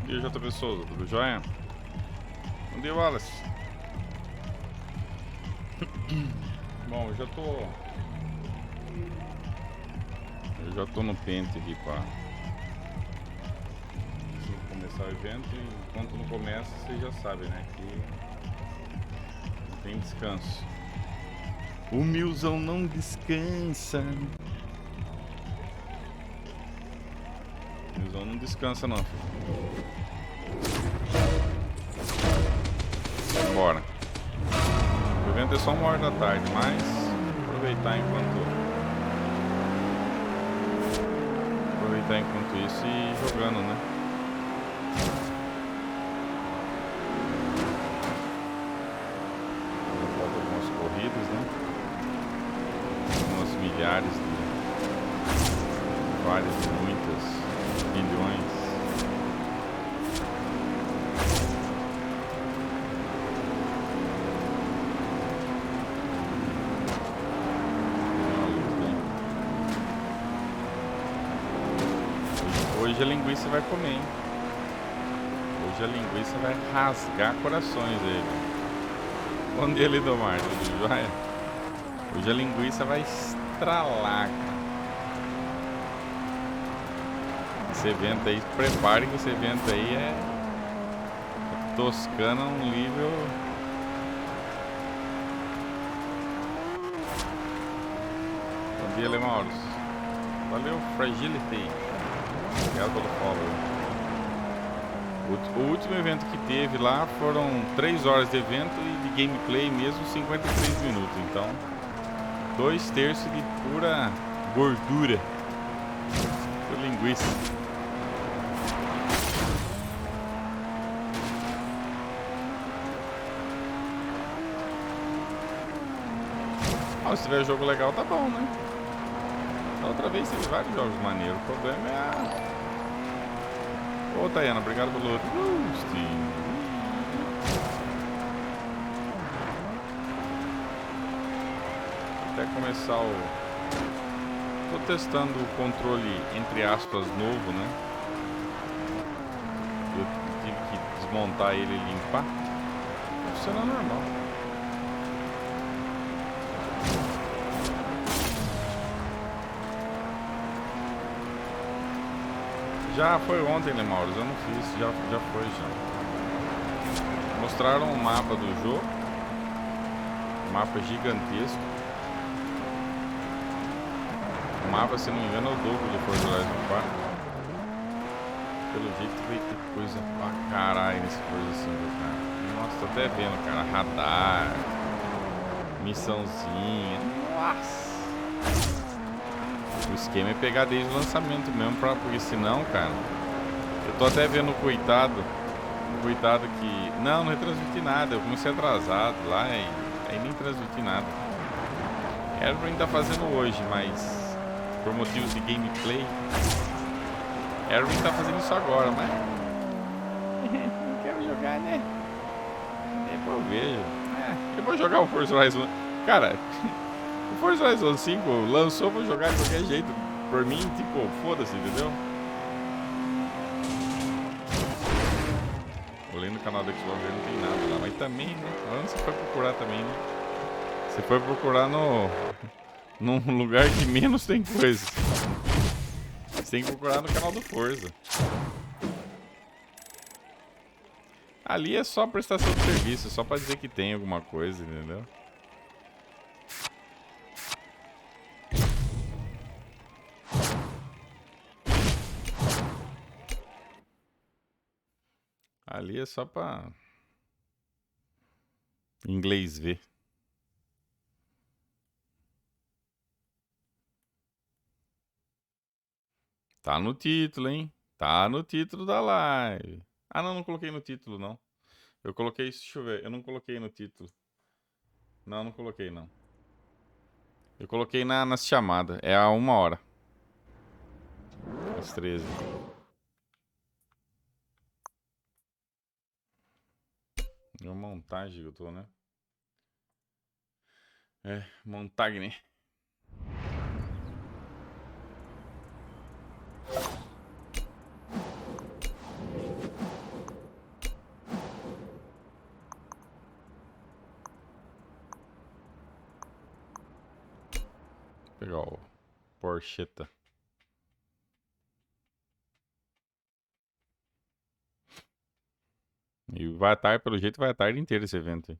dia, JP Souza, tudo jóia? Bom dia, Wallace. Bom, eu já tô no pente aqui pra começar o evento, e enquanto não começa, você já sabe, né, que não tem descanso. O Milzão não descansa. O Milzão não descansa não, filho. Bora. O evento é só 1h da tarde, mas aproveitar enquanto isso e ir jogando, né? Falta algumas corridas, né? Algumas milhares de várias, muitas, milhões. Hoje a linguiça vai comer, hein? Hoje a linguiça vai rasgar corações aí. Bom dia, Lidomar, tudo jóia? Hoje a linguiça vai estralar, cara. Esse evento aí, prepare que esse evento aí é Toscana um nível. Bom dia, Lemauros. Valeu, Fragility. Obrigado pelo follow. O último evento que teve lá foram 3 horas de evento e de gameplay mesmo 53 minutos. Então, 2/3 de pura gordura. Pura linguiça. Se tiver jogo legal, tá bom, né? Da outra vez teve vários jogos maneiros. O problema é a... Ô, Tayana, obrigado pelo roasting. Até começar o... Tô testando o controle, entre aspas, novo, né? Eu tive que desmontar ele e limpar. Funciona normal. Já foi ontem, né, Mauro? Eu não fiz, já foi já. Mostraram o mapa do jogo. Mapa gigantesco. O mapa, se não me engano, é o dobro do Forza Horizon 4. Pelo jeito vai ter coisa pra caralho nesse Forza 5, cara. Nossa, tô até vendo, cara. Radar. Missãozinha. Nossa. O esquema é pegar desde o lançamento mesmo, porque senão, cara, eu tô até vendo o coitado que... Não retransmiti nada, eu comecei atrasado lá e aí nem transmiti nada. Esperam tá fazendo hoje, mas por motivos de gameplay, Esperam tá fazendo isso agora, mas... não quero jogar, né? Depois eu vejo. Eu vou jogar o Forza Horizon. Cara... O Forza Horizon 5 lançou, vou jogar de qualquer jeito. Por mim, tipo, foda-se, entendeu? Olhei no canal do Xbox, não tem nada lá. Mas também, né? Onde você foi procurar também, né? Você foi procurar num lugar que menos tem coisa. Você tem que procurar no canal do Forza. Ali é só prestação de serviço, só pra dizer que tem alguma coisa, entendeu? Ali é só pra inglês ver. Tá no título, hein? Tá no título da live. Ah, não coloquei no título, não. Eu coloquei, deixa eu ver, eu não coloquei no título. Não coloquei, não. Eu coloquei nas chamadas. É a 1h. Às 13. É uma montagem que eu tô, né? É, montagem, né? Porcheta. E vai estar, pelo jeito, vai a tarde inteira esse evento aí.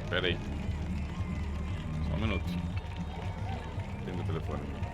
Pera aí. Só um minuto. Tem meu telefone.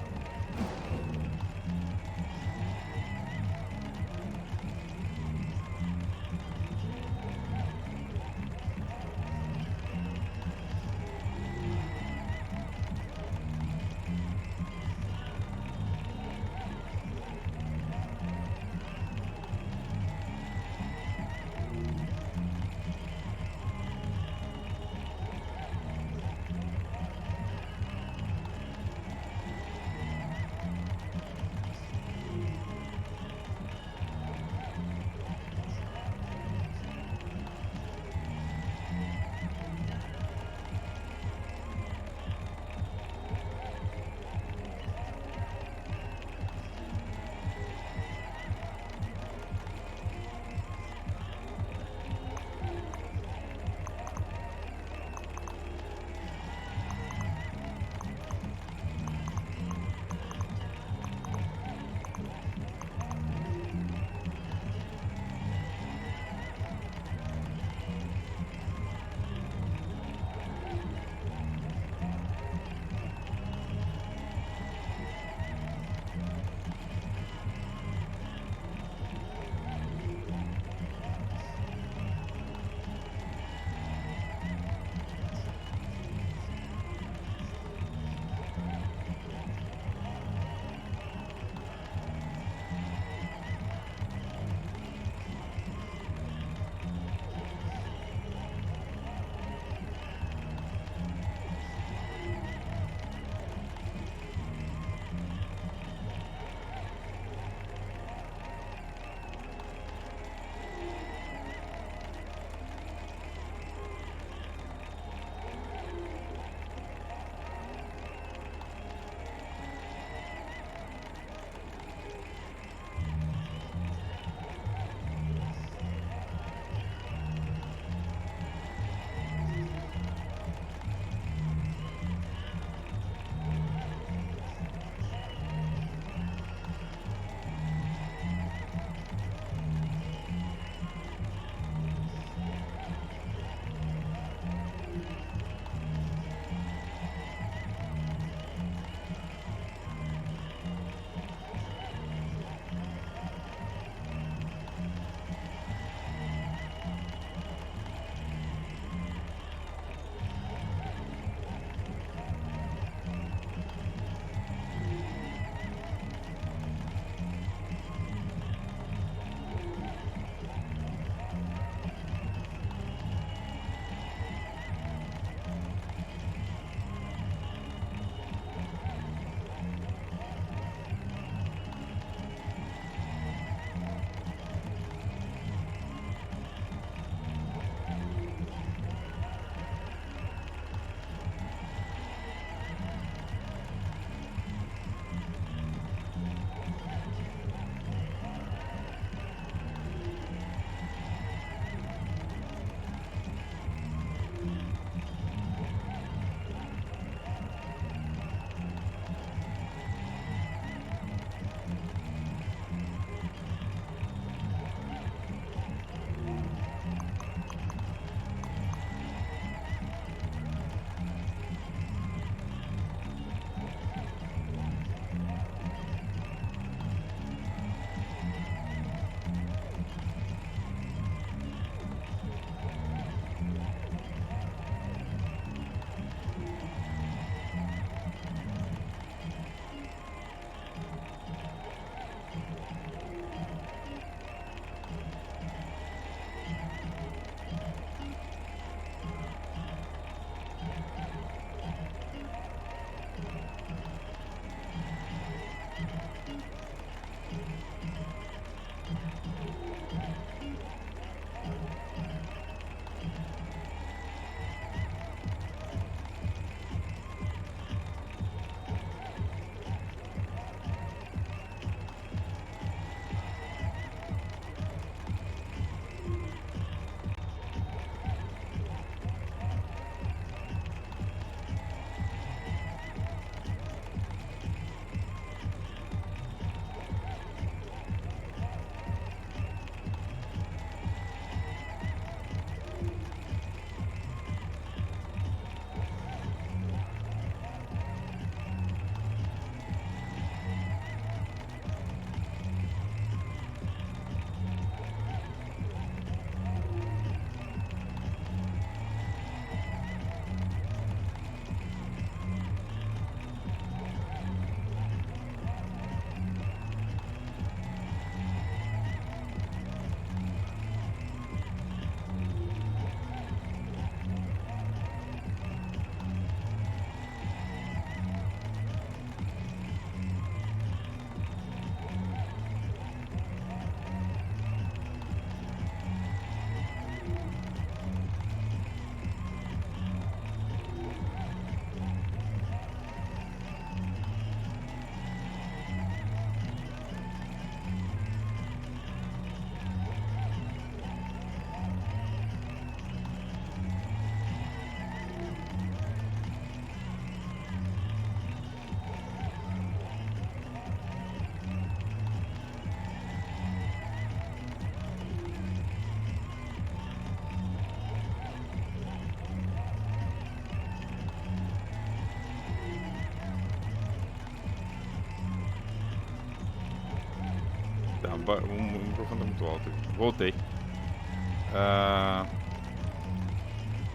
Tá, o microfone tá muito alto aqui. Voltei.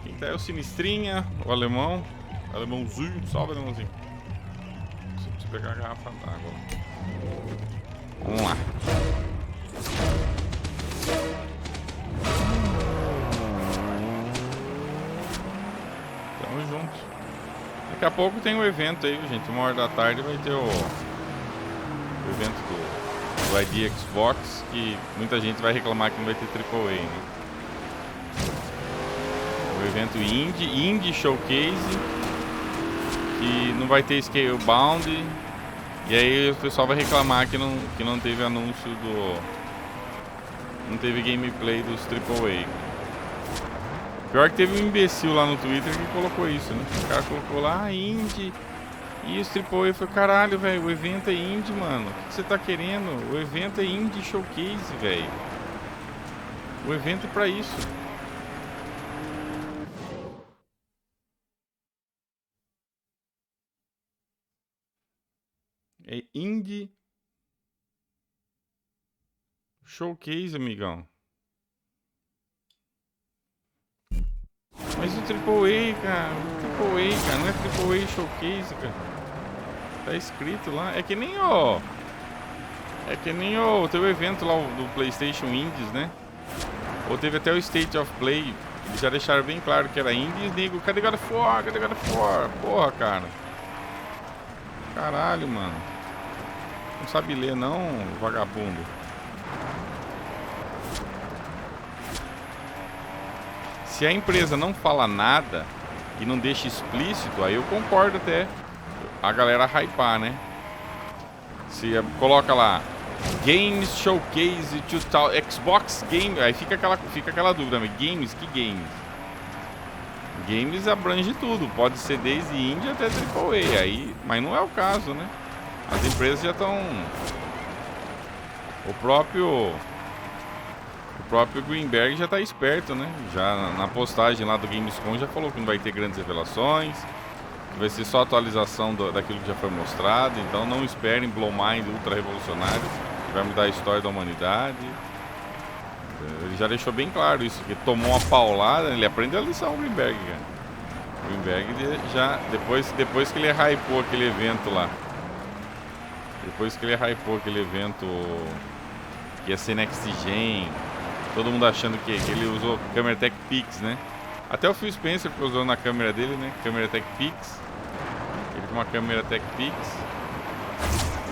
Quem tá é o Sinistrinha, o alemão. Alemãozinho, salve alemãozinho. Deixa eu pegar a garrafa d'água. Vamos lá. Tamo junto. Daqui a pouco tem o evento aí, gente. 1h da tarde vai ter o evento do ID Xbox, que muita gente vai reclamar que não vai ter AAA, né? O evento Indie Showcase, que não vai ter Scalebound. E aí o pessoal vai reclamar que não teve anúncio não teve gameplay dos AAA. Pior que teve um imbecil lá no Twitter que colocou isso, né? O cara colocou lá, Indie. E os AAA foi, caralho, velho, o evento é Indie, mano. O que você tá querendo? O evento é Indie Showcase, velho. O evento é pra isso. É Indie Showcase, amigão. Mas o AAA, cara, não é AAA Showcase, cara. Tá escrito lá. É que nem o teu evento lá do PlayStation Indies, né? Ou teve até o State of Play. Eles já deixaram bem claro que era Indies. Nego, cadê God of War? Cadê God of War? Porra, cara. Caralho, mano. Não sabe ler não, vagabundo. Se a empresa não fala nada e não deixa explícito, aí eu concordo até a galera hypar, né? Se coloca lá Games Showcase 2000, Xbox Game, aí fica aquela dúvida, mas games, que games? Games abrange tudo, pode ser desde indie até AAA, aí, mas não é o caso, né? As empresas já estão... O próprio Greenberg já tá esperto, né? Já na postagem lá do Gamescom já falou que não vai ter grandes revelações, que vai ser só atualização daquilo que já foi mostrado. Então não esperem Blow Mind ultra revolucionário, que vai mudar a história da humanidade. Ele já deixou bem claro isso, que tomou uma paulada, ele aprende a lição, o Greenberg, cara. O Greenberg já, depois que ele hypou aquele evento lá, que ia ser Next Gen, todo mundo achando que ele usou câmera Tech Pix, né? Até o Phil Spencer ficou usando na câmera dele, né? Câmera Tech Pix. Ele com uma câmera Tech Pix.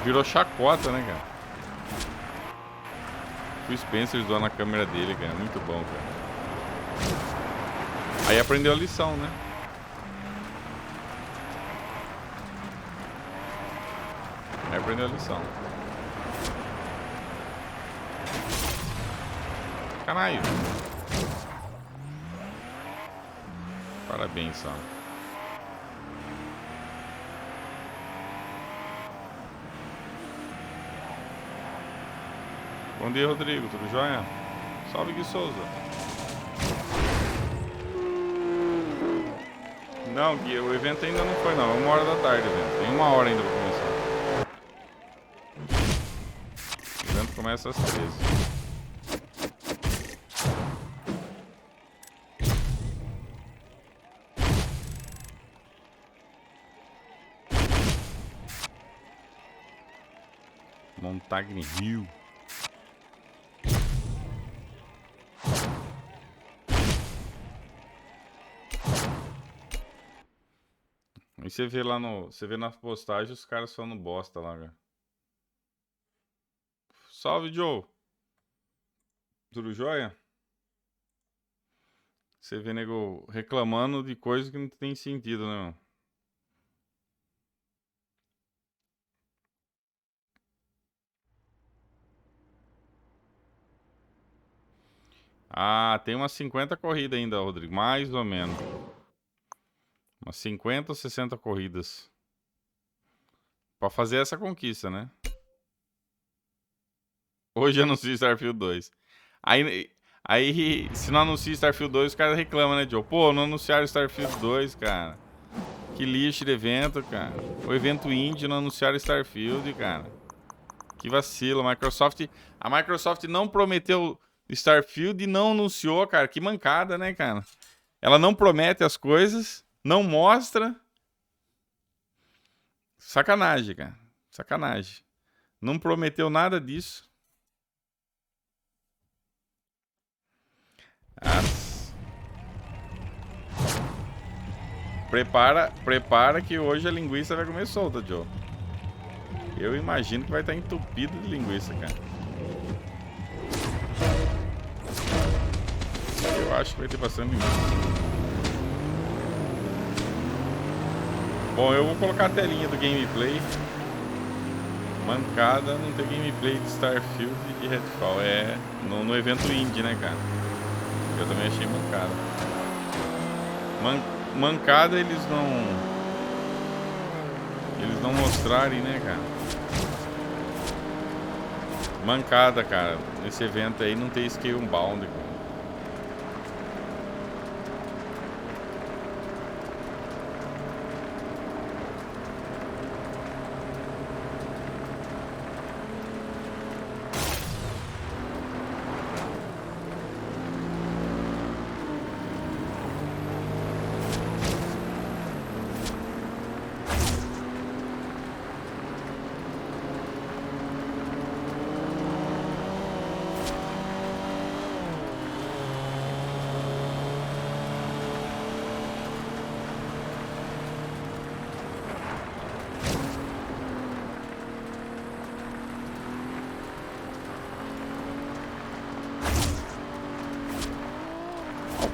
Virou chacota, né, cara? O Phil Spencer usou na câmera dele, cara. Muito bom, cara. Aí aprendeu a lição, né? Aí aprendeu a lição. Caralho. Parabéns, Sam. Bom dia, Rodrigo. Tudo jóia? Salve, Gui Souza. Não, Gui, o evento ainda não foi, não. É 1h da tarde o evento. Tem 1 hora ainda pra começar. O evento começa às 13h. Montagne Hill. Aí você vê lá você vê na postagem os caras falando bosta lá, cara. Salve, Joe. Tudo jóia? Você vê nego reclamando de coisa que não tem sentido, né, mano? Ah, tem umas 50 corridas ainda, Rodrigo. Mais ou menos. Umas 50 ou 60 corridas. Pra fazer essa conquista, né? Hoje anuncia Starfield 2. Aí, se não anuncia Starfield 2, os caras reclamam, né, Joe? Pô, não anunciaram Starfield 2, cara. Que lixo de evento, cara. O evento indie não anunciaram Starfield, cara. Que vacilo, a Microsoft não prometeu Starfield e não anunciou, cara. Que mancada, né, cara? Ela não promete as coisas, não mostra. Sacanagem, cara. Sacanagem. Não prometeu nada disso. Prepara que hoje a linguiça vai comer solta, Joe. Eu imagino que vai estar entupido de linguiça, cara. Eu acho que vai ter bastante linguiça. Bom, eu vou colocar a telinha do gameplay. Mancada não ter gameplay de Starfield e de Redfall. É no evento indie, né, cara? Eu também achei mancada. Mancada eles não mostrarem, né, cara? Mancada, cara. Nesse evento aí não tem Scalebound, cara.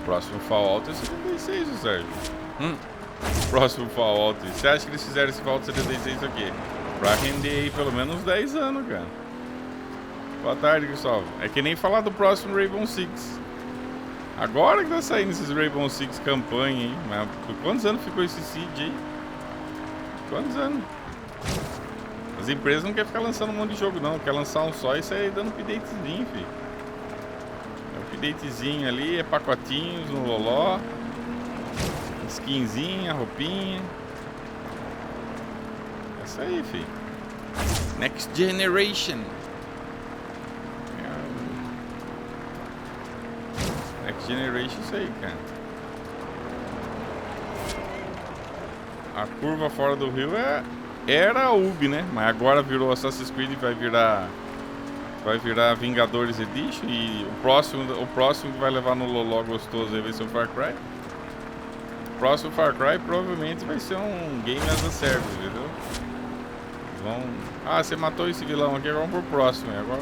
Próximo Fallout é 76, o Sérgio. Próximo Fallout. Você acha que eles fizeram esse Fallout 76 aqui? Pra render aí pelo menos uns 10 anos, cara. Boa tarde, Gustavo. É que nem falar do próximo Rainbow Six. Agora que tá saindo esses Rainbow Six campanha, hein? Mas por quantos anos ficou esse Siege aí? Quantos anos? As empresas não querem ficar lançando um monte de jogo, não. Quer lançar um só e sair dando updatezinho, filho. Updatezinho ali, é pacotinhos no loló, skinzinha, roupinha. É isso aí, filho. Next Generation. Next Generation, isso aí, cara. A curva fora do rio era a UB, né? Mas agora virou Assassin's Creed e vai virar Vingadores Edition. E o próximo que vai levar no loló gostoso aí vai ser o Far Cry. O próximo Far Cry provavelmente vai ser um Game as a Service, entendeu? Você matou esse vilão aqui, agora vamos pro próximo. Agora,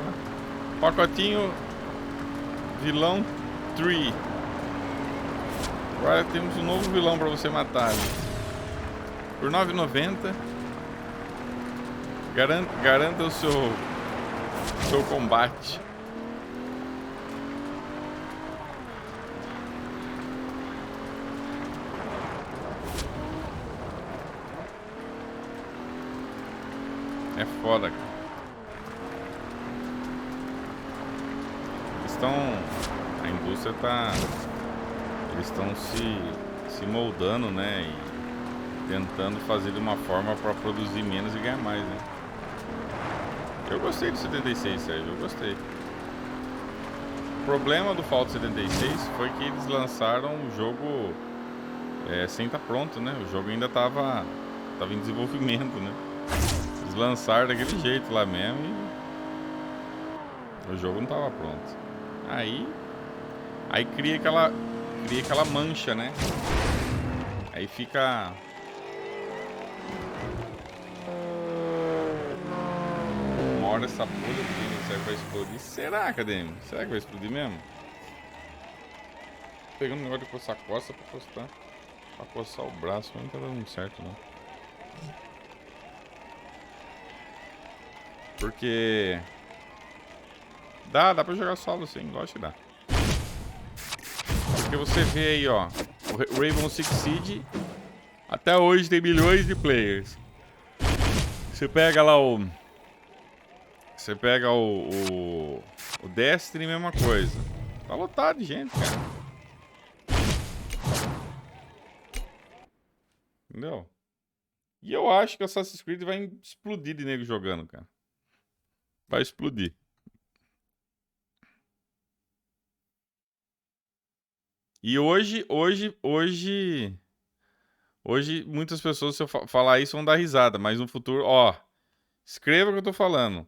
pacotinho vilão 3. Agora temos um novo vilão pra você matar ali. Por R$ 9,90. Garanta o seu combate. É foda, cara. A indústria eles estão se moldando, né? E tentando fazer de uma forma para produzir menos e ganhar mais, né? Eu gostei do 76, Sérgio, eu gostei. O problema do Fallout 76 foi que eles lançaram o jogo sem estar pronto, né? O jogo ainda tava em desenvolvimento, né? Eles lançaram daquele jeito lá mesmo e o jogo não tava pronto. Aí cria aquela mancha, né? Aí fica... Hora essa bolha aqui, será que vai explodir? Será, Acadêmico? Será que vai explodir mesmo? Tô pegando um negócio de coçar a costa pra coçar o braço, mas não tá dando muito certo, não. Porque dá pra jogar solo sim, lógico que dá. Porque você vê aí, ó, o Rainbow Six Siege até hoje tem milhões de players. Você pega lá o Destiny, mesma coisa. Tá lotado de gente, cara. Entendeu? E eu acho que o Assassin's Creed vai explodir de nego jogando, cara. vai explodir. E hoje muitas pessoas, se eu falar isso, vão dar risada, mas no futuro, ó, escreva o que eu tô falando.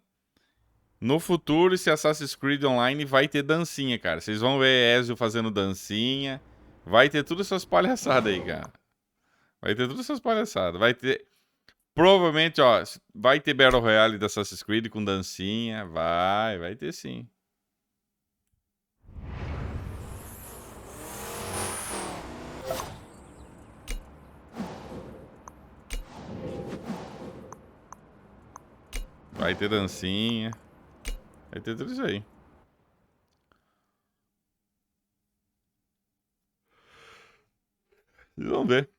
No futuro, esse Assassin's Creed Online vai ter dancinha, cara. Vocês vão ver Ezio fazendo dancinha. Vai ter todas essas palhaçadas aí, cara. Vai ter todas essas palhaçadas. Vai ter. Provavelmente, ó, vai ter Battle Royale da Assassin's Creed com dancinha. Vai ter sim. Vai ter dancinha. Vai ter tudo isso aí. Vocês vão ver.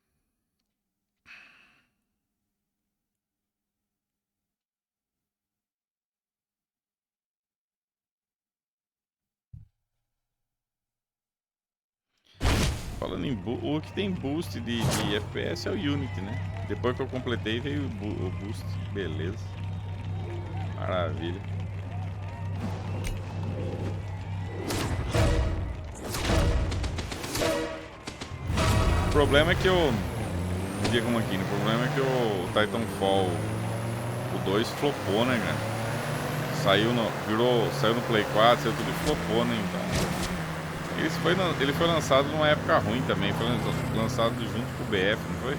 Falando em o que tem boost de FPS é o Unity, né? Depois que eu completei veio o boost. Beleza. Maravilha. O problema é que eu. Dia como aqui, né? O problema é que o Titanfall, o 2 flopou, né, cara? Saiu no Play 4, saiu tudo e flopou, né? Então. Ele foi lançado numa época ruim também. Foi lançado junto com o BF, não foi?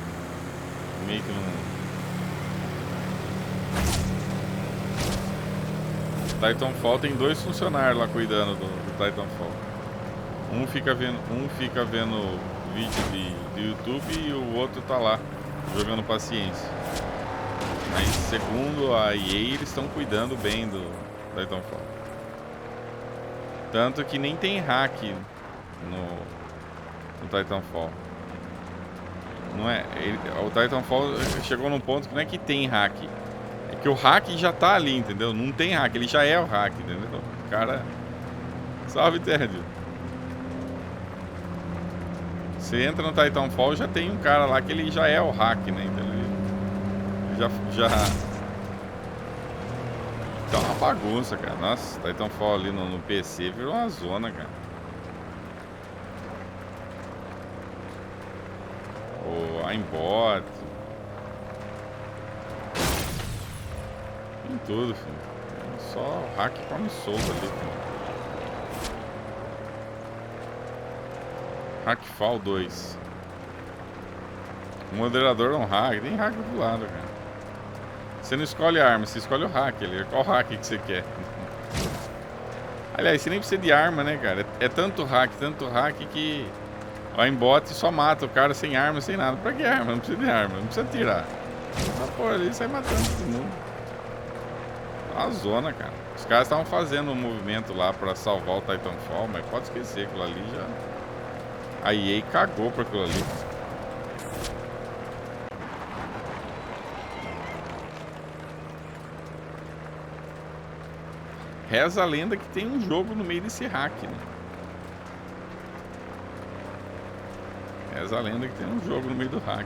Meio que não. Titanfall tem 2 funcionários lá cuidando do Titanfall. Um fica vendo vídeo de YouTube e o outro tá lá jogando paciência. Mas segundo a EA, eles estão cuidando bem do Titanfall. Tanto que nem tem hack no Titanfall. Não é, o Titanfall chegou num ponto que não é que tem hack. É que o hack já tá ali, entendeu? Não tem hack, ele já é o hack, entendeu? O cara... Salve, Terdio. Você entra no Titanfall, já tem um cara lá que ele já é o hack, né? Então ele já... Tá uma bagunça, cara. Nossa, Titanfall ali no PC virou uma zona, cara. O aimbot. Tem tudo, filho. Só hack come solto ali, filho. Hackfall 2. O moderador é um hack. Tem hack do lado, cara. Você não escolhe a arma, você escolhe o hack ali. Qual hack que você quer? Aliás, você nem precisa de arma, né, cara? É tanto hack que o aimbot só mata o cara sem arma, sem nada. Pra que arma? Não precisa de arma, não precisa tirar. Essa porra ali sai matando todo mundo. Uma zona, cara. Os caras estavam fazendo um movimento lá pra salvar o Titanfall, mas pode esquecer, aquilo ali já... A EA cagou pra aquilo ali. Reza a lenda que tem um jogo no meio desse hack, né? Reza a lenda que tem um jogo no meio do hack.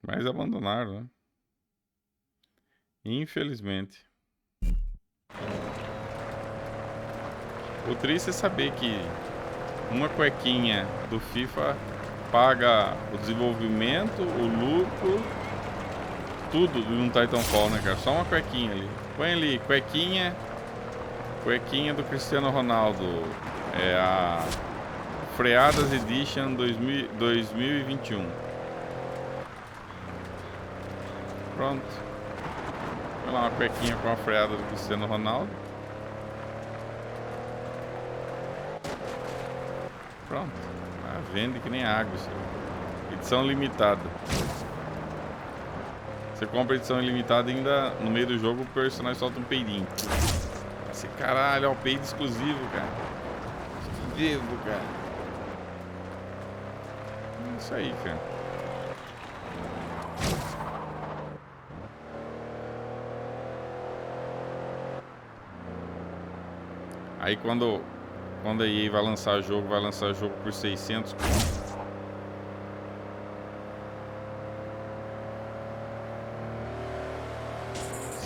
Mas abandonaram, né? Infelizmente. O triste é saber que uma cuequinha do FIFA paga o desenvolvimento, o lucro, tudo de um Titanfall, né, cara? Só uma cuequinha ali. Põe ali, cuequinha do Cristiano Ronaldo. É a Freadas Edition 2021. Pronto. Põe lá uma cuequinha com a freada do Cristiano Ronaldo. Pronto. Ah, vende que nem água isso aí. Edição limitada. Você compra edição ilimitada e ainda no meio do jogo o personagem solta um peidinho. Esse caralho, ó, o peido exclusivo, cara. Vivo, cara. É isso aí, cara. Aí quando a EA vai lançar jogo por 600 conto.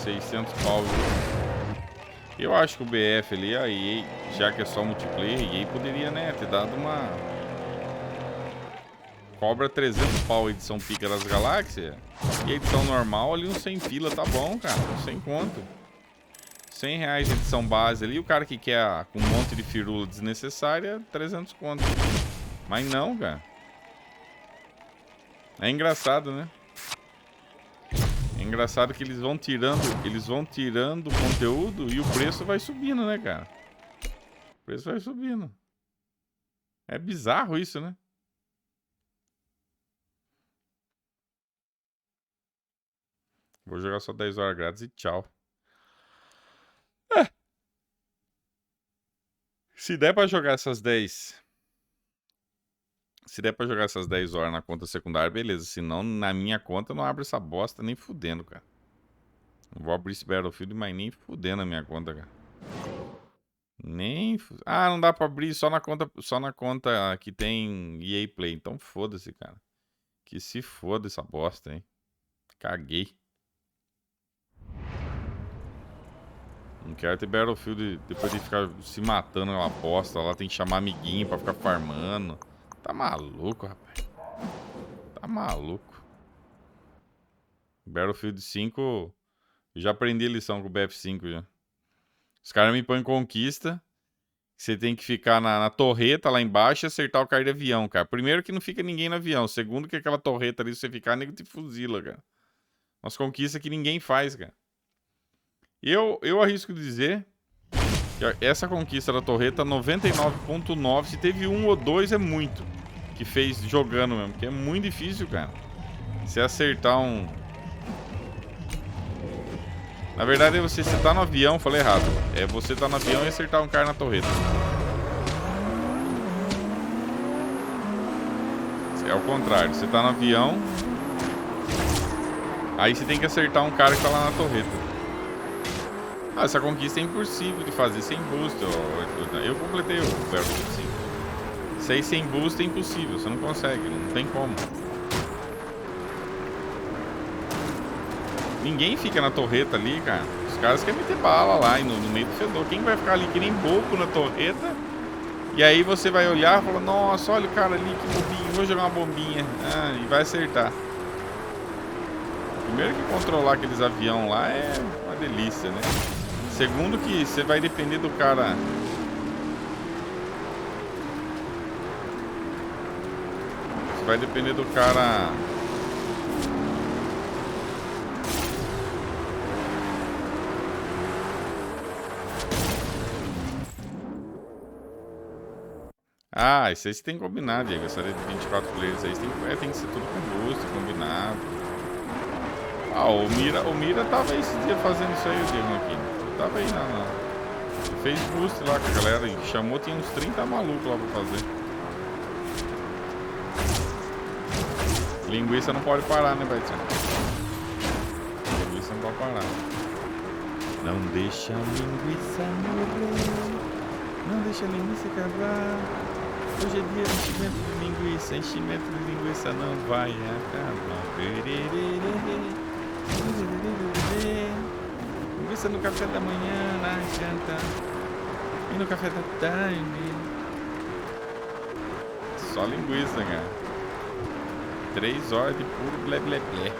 600 pau. Eu acho que o BF ali, a EA, já que é só multiplayer, a EA poderia, né, ter dado uma... Cobra 300 pau a edição Pica das Galáxias. E a edição normal ali, uns 100 pila, tá bom, cara. Sem conto. 100 reais a edição base ali. O cara que quer com um monte de firula desnecessária, 300 conto. Mas não, cara. É engraçado, né? É engraçado que eles vão tirando o conteúdo e o preço vai subindo, né, cara? O preço vai subindo. É bizarro isso, né? Vou jogar só 10 horas grátis e tchau. É. Se der pra jogar essas 10... Se der pra jogar essas 10 horas na conta secundária, beleza. Se não, na minha conta, eu não abro essa bosta nem fudendo, cara. Não vou abrir esse Battlefield, mas nem fudendo a minha conta, cara. Nem... Ah, não dá pra abrir só na conta que tem EA Play. Então foda-se, cara. Que se foda essa bosta, hein. Caguei. Não quero ter Battlefield depois de ficar se matando aquela bosta lá. Tem que chamar amiguinho pra ficar farmando. Tá maluco, rapaz. Tá maluco. Battlefield 5... Eu já aprendi a lição com o BF5 já. Os caras me põem conquista. Você tem que ficar na torreta lá embaixo e acertar o cara de avião, cara. Primeiro que não fica ninguém no avião. Segundo que aquela torreta ali, se você ficar, nego te fuzila, cara. Umas conquistas que ninguém faz, cara. Eu arrisco dizer que essa conquista da torreta, 99.9, se teve um ou dois é muito. Que fez jogando mesmo, que é muito difícil, cara. Se acertar um... Na verdade, você tá no avião, falei errado. É você tá no avião e acertar um cara na torreta. É o contrário, você tá no avião, aí você tem que acertar um cara que tá lá na torreta. Ah, essa conquista é impossível de fazer sem boost. Eu completei o Battlefield 5. Isso aí sem boost é impossível, você não consegue, não tem como. Ninguém fica na torreta ali, cara. Os caras querem meter bala lá no meio do fedor. Quem vai ficar ali que nem bobo na torreta? E aí você vai olhar e falar, nossa, olha o cara ali, que bobinho, vou jogar uma bombinha. Ah, e vai acertar. Primeiro que controlar aqueles aviões lá é uma delícia, né? Segundo que você vai depender do cara... Você vai depender do cara... Ah, isso aí você tem que combinar, Diego. Essa área de 24 players aí tem que ser tudo com boost, combinado. Ah, o Mira tava esse dia fazendo isso aí, o Diego aqui. Tava aí na... Fez boost lá com a galera e chamou, tinha uns 30 malucos lá pra fazer. Linguiça não pode parar, né, Betinho? Linguiça não pode parar. Não deixa a linguiça morrer. Não deixa a linguiça acabar. Hoje é dia de enchimento de linguiça. Enchimento de linguiça não vai acabar. Linguiça no café da manhã, na janta e no café da tarde. Só linguiça, cara. 3 horas de puro blé blé blé.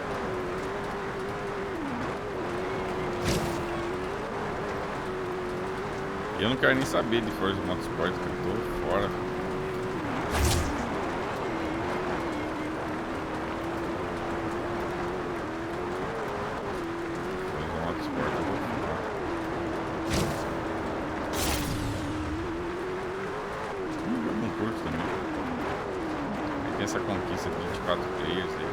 Eu não quero nem saber de Forza Motorsport, que eu tô fora. Forza Motorsport eu vou fora. Eu não curto também. Tem essa conquista de 24 players aí.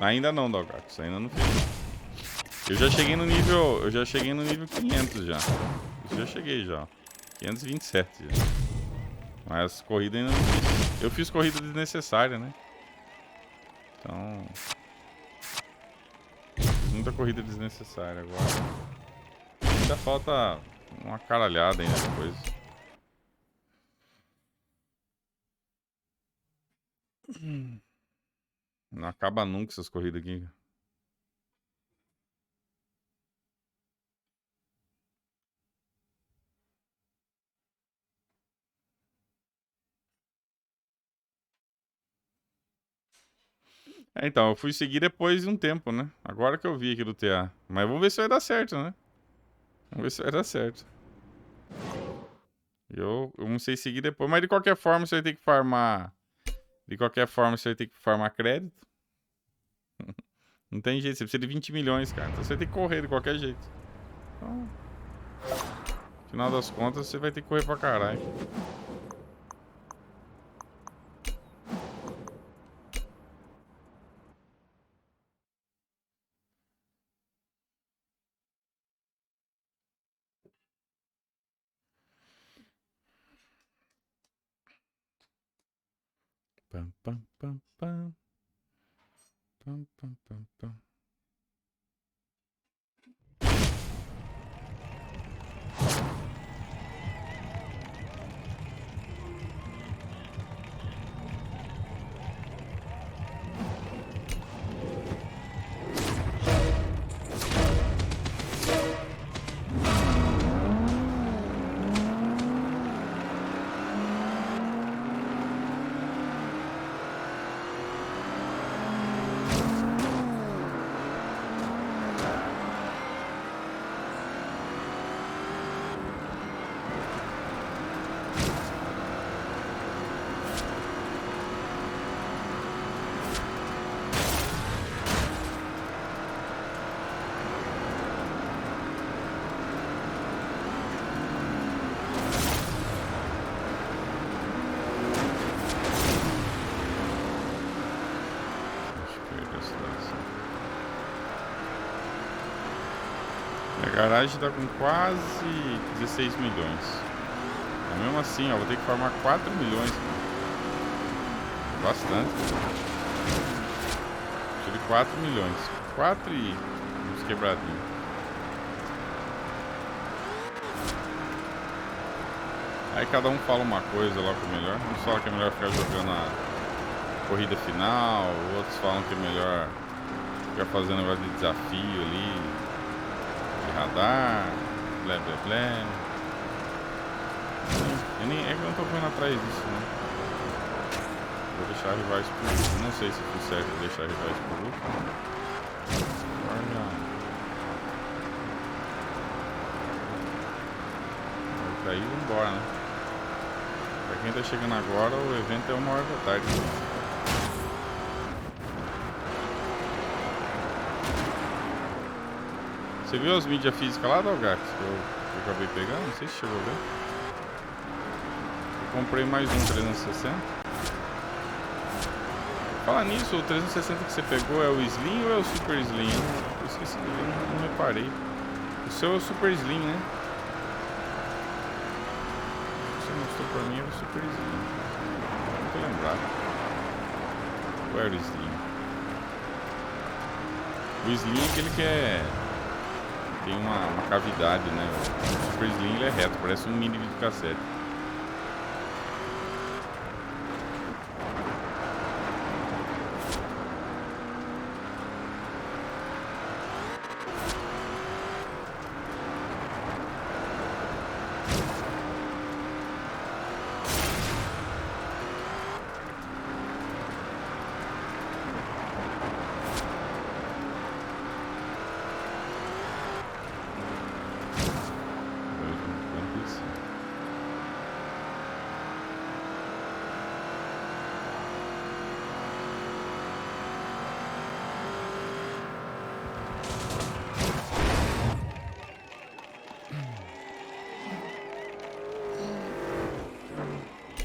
Ainda não, Dalgax, ainda não fiz. Eu já cheguei no nível. Eu já cheguei no nível 500 já. Eu já cheguei já. 527 já. Mas corrida ainda não fiz. Eu fiz corrida desnecessária, né? Então. Muita corrida desnecessária agora. Ainda falta uma caralhada ainda depois. Não acaba nunca essas corridas aqui. Então, eu fui seguir depois de um tempo, né? Agora que eu vi aqui do TA. Mas vamos ver se vai dar certo, né? Vamos ver se vai dar certo. Eu não sei seguir depois, mas de qualquer forma você vai ter que farmar. De qualquer forma você vai ter que farmar crédito. Não tem jeito, você precisa de 20 milhões, cara. Então você vai ter que correr de qualquer jeito. Então, no final das contas, você vai ter que correr pra caralho. Pam, pam, pam, pam. Pam, pam, pam, pam. A garagem tá com quase 16 milhões. Mas mesmo assim, ó, vou ter que formar 4 milhões. Bastante. Preciso de 4 milhões. 4 e uns quebradinhos. Aí cada um fala uma coisa lá que é melhor. Uns falam que é melhor ficar jogando a corrida final. Outros falam que é melhor ficar fazendo negócio de desafio ali. Radar, blé blé blé. É que eu não tô correndo atrás disso, né? Vou deixar rivais por último. Não sei se foi certo deixar rivais por último. Olha. Pra ir, vambora, né? Pra quem tá chegando agora, o evento é 1h da tarde. Você viu as mídias físicas lá, Dalgax? Que eu acabei pegando? Não sei se chegou a ver. Eu comprei mais um 360. Fala nisso, o 360 que você pegou é o Slim ou é o Super Slim? Eu esqueci, eu não reparei. O seu é o Super Slim, né? O que você mostrou pra mim era o Super Slim. Não tô lembrado. Qual era o Slim? O Slim é aquele que é... tem uma cavidade, né? O Super Slim ele é reto, parece um mini videocassete.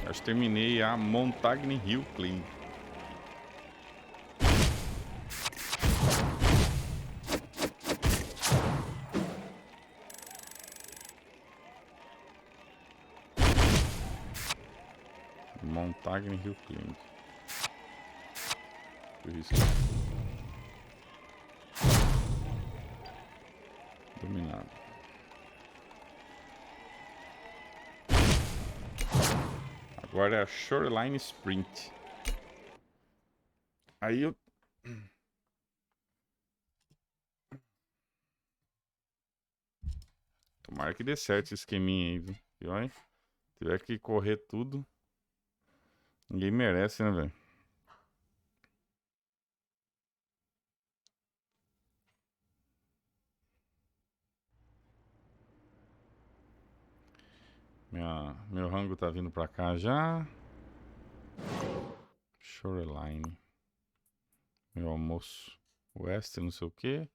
Acho que terminei a Montagne Hill Clean. Montagne Rio Clean. Dominado. Agora é a Shoreline Sprint. Aí eu... Tomara que dê certo esse esqueminha aí, viu? E olha, tiver que correr tudo, ninguém merece, né, velho? Meu rango tá vindo pra cá já. Shoreline. Meu almoço. West, não sei o que.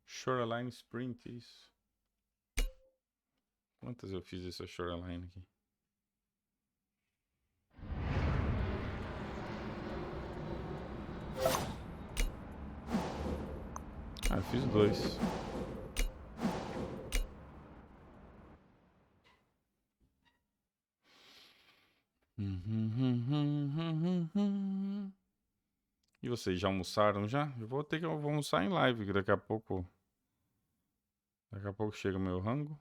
Shoreline Sprint, isso. Quantas eu fiz essa Shoreline aqui? Ah, eu fiz 2. E vocês já almoçaram já? Eu vou almoçar em live, que daqui a pouco chega o meu rango.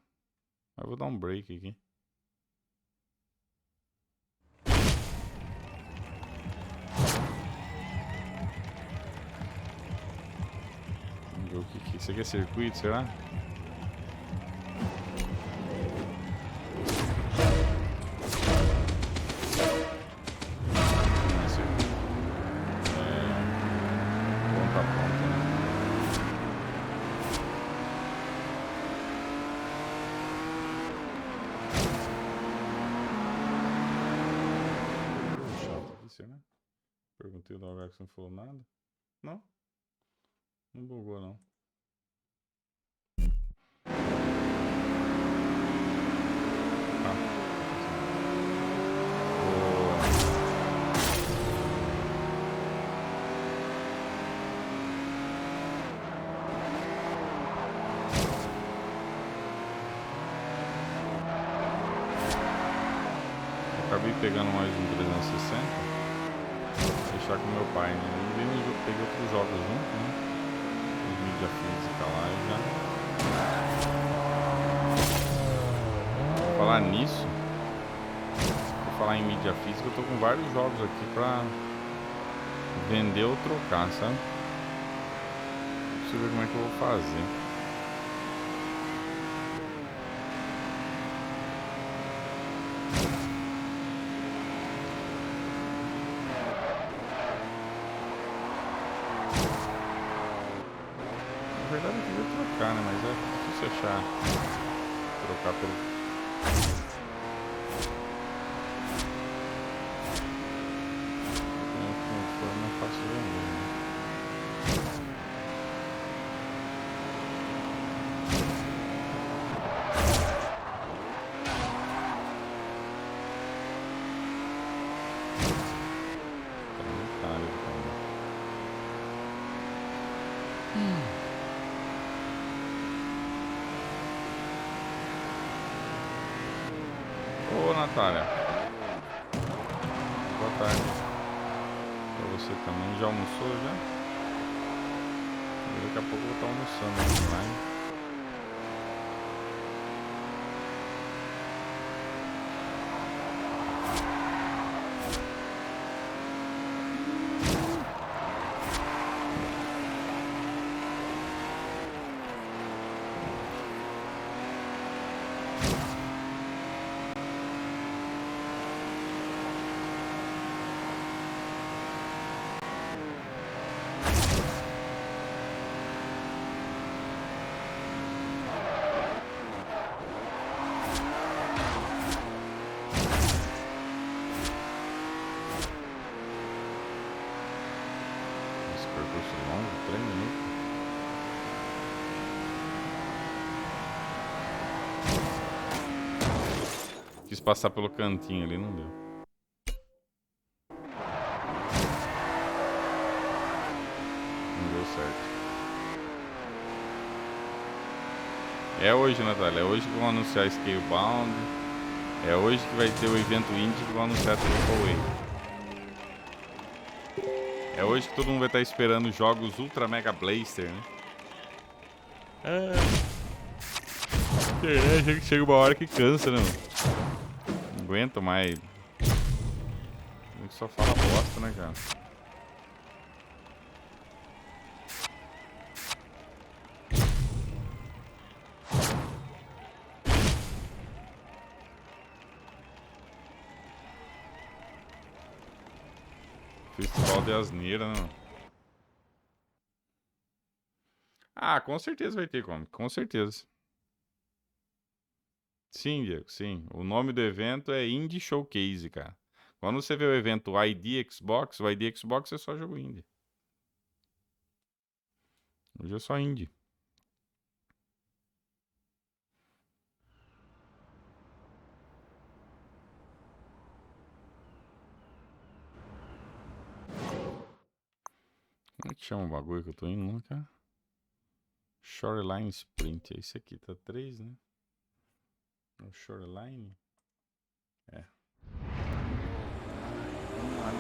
Mas eu vou dar um break aqui. Vamos ver o que isso aqui é circuito, será? Perguntei do lugar que você não falou nada. Não? Não bugou, não. Acabei pegando mais um 360. Deixar com meu pai, né? E peguei outros jogos junto, né? Os mídia física lá e já. Vou falar nisso. Vou falar em mídia física, eu tô com vários jogos aqui pra vender ou trocar, sabe? Deixa eu ver como é que eu vou fazer. Na verdade eu queria trocar, né? Mas é difícil achar. Trocar pelo... Conforme é fácil vender, né? Ô Natália, boa tarde pra você também. Já almoçou já? Daqui a pouco eu vou estar almoçando aqui online. Quis passar pelo cantinho ali, não deu. Não deu certo. É hoje, Natália. É hoje que vão anunciar Scalebound. É hoje que vai ter o evento indie que vão anunciar a AAA. É hoje que todo mundo vai estar esperando jogos Ultra Mega Blaster, né? Internet chega uma hora que cansa, né, mano? Não aguento mais. A gente só fala bosta, né, cara? Festival de asneira, né, mano? Ah, com certeza vai ter como. Com certeza. Sim, Diego, sim. O nome do evento é Indie Showcase, cara. Quando você vê o evento ID Xbox, o ID Xbox é só jogo indie. Hoje é só indie. Como é que chama o bagulho que eu tô indo lá, cara? Shoreline Sprint. É esse aqui, tá 3, né? É o Shoreline? É. Vamos lá, né?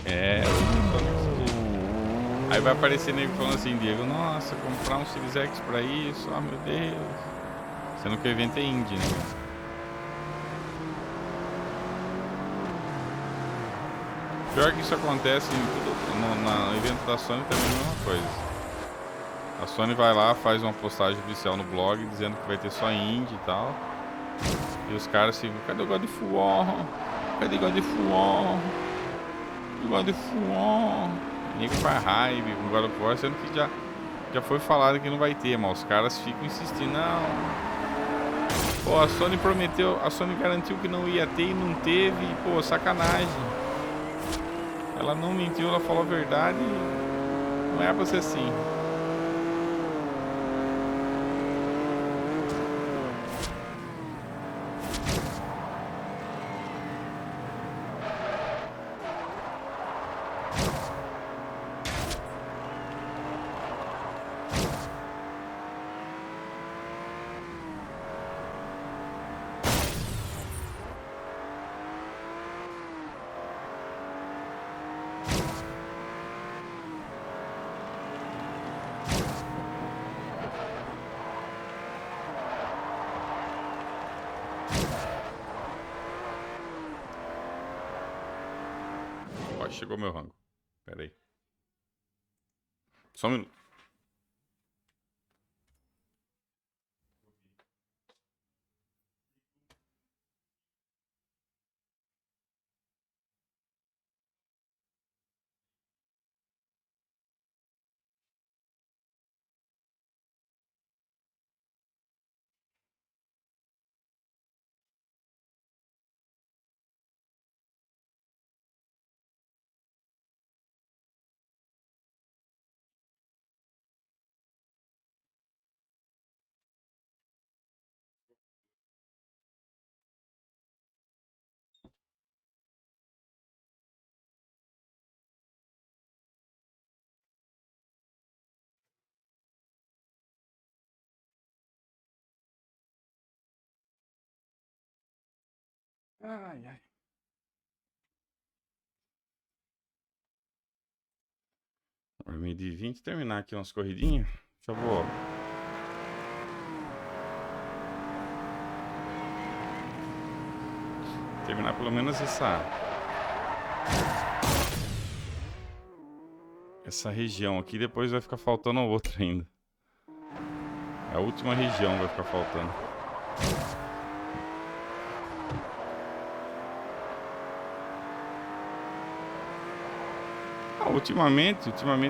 É, aí vai aparecer nego falando assim, Diego, nossa, comprar um Series X pra isso, ah, meu Deus. Sendo que o evento é indie, né? Pior que isso acontece em tudo, no evento da Sony também é a mesma coisa. A Sony vai lá, faz uma postagem oficial no blog dizendo que vai ter só indie e tal. E os caras ficam, cadê o God of War? Cadê o God of War? O God of War? Nego faz raiva com o God of War, sendo que já foi falado que não vai ter, mas os caras ficam insistindo, não. Pô, a Sony prometeu, a Sony garantiu que não ia ter e não teve, pô, sacanagem. Ela não mentiu, ela falou a verdade, não é pra ser assim. Ó, chegou meu rango. Pera aí. Só um minuto. Ai, ai. Meio de 20, terminar aqui umas corridinhas. Já vou. Terminar pelo menos essa região aqui, depois vai ficar faltando outra ainda. A última região vai ficar faltando. Ultimamente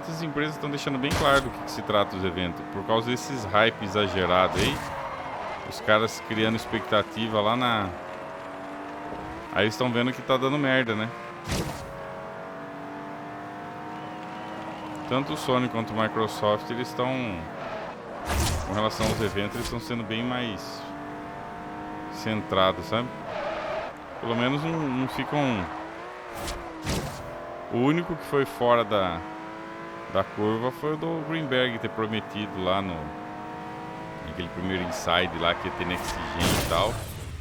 as empresas estão deixando bem claro do que se trata os eventos. Por causa desses hype exagerados aí, os caras criando expectativa lá na... Aí estão vendo que tá dando merda, né? Tanto o Sony quanto o Microsoft, eles estão... Com relação aos eventos, eles estão sendo bem mais centrados, sabe? Pelo menos não ficam... O único que foi fora da curva foi o do Greenberg ter prometido lá naquele primeiro inside lá que ia ter Next Gen e tal.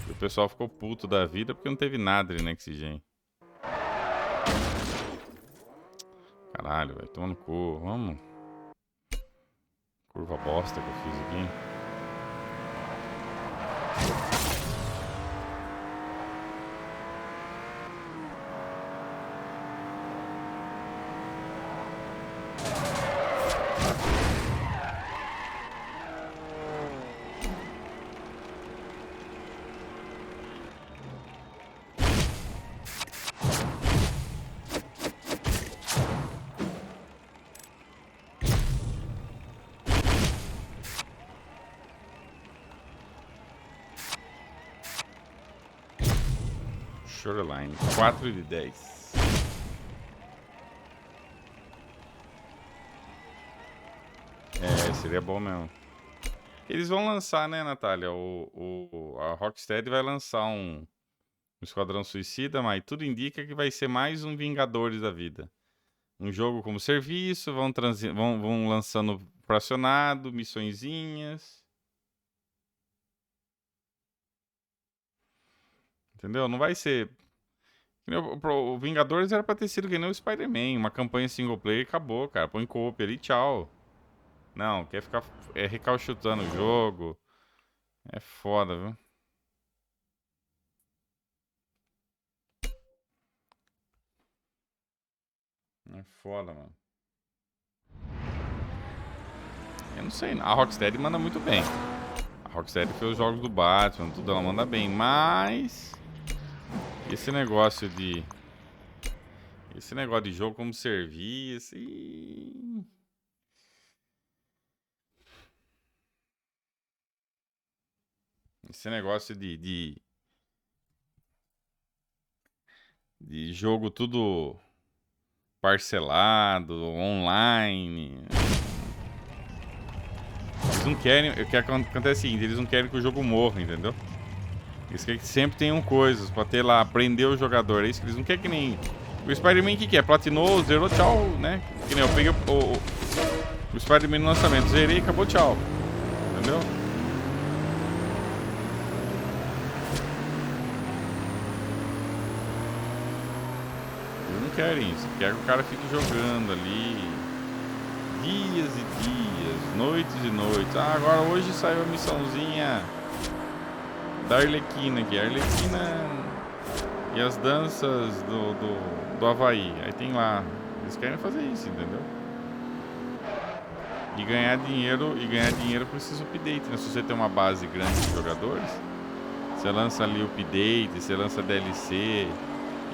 E o pessoal ficou puto da vida porque não teve nada de Next Gen. Caralho, velho, toma no cu, vamos. Curva bosta que eu fiz aqui. Shoreline, 4 de 10. Seria bom mesmo. Eles vão lançar, né, Natália? A Rocksteady vai lançar um Esquadrão Suicida, mas tudo indica que vai ser mais um Vingadores da vida. Um jogo como serviço, vão lançando fracionado, missõezinhas. Entendeu? Não vai ser... O Vingadores era pra ter sido que nem o Spider-Man. Uma campanha single player e acabou, cara. Põe co-op ali, tchau. Não, quer ficar recalchutando o jogo. É foda, viu? É foda, mano. Eu não sei, a Rocksteady manda muito bem. A Rocksteady fez os jogos do Batman, tudo, ela manda bem. Mas... Esse negócio de jogo como serviço e... Esse negócio de jogo tudo parcelado, online. Eles não querem... O que acontece é o seguinte, eles não querem que o jogo morra, entendeu? Eles querem que sempre tenham coisas pra ter lá, aprender o jogador. É isso que eles não querem que nem... O Spider-Man que é? Platinou, zerou, tchau, né? Que nem eu peguei o Spider-Man no lançamento, zerei, acabou, tchau. Entendeu? Eles não querem isso. Querem que o cara fique jogando ali dias e dias, noites e noites. Ah, agora hoje saiu a missãozinha da Arlequina aqui. A Arlequina e as danças do Havaí. Aí tem lá. Eles querem fazer isso, entendeu? E ganhar dinheiro com esses updates, né? Se você tem uma base grande de jogadores, você lança ali update, você lança DLC,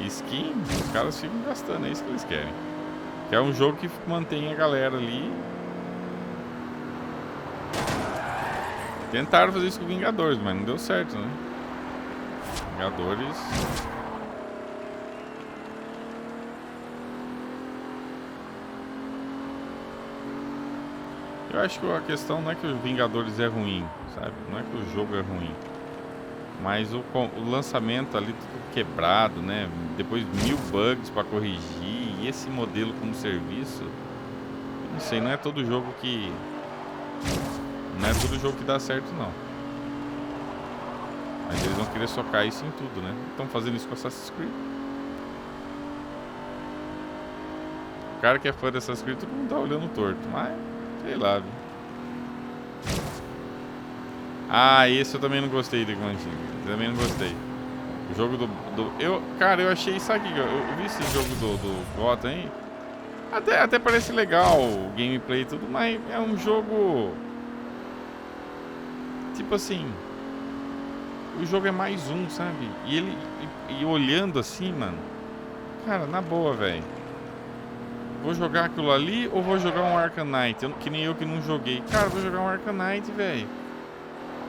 skin, os caras ficam gastando, é isso que eles querem. Que é um jogo que mantém a galera ali. Tentaram fazer isso com Vingadores, mas não deu certo, né? Vingadores... Eu acho que a questão não é que o Vingadores é ruim, sabe? Não é que o jogo é ruim. Mas o lançamento ali tudo quebrado, né? Depois 1000 bugs pra corrigir. E esse modelo como serviço... Não sei, não é todo jogo que... Não é todo jogo que dá certo, não. Mas eles vão querer socar isso em tudo, né? Estão fazendo isso com Assassin's Creed. O cara que é fã de Assassin's Creed, todo mundo tá olhando torto. Mas... Sei lá, viu? Ah, esse eu também não gostei de Mantinho. Também não gostei. O jogo Cara, eu achei... Sabe o que eu vi esse jogo do Gotham aí? Até parece legal o gameplay e tudo, mas é um jogo... Tipo assim... O jogo é mais um, sabe? E olhando assim, mano... Cara, na boa, velho. Vou jogar aquilo ali ou vou jogar um Arcanite? Que nem eu que não joguei. Cara, vou jogar um Arcanite, velho.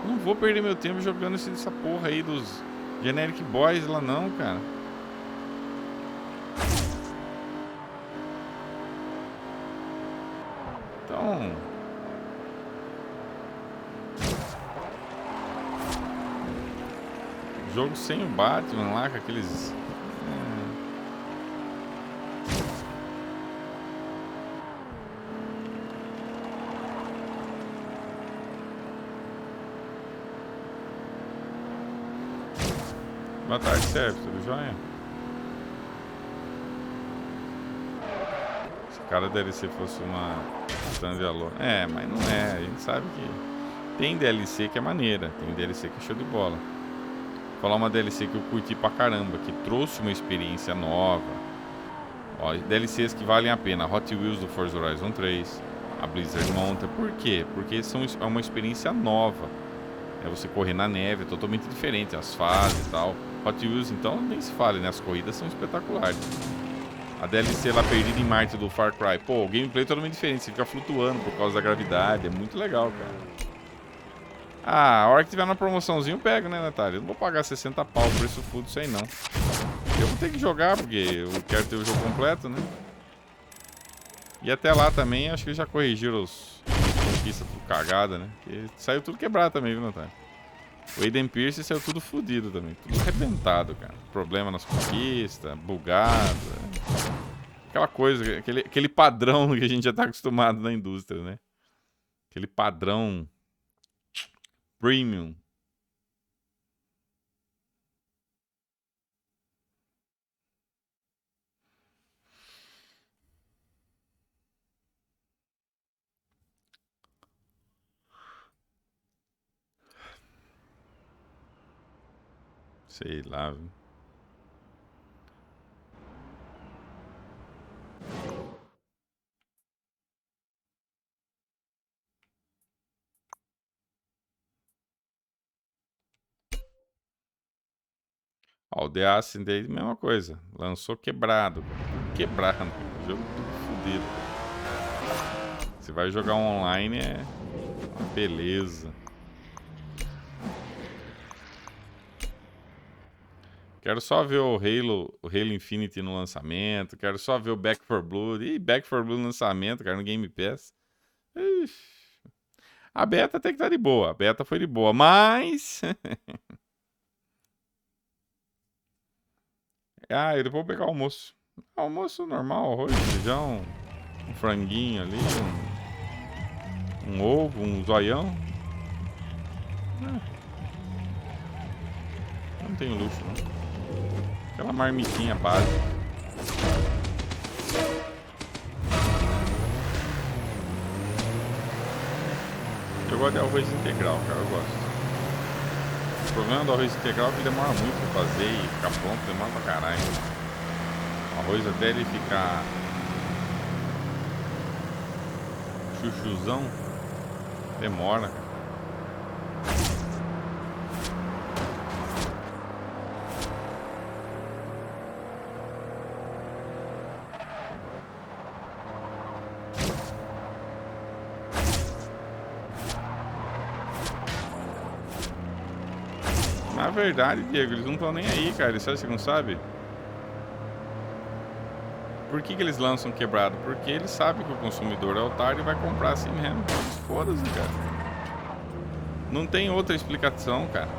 Não vou perder meu tempo jogando essa porra aí dos Generic Boys lá não, cara. Então... jogo sem o Batman lá, com aqueles... Boa tarde, Sérgio. Tudo jóia? Se cada DLC fosse uma standalone... É, mas não é. A gente sabe que tem DLC que é maneira. Tem DLC que é show de bola. Vou falar uma DLC que eu curti pra caramba, que trouxe uma experiência nova. Ó, DLCs que valem a pena. Hot Wheels do Forza Horizon 3, a Blizzard monta. Por quê? Porque é uma experiência nova. É você correr na neve, é totalmente diferente, as fases e tal. Hot Wheels, então, nem se fale, né? As corridas são espetaculares. A DLC lá perdida em Marte do Far Cry. Pô, o gameplay é totalmente diferente, você fica flutuando por causa da gravidade. É muito legal, cara. Ah, a hora que tiver na promoçãozinho eu pego, né, Natália? Eu não vou pagar 60 pau por preço full disso aí, não. Eu vou ter que jogar, porque eu quero ter o jogo completo, né? E até lá também, acho que já corrigiram os conquistas tudo cagada, né? Porque saiu tudo quebrado também, viu, Natália? O Aiden Pierce saiu tudo fodido também. Tudo arrebentado, cara. Problema nas conquistas, bugado. Aquela coisa, aquele padrão que a gente já tá acostumado na indústria, né? Aquele padrão premium. Sei lá, viu? Ó, o The Ascent aí, mesma coisa. Lançou quebrado. Quebrado. Jogo tudo fodido. Você vai jogar online, é uma beleza. Quero só ver o Halo Infinite no lançamento. Quero só ver o Back 4 Blood. Ih, Back 4 Blood no lançamento, cara, no Game Pass. Ixi. A beta até que tá de boa. A beta foi de boa, mas... ah, eu vou pegar o almoço. Almoço normal, arroz, feijão, um franguinho ali, um ovo, um zoião. Não tenho luxo, não. Aquela marmitinha básica. Eu gosto de arroz integral, cara, eu gosto. O problema do arroz integral é que demora muito pra fazer e ficar pronto, demora pra caralho. O arroz até ele ficar chuchuzão, demora, cara. Na verdade, Diego, eles não estão nem aí, cara. Sabe, você não sabe? Por que eles lançam quebrado? Porque eles sabem que o consumidor é otário e vai comprar assim mesmo. Foda-se, cara. Não tem outra explicação, cara.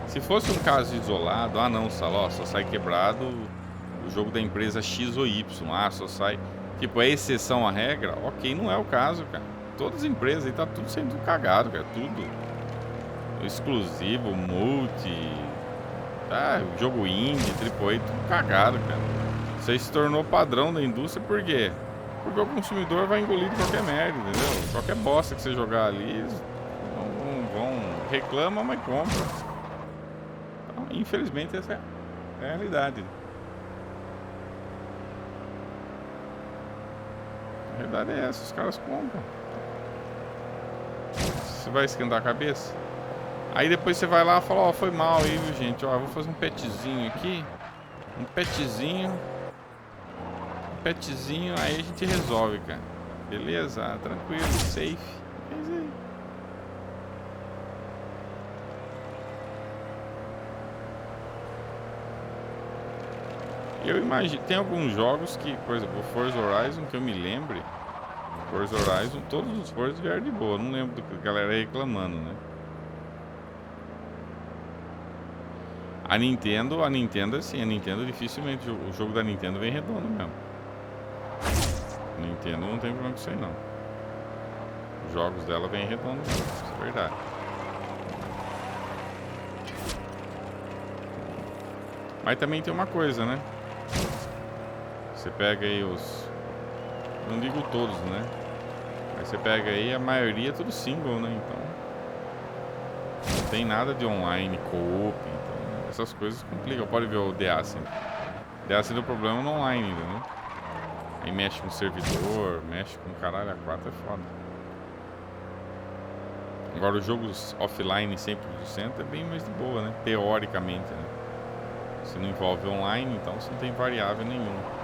Se fosse um caso isolado, ah não, só sai quebrado o jogo da empresa X ou Y. Ah, só sai... tipo, é exceção à regra? Ok, não é o caso, cara. Todas as empresas aí tá tudo sendo cagado, cara. Tudo. Exclusivo, multi, jogo indie, AAA, tudo cagado, cara. Isso aí se tornou padrão da indústria, por quê? Porque o consumidor vai engolir de qualquer merda, entendeu? Qualquer bosta que você jogar ali, eles vão reclama, mas compra. Então, infelizmente, essa é a realidade. A realidade é essa, os caras compram. Você vai esquentar a cabeça? Aí depois você vai lá e fala, ó, foi mal aí, viu, gente? Ó, eu vou fazer um petzinho aqui. Um petzinho. petzinho, aí a gente resolve, cara. Beleza? Tranquilo, safe. É isso aí. Eu imagino, tem alguns jogos que, por exemplo, o Forza Horizon, que eu me lembre, Forza Horizon, todos os Forza vieram de boa. Não lembro do que a galera reclamando, né? A Nintendo, assim, a Nintendo dificilmente, o jogo da Nintendo vem redondo mesmo. A Nintendo não tem problema com isso aí, não. Os jogos dela vêm redondos mesmo, isso é verdade. Mas também tem uma coisa, né? Você pega aí os... Não digo todos, né? Mas você pega aí, a maioria é tudo single, né? Então... Não tem nada de online, co-op, então... Essas coisas complicam. Pode ver o The Ascent. The Ascent é o problema no online ainda, né? Aí mexe com o servidor, mexe com o caralho a 4, é foda. Agora os jogos offline 100% é bem mais de boa, né? Teoricamente, né? Se não envolve online, então você não tem variável nenhuma.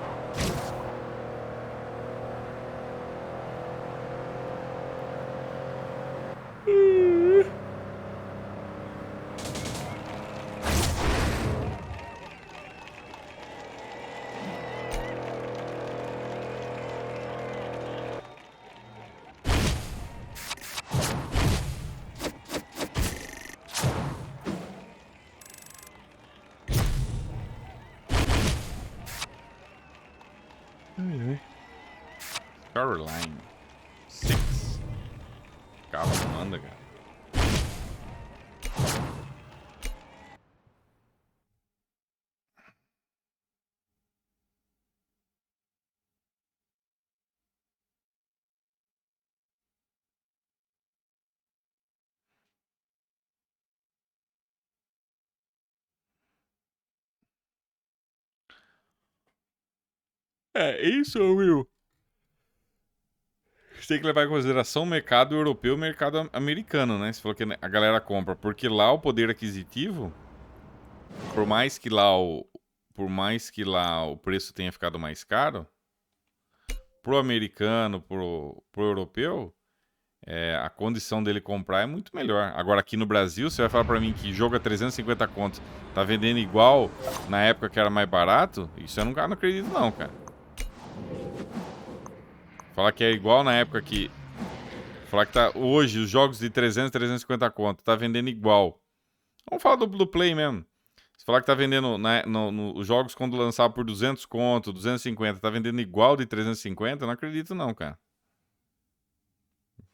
Caroline 6. Carro não anda, cara. É isso, Will. Você tem que levar em consideração o mercado europeu e o mercado americano, né? Você falou que a galera compra, porque lá o poder aquisitivo, por mais que lá o preço tenha ficado mais caro, pro americano, pro europeu, a condição dele comprar é muito melhor. Agora aqui no Brasil, você vai falar pra mim que jogo a 350 contos tá vendendo igual na época que era mais barato? Isso eu não acredito não, cara. Falar que é igual na época que... Falar que tá hoje os jogos de 300, 350 conto tá vendendo igual. Vamos falar do Play mesmo. Se falar que tá vendendo os jogos quando lançava por 200 conto, 250, tá vendendo igual de 350, eu não acredito não, cara.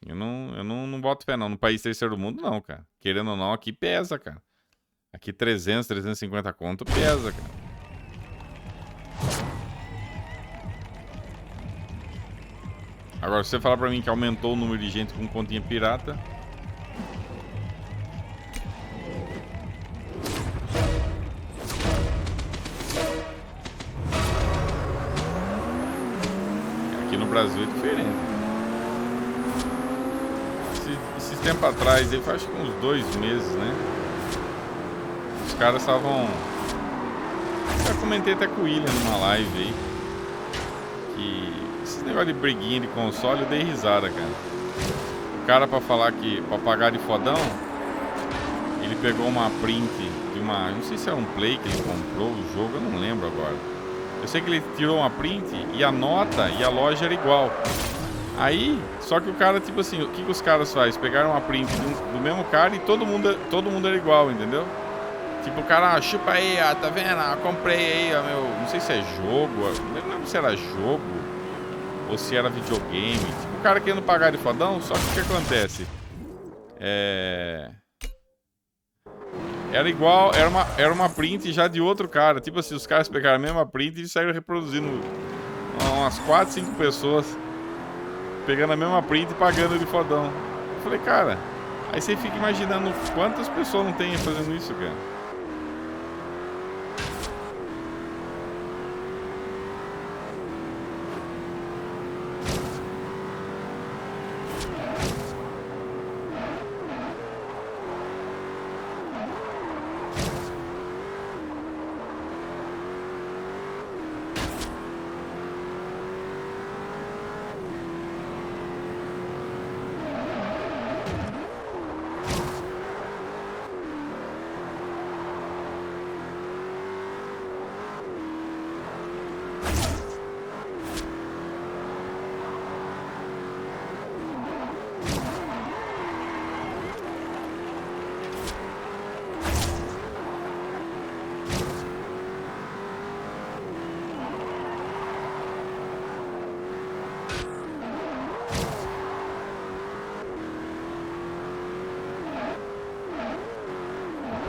Eu não boto fé não. No país terceiro mundo não, cara. Querendo ou não, aqui pesa, cara. Aqui 300, 350 conto pesa, cara. Agora, se você falar pra mim que aumentou o número de gente com continha pirata... Aqui no Brasil é diferente. Esses tempos atrás, aí faz uns 2 meses, né? Os caras estavam... Eu comentei até com o William numa live aí. Que... Esse negócio de briguinha de console, eu dei risada, cara. O cara, pra falar que... Pra pagar de fodão, ele pegou uma print de uma... Não sei se era um Play que ele comprou, o jogo, eu não lembro agora. Eu sei que ele tirou uma print e a nota e a loja era igual. Aí, só que o cara, tipo assim, o que os caras fazem? Pegaram uma print do mesmo cara e todo mundo era igual, entendeu? Tipo, o cara, chupa aí, ó, tá vendo? Comprei aí, ó, meu... Não sei se é jogo, não lembro se era jogo ou se era videogame. Tipo, o cara querendo pagar de fodão, só que o que acontece? Era igual, era uma print já de outro cara. Tipo assim, os caras pegaram a mesma print e saíram reproduzindo umas 4, 5 pessoas pegando a mesma print e pagando de fodão. Eu falei, cara, aí você fica imaginando quantas pessoas não tem fazendo isso, cara.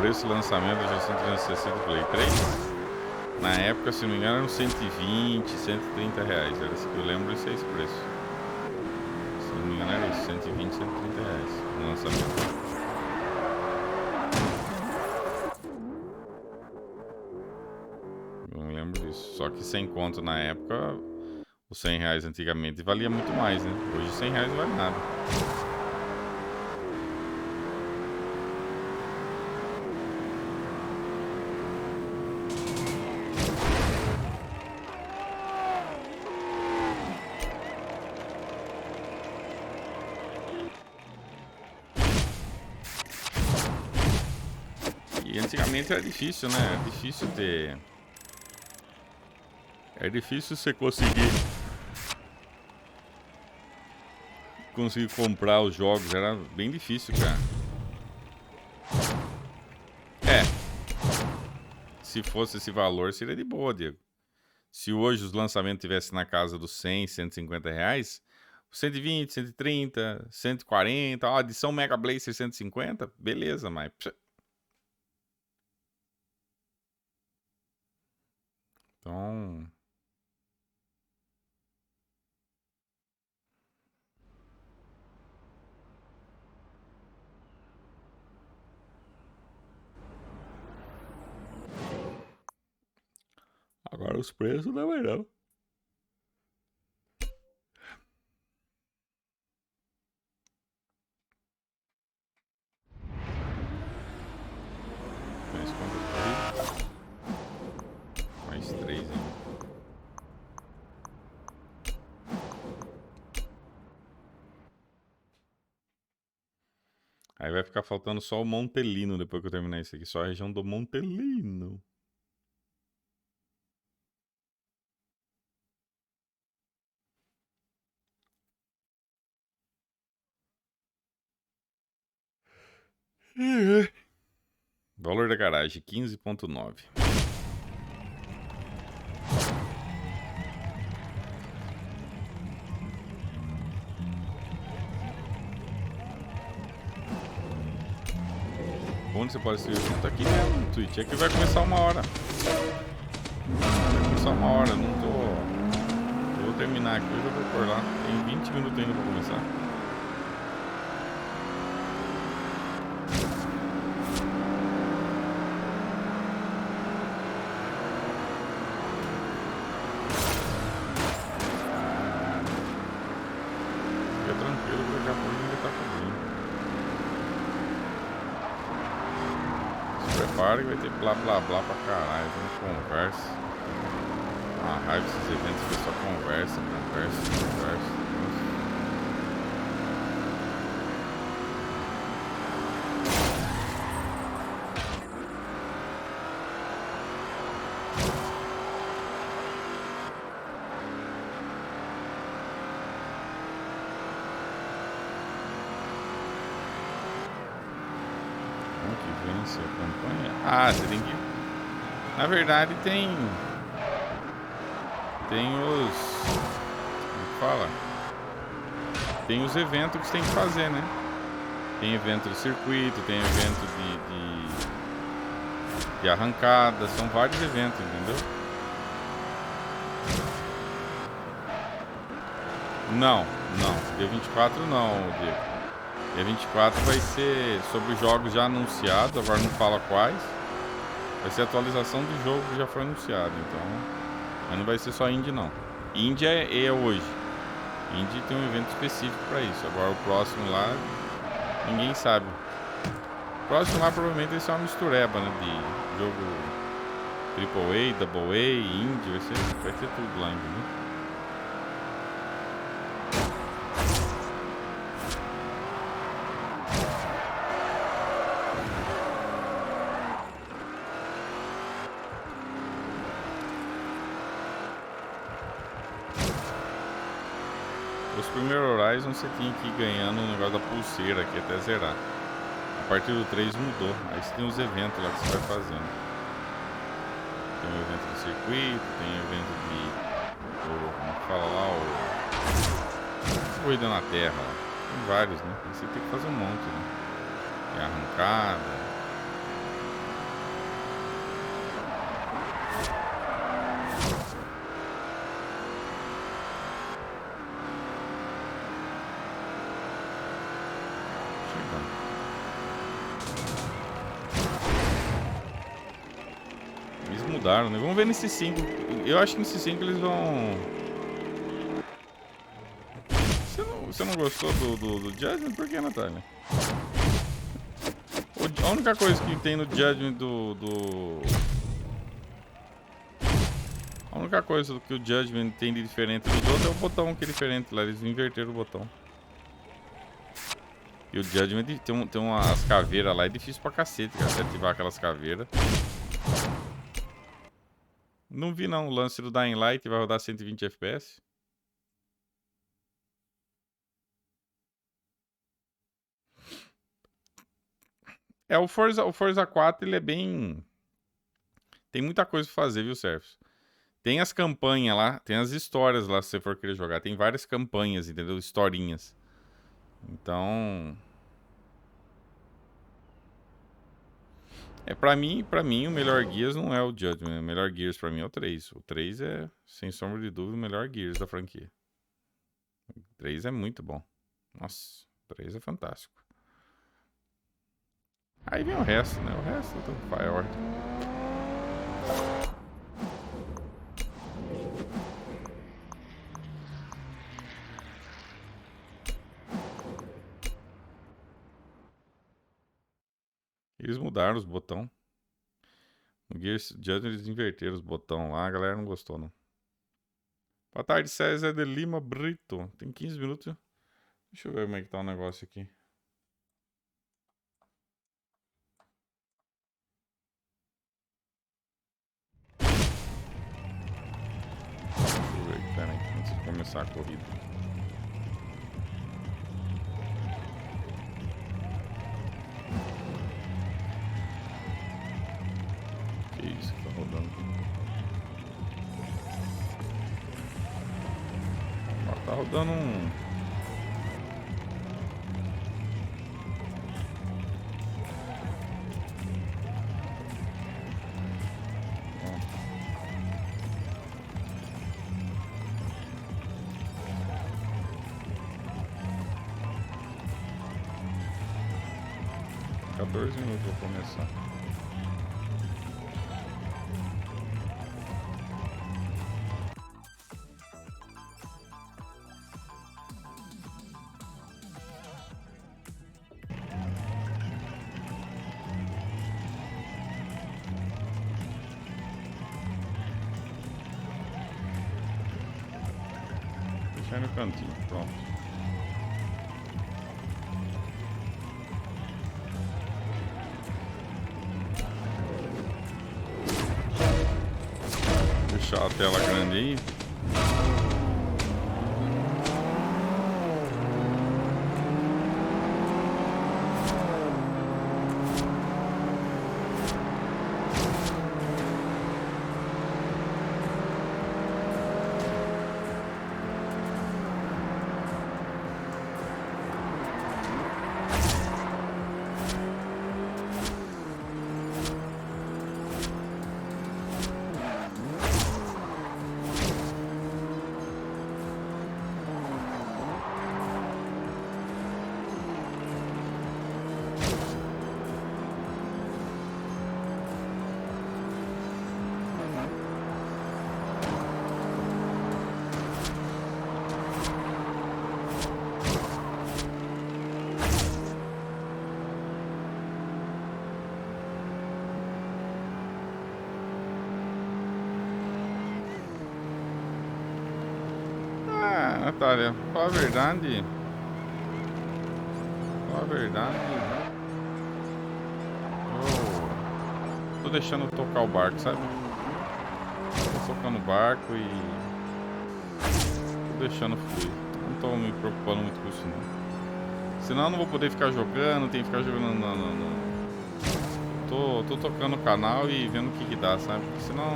Preço de lançamento da gestão 360 do Play 3, na época, se não me engano, eram 120, 130 reais. Era isso que eu lembro, esse é esse preço. Se não me engano, era isso, 120, 130 reais no lançamento. Eu não lembro disso. Só que sem conto na época, os 100 reais antigamente valia muito mais, né? Hoje 100 reais não vale nada. E antigamente era difícil, né? Era difícil ter... É difícil você conseguir comprar os jogos, era bem difícil, cara. É. Se fosse esse valor, seria de boa, Diego. Se hoje os lançamentos tivessem na casa dos 100, 150 reais, 120, 130, 140, ó, edição Mega Blazer 150, beleza, mas... Então... Agora os preços não é não. Mais quantas corridas? Mais 3, hein? Aí vai ficar faltando só o Montelino depois que eu terminar isso aqui. Só a região do Montelino. Valor da garagem, 15,9. Onde você pode assistir junto aqui mesmo no Twitch? É que vai começar 1 hora. Vai começar 1 hora, não tô... Eu vou terminar aqui, eu já vou por lá. Tem 20 minutos ainda pra começar. Fica tranquilo que daqui a pouco ainda tá cobrindo. Se prepara que vai ter blá blá blá pra caralho. Tem conversa. A raiva desses eventos que só conversa. Como que vence a campanha? Ah, você tem que... Na verdade tem os... Como que fala? Tem os eventos que você tem que fazer, né? Tem evento de circuito, tem evento de arrancada, são vários eventos, entendeu? Não. Dia 24 não, Diego. Dia 24 vai ser sobre jogos já anunciados, agora não fala quais. Vai ser a atualização do jogo que já foi anunciado, então... Mas não vai ser só Indie, não. Indie é hoje. Indie tem um evento específico pra isso. Agora o próximo lá, ninguém sabe. O próximo lá provavelmente vai ser uma mistureba, né? De jogo AAA, AA, Indie, vai ter tudo lá, entendeu? Os primeiros Horizon você tinha que ir ganhando o negócio da pulseira aqui até zerar. A partir do 3 mudou. Aí você tem os eventos lá que você vai fazendo. Tem o evento do circuito, tem o evento de... como que fala lá? Corrida na terra lá. Tem vários, né? Você tem que fazer um monte, né? Tem arrancada. Eles mudaram, né? Vamos ver nesse 5. Eu acho que nesse 5 eles vão... Você não gostou do Judgment? Por que, Natália? A única coisa que tem no Judgment A única coisa que o Judgment tem de diferente dos outros é o botão que é diferente lá. Eles inverteram o botão. E o Judgment tem umas caveiras lá. É difícil pra cacete, cara, você ativar aquelas caveiras. Não vi não o lance do Dying Light. Vai rodar 120 FPS. O Forza 4 ele é bem... Tem muita coisa pra fazer, viu, Serfs? Tem as campanhas lá, tem as histórias lá se você for querer jogar. Tem várias campanhas, entendeu? Historinhas. Então... pra mim o melhor Gears não é o Judgment. O melhor Gears pra mim é o 3. O 3 é, sem sombra de dúvida, o melhor Gears da franquia. O 3 é muito bom. Nossa, o 3 é fantástico. Aí vem o resto, né? O resto vai a ordem. Eles mudaram os botões. No Gears Judgment eles inverteram os botões lá. A galera não gostou, não. Boa tarde, César de Lima Brito. Tem 15 minutos. Deixa eu ver como é que tá o negócio aqui. Deixa eu ver aqui, pera aí, antes de começar a corrida. Que isso que tá rodando? Ó, tá rodando um... Ó, 14 minutos pra começar. Deixa no cantinho, pronto. Deixar a tela grande aí. Natália, fala a verdade. Fala a verdade. Eu tô deixando tocar o barco, sabe? Tô tocando o barco e tô deixando fluir. Não tô me preocupando muito com isso, não. Senão eu não vou poder ficar jogando, tem que ficar jogando Tô tocando o canal e vendo o que dá, sabe? Porque senão,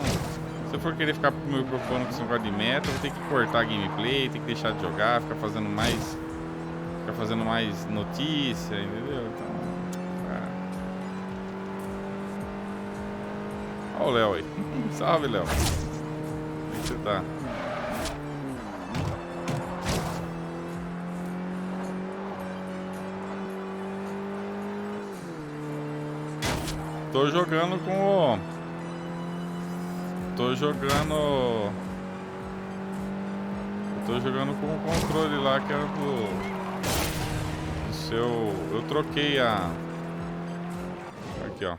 se eu for querer ficar me preocupando com esse negócio de meta, eu vou ter que cortar a gameplay, ter que deixar de jogar, ficar fazendo mais notícia, entendeu? Então, Ó o Léo aí. Salve, Léo. Como é que você tá? Tô jogando com o... Tô jogando com o controle lá que era do seu... Eu troquei a... Aqui, ó.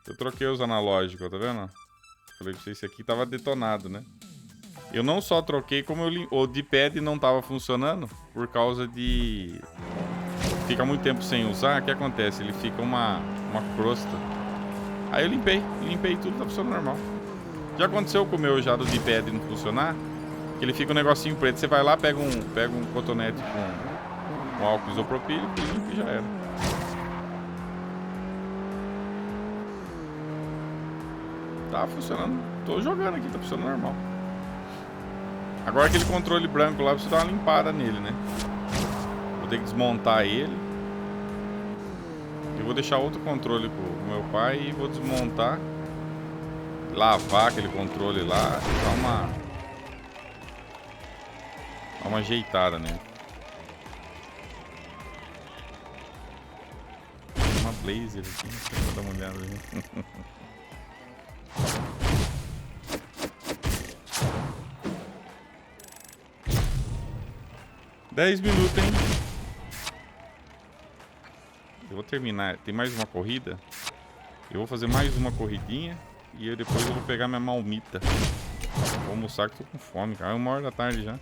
Eu troquei os analógicos, tá vendo? Falei pra vocês, esse aqui tava detonado, né? Eu não só troquei, como o D-pad não tava funcionando por causa de... Fica muito tempo sem usar, o que acontece? Ele fica uma crosta. Aí eu limpei tudo, tá funcionando normal. Já aconteceu com o meu já do D-pad não funcionar, que ele fica um negocinho preto. Você vai lá, pega um cotonete com álcool isopropílico e limpa e já era. Tá funcionando. Tô jogando aqui, tá funcionando normal. Agora aquele controle branco lá, preciso dar uma limpada nele, né? Vou ter que desmontar ele. Eu vou deixar outro controle pro meu pai e vou desmontar. Lavar aquele controle lá. Dar uma ajeitada nele. Uma blazer aqui. Deixa eu dar uma olhada aí. 10 minutos, hein? Eu vou terminar. Tem mais uma corrida. Eu vou fazer mais uma corridinha. E depois eu vou pegar minha marmita. Vou almoçar que tô com fome, cara. É 1h da tarde já.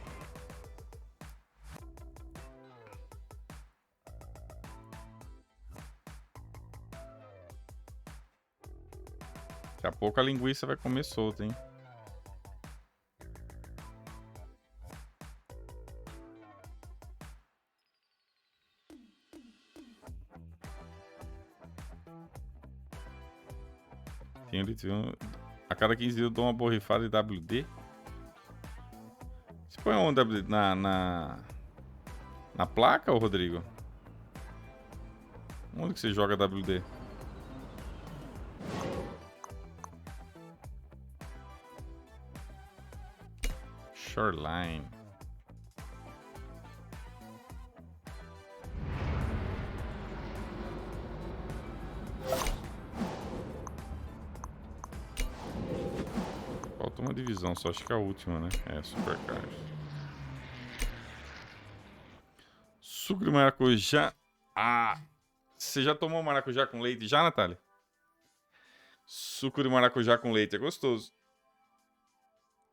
Daqui a pouco a linguiça vai comer solta, hein? A cada 15 dias eu dou uma borrifada de WD. Você põe um WD na placa, ô Rodrigo? Onde que você joga WD? Shoreline. Falta uma divisão, só acho que é a última, né? É, supercars. Suco de maracujá. Ah! Você já tomou maracujá com leite já, Natália? Suco de maracujá com leite é gostoso.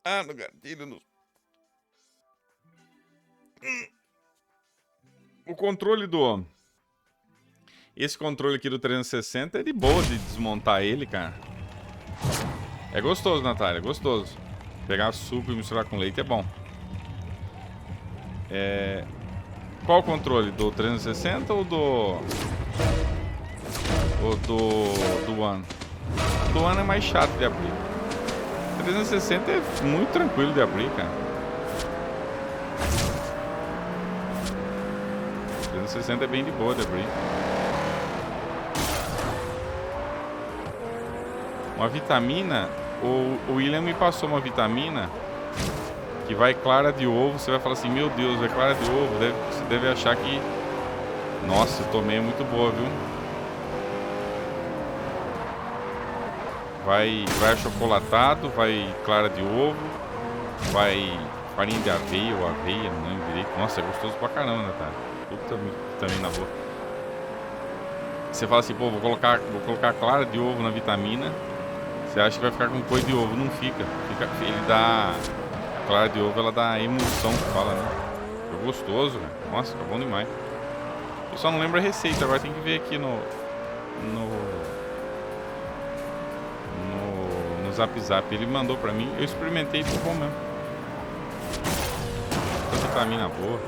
Ah, no gatilho. No... O controle do... Esse controle aqui do 360 é de boa de desmontar ele, cara. É gostoso, Natália, é gostoso. Pegar suco e misturar com leite é bom. Qual o controle? Do 360 ou do... do One? Do One é mais chato de abrir. 360 é muito tranquilo de abrir, cara. 360 é bem de boa de abrir. Uma vitamina, o William me passou uma vitamina que vai clara de ovo. Você vai falar assim, meu Deus, vai clara de ovo. Você deve achar que... Nossa, eu tomei, é muito boa, viu? Vai achocolatado, vai clara de ovo, vai farinha de aveia ou aveia, não lembro direito. Nossa, é gostoso pra caramba, Natália. Puta também na boca. Você fala assim, pô, vou colocar clara de ovo na vitamina. Você acha que vai ficar com coisa de ovo? Não fica. Ele dá... A clara de ovo, ela dá emulsão, que fala, né? É gostoso, cara. Nossa, fica bom demais. Eu só não lembro a receita, agora tem que ver aqui no Zap. Ele mandou pra mim, eu experimentei e ficou bom mesmo. vitamina boa.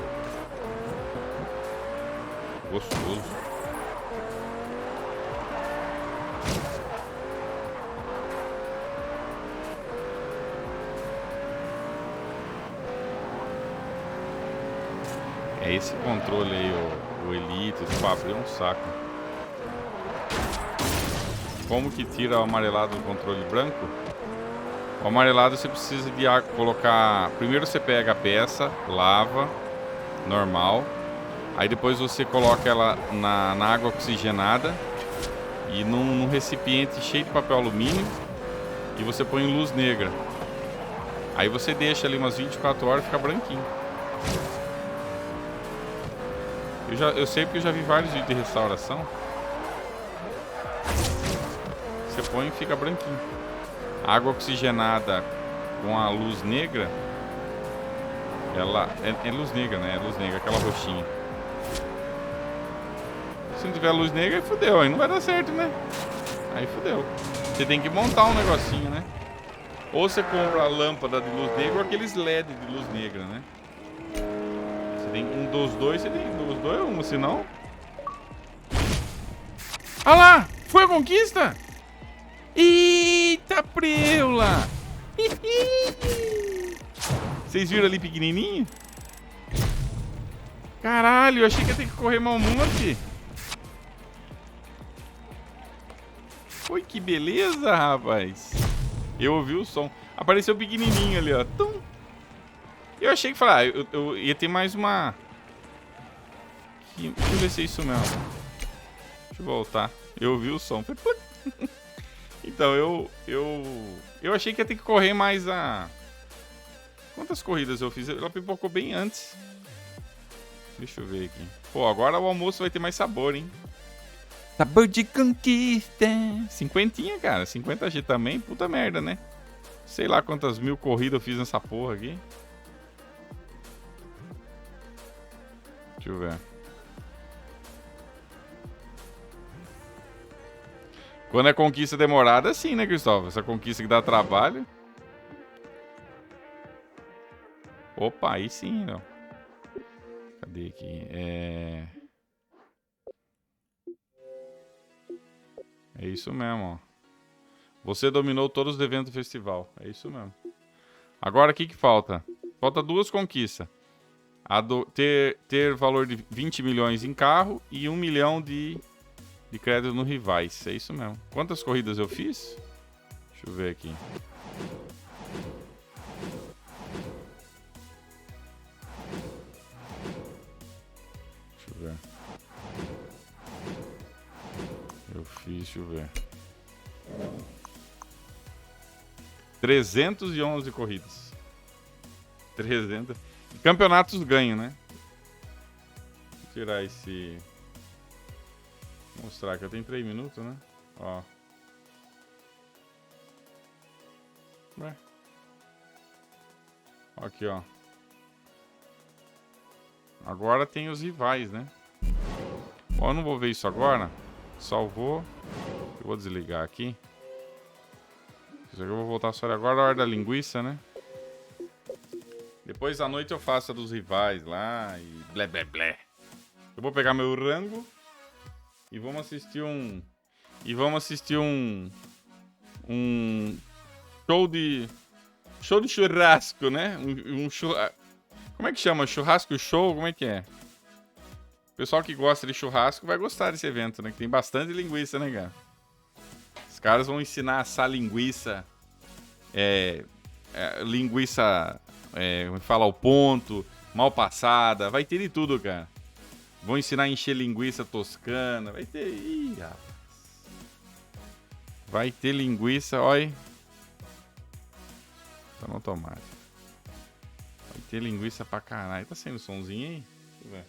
Gostoso. É esse controle aí, o Elite, pra abrir um saco. Como que tira o amarelado do controle branco? O amarelado você precisa de colocar... Primeiro você pega a peça, lava, normal. Aí depois você coloca ela na água oxigenada e num recipiente cheio de papel alumínio e você põe em luz negra. Aí você deixa ali umas 24 horas e fica branquinho. Eu sei porque eu já vi vários vídeos de restauração. Você põe e fica branquinho. Água oxigenada com a luz negra, ela é luz negra, né? É luz negra, aquela roxinha. Se não tiver luz negra, aí fudeu, aí não vai dar certo, né? Aí fudeu. Você tem que montar um negocinho, né? Ou você compra a lâmpada de luz negra ou aqueles LED de luz negra, né? Você tem um dos dois, você tem dos dois ou um, senão... Olha lá! Foi a conquista! Eita preula! Vocês viram ali pequenininho? Caralho, eu achei que ia ter que correr mal um monte. Oi, que beleza, rapaz. Eu ouvi o som. Apareceu pequenininho ali, ó. Tum. Eu achei que falar, eu ia ter mais uma... Deixa eu ver se é isso mesmo. Deixa eu voltar. Eu ouvi o som. Então, eu achei que ia ter que correr mais a... Quantas corridas eu fiz? Ela pipocou bem antes. Deixa eu ver aqui. Pô, agora o almoço vai ter mais sabor, hein? Sabor de conquista. 50, cara. 50G também. Puta merda, né? Sei lá quantas mil corridas eu fiz nessa porra aqui. Deixa eu ver. Quando é conquista demorada, sim, né, Cristóvão? Essa conquista que dá trabalho. Opa, aí sim, não. Cadê aqui? É isso mesmo, ó. Você dominou todos os eventos do festival. É isso mesmo. Agora, o que falta? Falta 2 conquistas. Ter valor de 20 milhões em carro e 1 milhão de crédito no rivais. É isso mesmo. Quantas corridas eu fiz? Deixa eu ver aqui. Deixa eu ver. Eu fiz, deixa eu ver. 311 corridas. 300. Campeonatos ganho, né? Vou tirar esse... Vou mostrar que eu tenho 3 minutos, né? Ó. Ué. Aqui, ó. Agora tem os rivais, né? Bom, eu não vou ver isso agora. Salvou. Eu vou desligar aqui. Isso aqui eu vou voltar só agora, a hora da linguiça, né? Depois da noite eu faço a dos rivais lá e blé blé blé. Eu vou pegar meu rango e vamos assistir um... E vamos assistir um show de churrasco, né? Como é que chama? Churrasco show? Como é que é? O pessoal que gosta de churrasco vai gostar desse evento, né? Que tem bastante linguiça, né, cara? Os caras vão ensinar a assar linguiça. Linguiça... como é que fala? Ao ponto, mal passada. Vai ter de tudo, cara. Vão ensinar a encher linguiça toscana. Vai ter... Ih, rapaz. Vai ter linguiça, olha. Tá no automático. Vai ter linguiça pra caralho. Tá saindo somzinho aí? Deixa eu ver.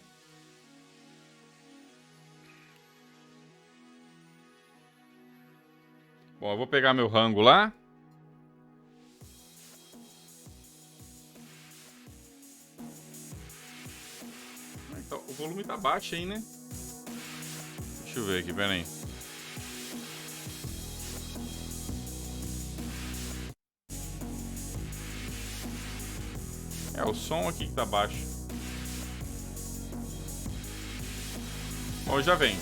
Bom, eu vou pegar meu rango lá. Então, o volume tá baixo aí, né? Deixa eu ver aqui, pera aí. O som aqui que tá baixo. Ó, já vem.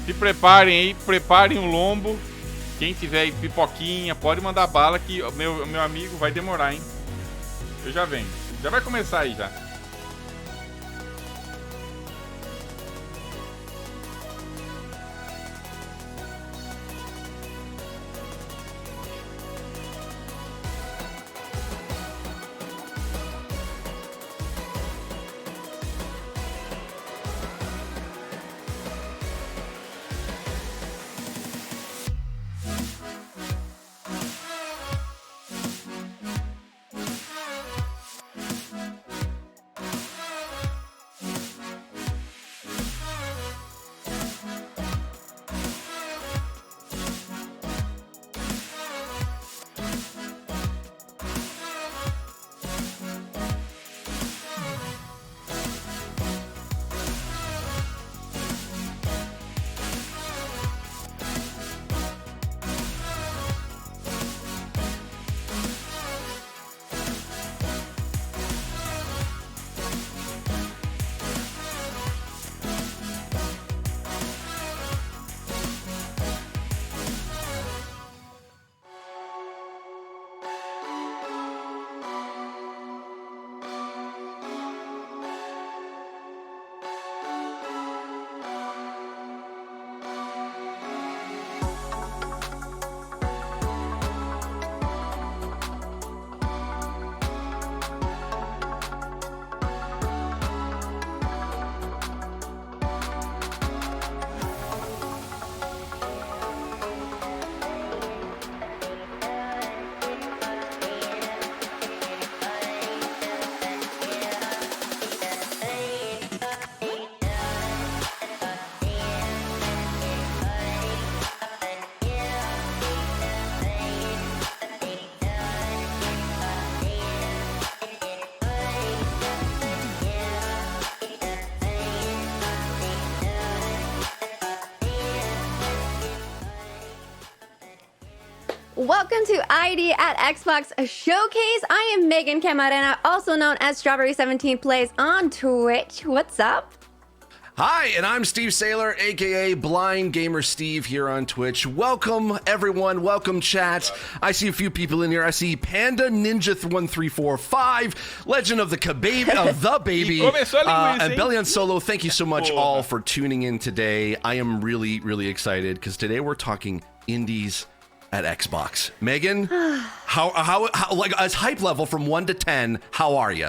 Se preparem aí, preparem o lombo. Quem tiver aí pipoquinha, pode mandar bala que meu amigo vai demorar, hein? Eu já venho. Já vai começar aí já. Welcome to ID at Xbox Showcase. I am Megan Camarena, also known as Strawberry17 Plays on Twitch. What's up? Hi, and I'm Steve Saylor, aka Blind Gamer Steve here on Twitch. Welcome, everyone. Welcome, chat. I see a few people in here. I see Panda Ninja 1345, Legend of the Baby, and Bellion Solo. Thank you so much all for tuning in today. I am really, really excited because today we're talking indies at Xbox. Megan, how like as hype level from 1 to 10, how are you?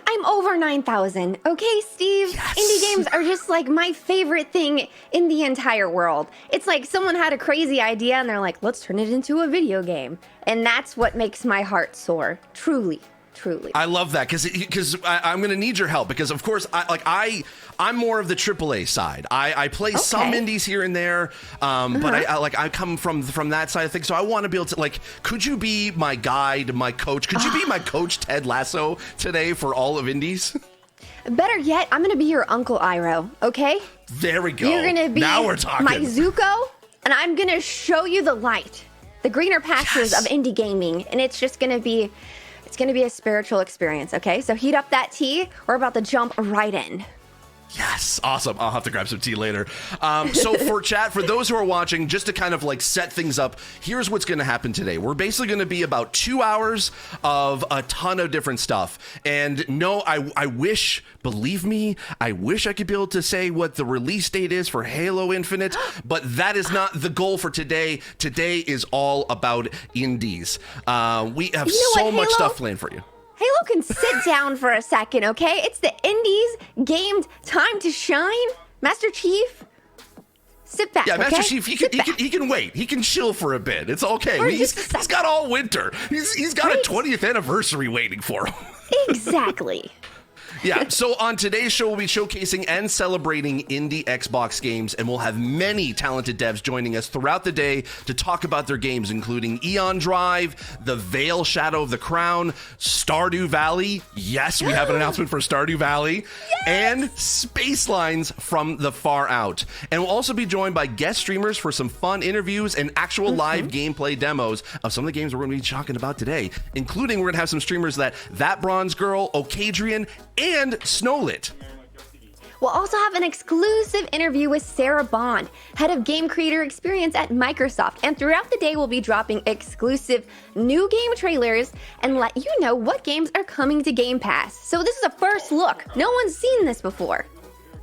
I'm over 9,000. Okay, Steve? Yes. Indie games are just like my favorite thing in the entire world. It's like someone had a crazy idea and they're like, let's turn it into a video game. And that's what makes my heart soar. Truly. I love that because I'm going to need your help because, of course, I'm more of the AAA side. I play some indies here and there, but I come from that side of things. So I want to be able to, like, could you be my guide, my coach? Could you be my coach, Ted Lasso, today for all of indies? Better yet, I'm going to be your Uncle Iroh, okay? There we go. You're going to be now we're talking. my Zuko, and I'm going to show you the light, the greener pastures of indie gaming, and it's just going to be... It's going to be a spiritual experience, okay? So heat up that tea. We're about to jump right in. Yes, awesome. I'll have to grab some tea later. So for chat, for those who are watching, just to kind of like set things up, here's what's going to happen today. We're basically going to be about 2 hours of a ton of different stuff. And no, I wish, believe me, I wish I could be able to say what the release date is for Halo Infinite, but that is not the goal for today. Today is all about indies. We have so much stuff planned for you. Halo can sit down for a second, okay? It's the indies gamed time to shine. Master Chief, sit back. Yeah, okay? Master Chief, he can wait. He can chill for a bit. It's okay. He's got all winter. He's got a 20th anniversary waiting for him. Exactly. Yeah, so on today's show, we'll be showcasing and celebrating indie Xbox games, and we'll have many talented devs joining us throughout the day to talk about their games, including Eon Drive, The Veil Shadow of the Crown, Stardew Valley, yes, we have an announcement for Stardew Valley, and Space Lines from the Far Out. And we'll also be joined by guest streamers for some fun interviews and actual live gameplay demos of some of the games we're going to be talking about today, including we're going to have some streamers that Bronze Girl, Okadrian, and Snowlit. We'll also have an exclusive interview with Sarah Bond, head of game creator experience at Microsoft. And throughout the day, we'll be dropping exclusive new game trailers and let you know what games are coming to Game Pass. So this is a first look. No one's seen this before.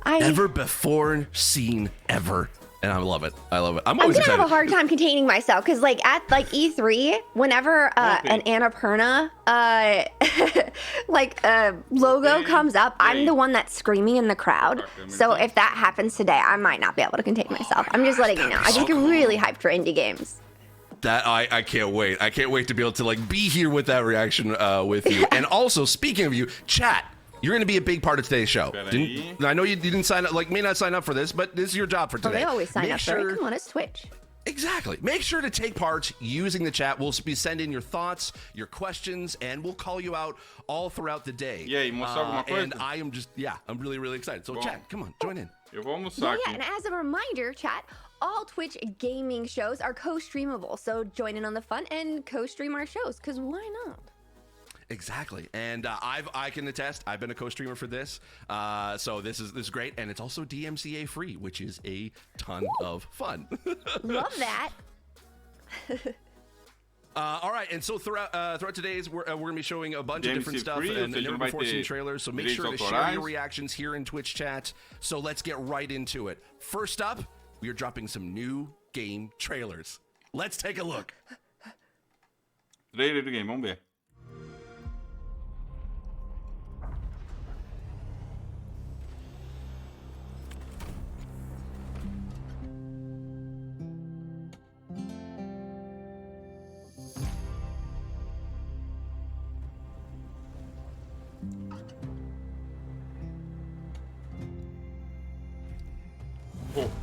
Ever before seen ever. And I love it. I love it. I'm gonna always excited. have a hard time containing myself because, like, at like E3, whenever an Annapurna logo comes up, I'm the one that's screaming in the crowd. So if that happens today, I might not be able to contain myself. I'm just letting you know. I just get really hyped for indie games. That I can't wait. I can't wait to be able to like be here with that reaction with you. And also, speaking of you, chat. You're going to be a big part of today's show. I know you didn't sign up, like may not sign up for this, but this is your job for today. Oh, they always sign up for it. Come on, it's Twitch. Exactly. Make sure to take part using the chat. We'll be sending your thoughts, your questions, and we'll call you out all throughout the day. Yeah, you must alguma coisa? And I am just, I'm really, really excited. So chat, come on, join in. Eu vou almoçar aqui. And as a reminder, chat, all Twitch gaming shows are co-streamable. So join in on the fun and co-stream our shows, because why not? Exactly, and I can attest. I've been a co-streamer for this, so this is great, and it's also DMCA free, which is a ton of fun. Love that. All right, and so throughout today's, we're gonna be showing a bunch of different stuff and never before seen trailers. So make sure to share your reactions here in Twitch chat. So let's get right into it. First up, we are dropping some new game trailers. Let's take a look. Trailer do game, vamos ver.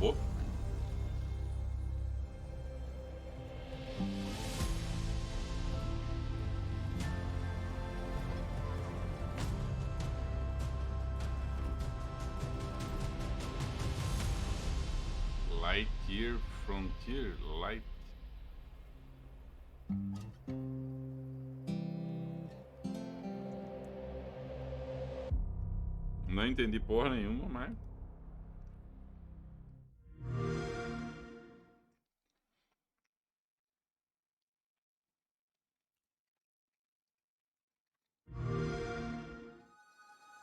Oh. Lightyear Frontier Light. Não entendi porra nenhuma, mas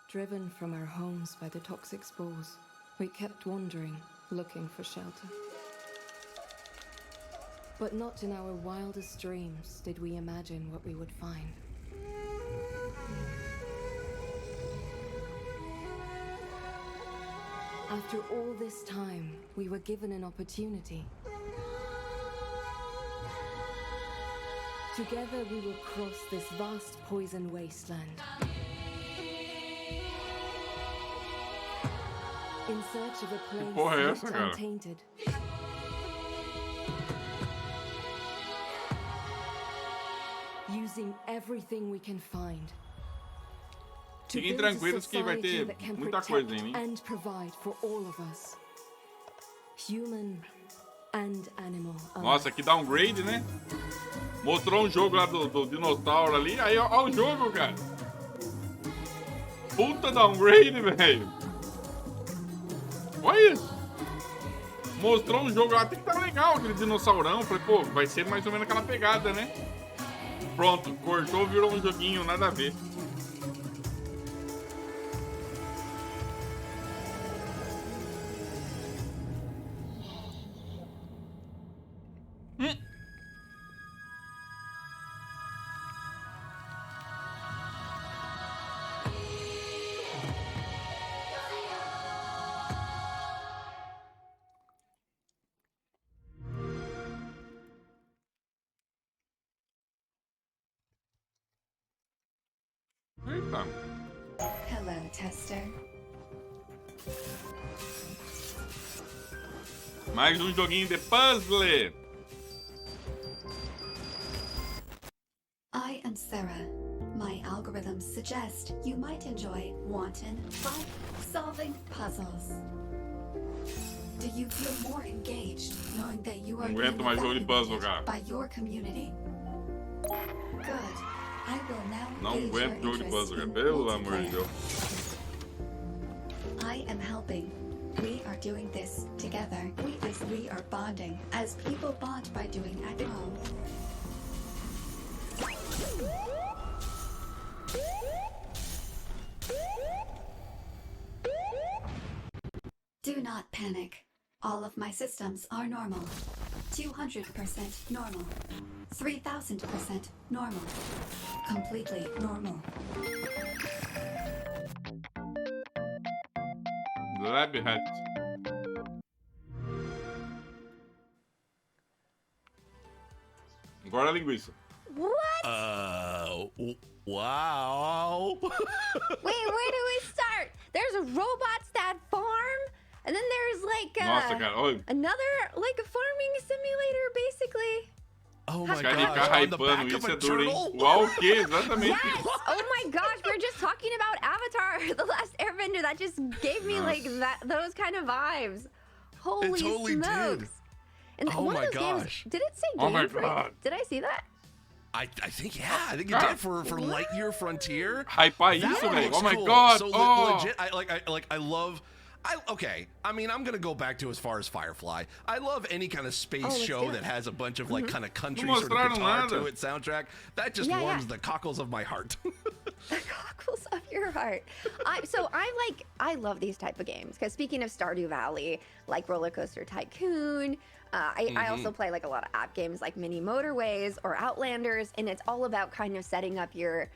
Driven from our homes by the toxic spores, we kept wandering, looking for shelter. But not in our wildest dreams did we imagine what we would find. After all this time, we were given an opportunity. Together we will cross this vast poison wasteland. In search of a place left untainted. Using everything we can find. Fiquem tranquilos que vai ter muita coisa aí, hein? And provide for all of us. Human and animal. Nossa, que downgrade, né? Mostrou um jogo lá do dinossauro ali, aí ó o jogo, cara. Puta downgrade, velho. Olha isso. Mostrou um jogo lá, tem que estar legal aquele dinossaurão. Falei, pô, vai ser mais ou menos aquela pegada, né? Pronto, cortou, virou um joguinho, nada a ver. Eita. Hello, tester. Mais um joguinho de puzzle. I am Sarah. My algorithms suggest you might enjoy wanton, fun-solving puzzles. Do you feel more engaged knowing that you are Não aguento mais jogo de puzzle, cara. by your community? Good. I will now Não aguento jogo de puzzle, cara. Pelo amor de Deus. I am helping. We are doing this together. We are bonding as people bond by doing at home. Do not panic. All of my systems are normal. 200% normal. 3000% normal. Completely normal. Lab hat. Agora a linguiça. What? Wow. Wait, where do we start? There's robots that farm, and then there's like Nossa, cara, olha. another like a farming simulator, basically. Oh my Os caras ficam god. On the back hypando, of isso a é duro, hein? turtle? Uau, o quê? Exatamente. Yes! Oh my gosh, we're just talking about Avatar, The Last Airbender. That just gave me like those kind of vibes. Holy It totally smokes! did. And Oh one my of those games, gosh. did it say game Oh my for God. it? Did I see that? I think yeah, I think it did for Lightyear Frontier. Hypar That isso, one velho. looks Oh my cool. god. So Oh. legit, I love. Okay, I mean, I'm gonna go back to as far as Firefly. I love any kind of space let's show do it. that has a bunch of like kind of country Não sort of mostraram guitar nada. to it soundtrack. That just Yeah, warms yeah. the cockles of my heart. The cockles of your heart. I love these type of games because speaking of Stardew Valley, like Roller Coaster Tycoon, I also play like a lot of app games like Mini Motorways or Outlanders, and it's all about kind of setting up your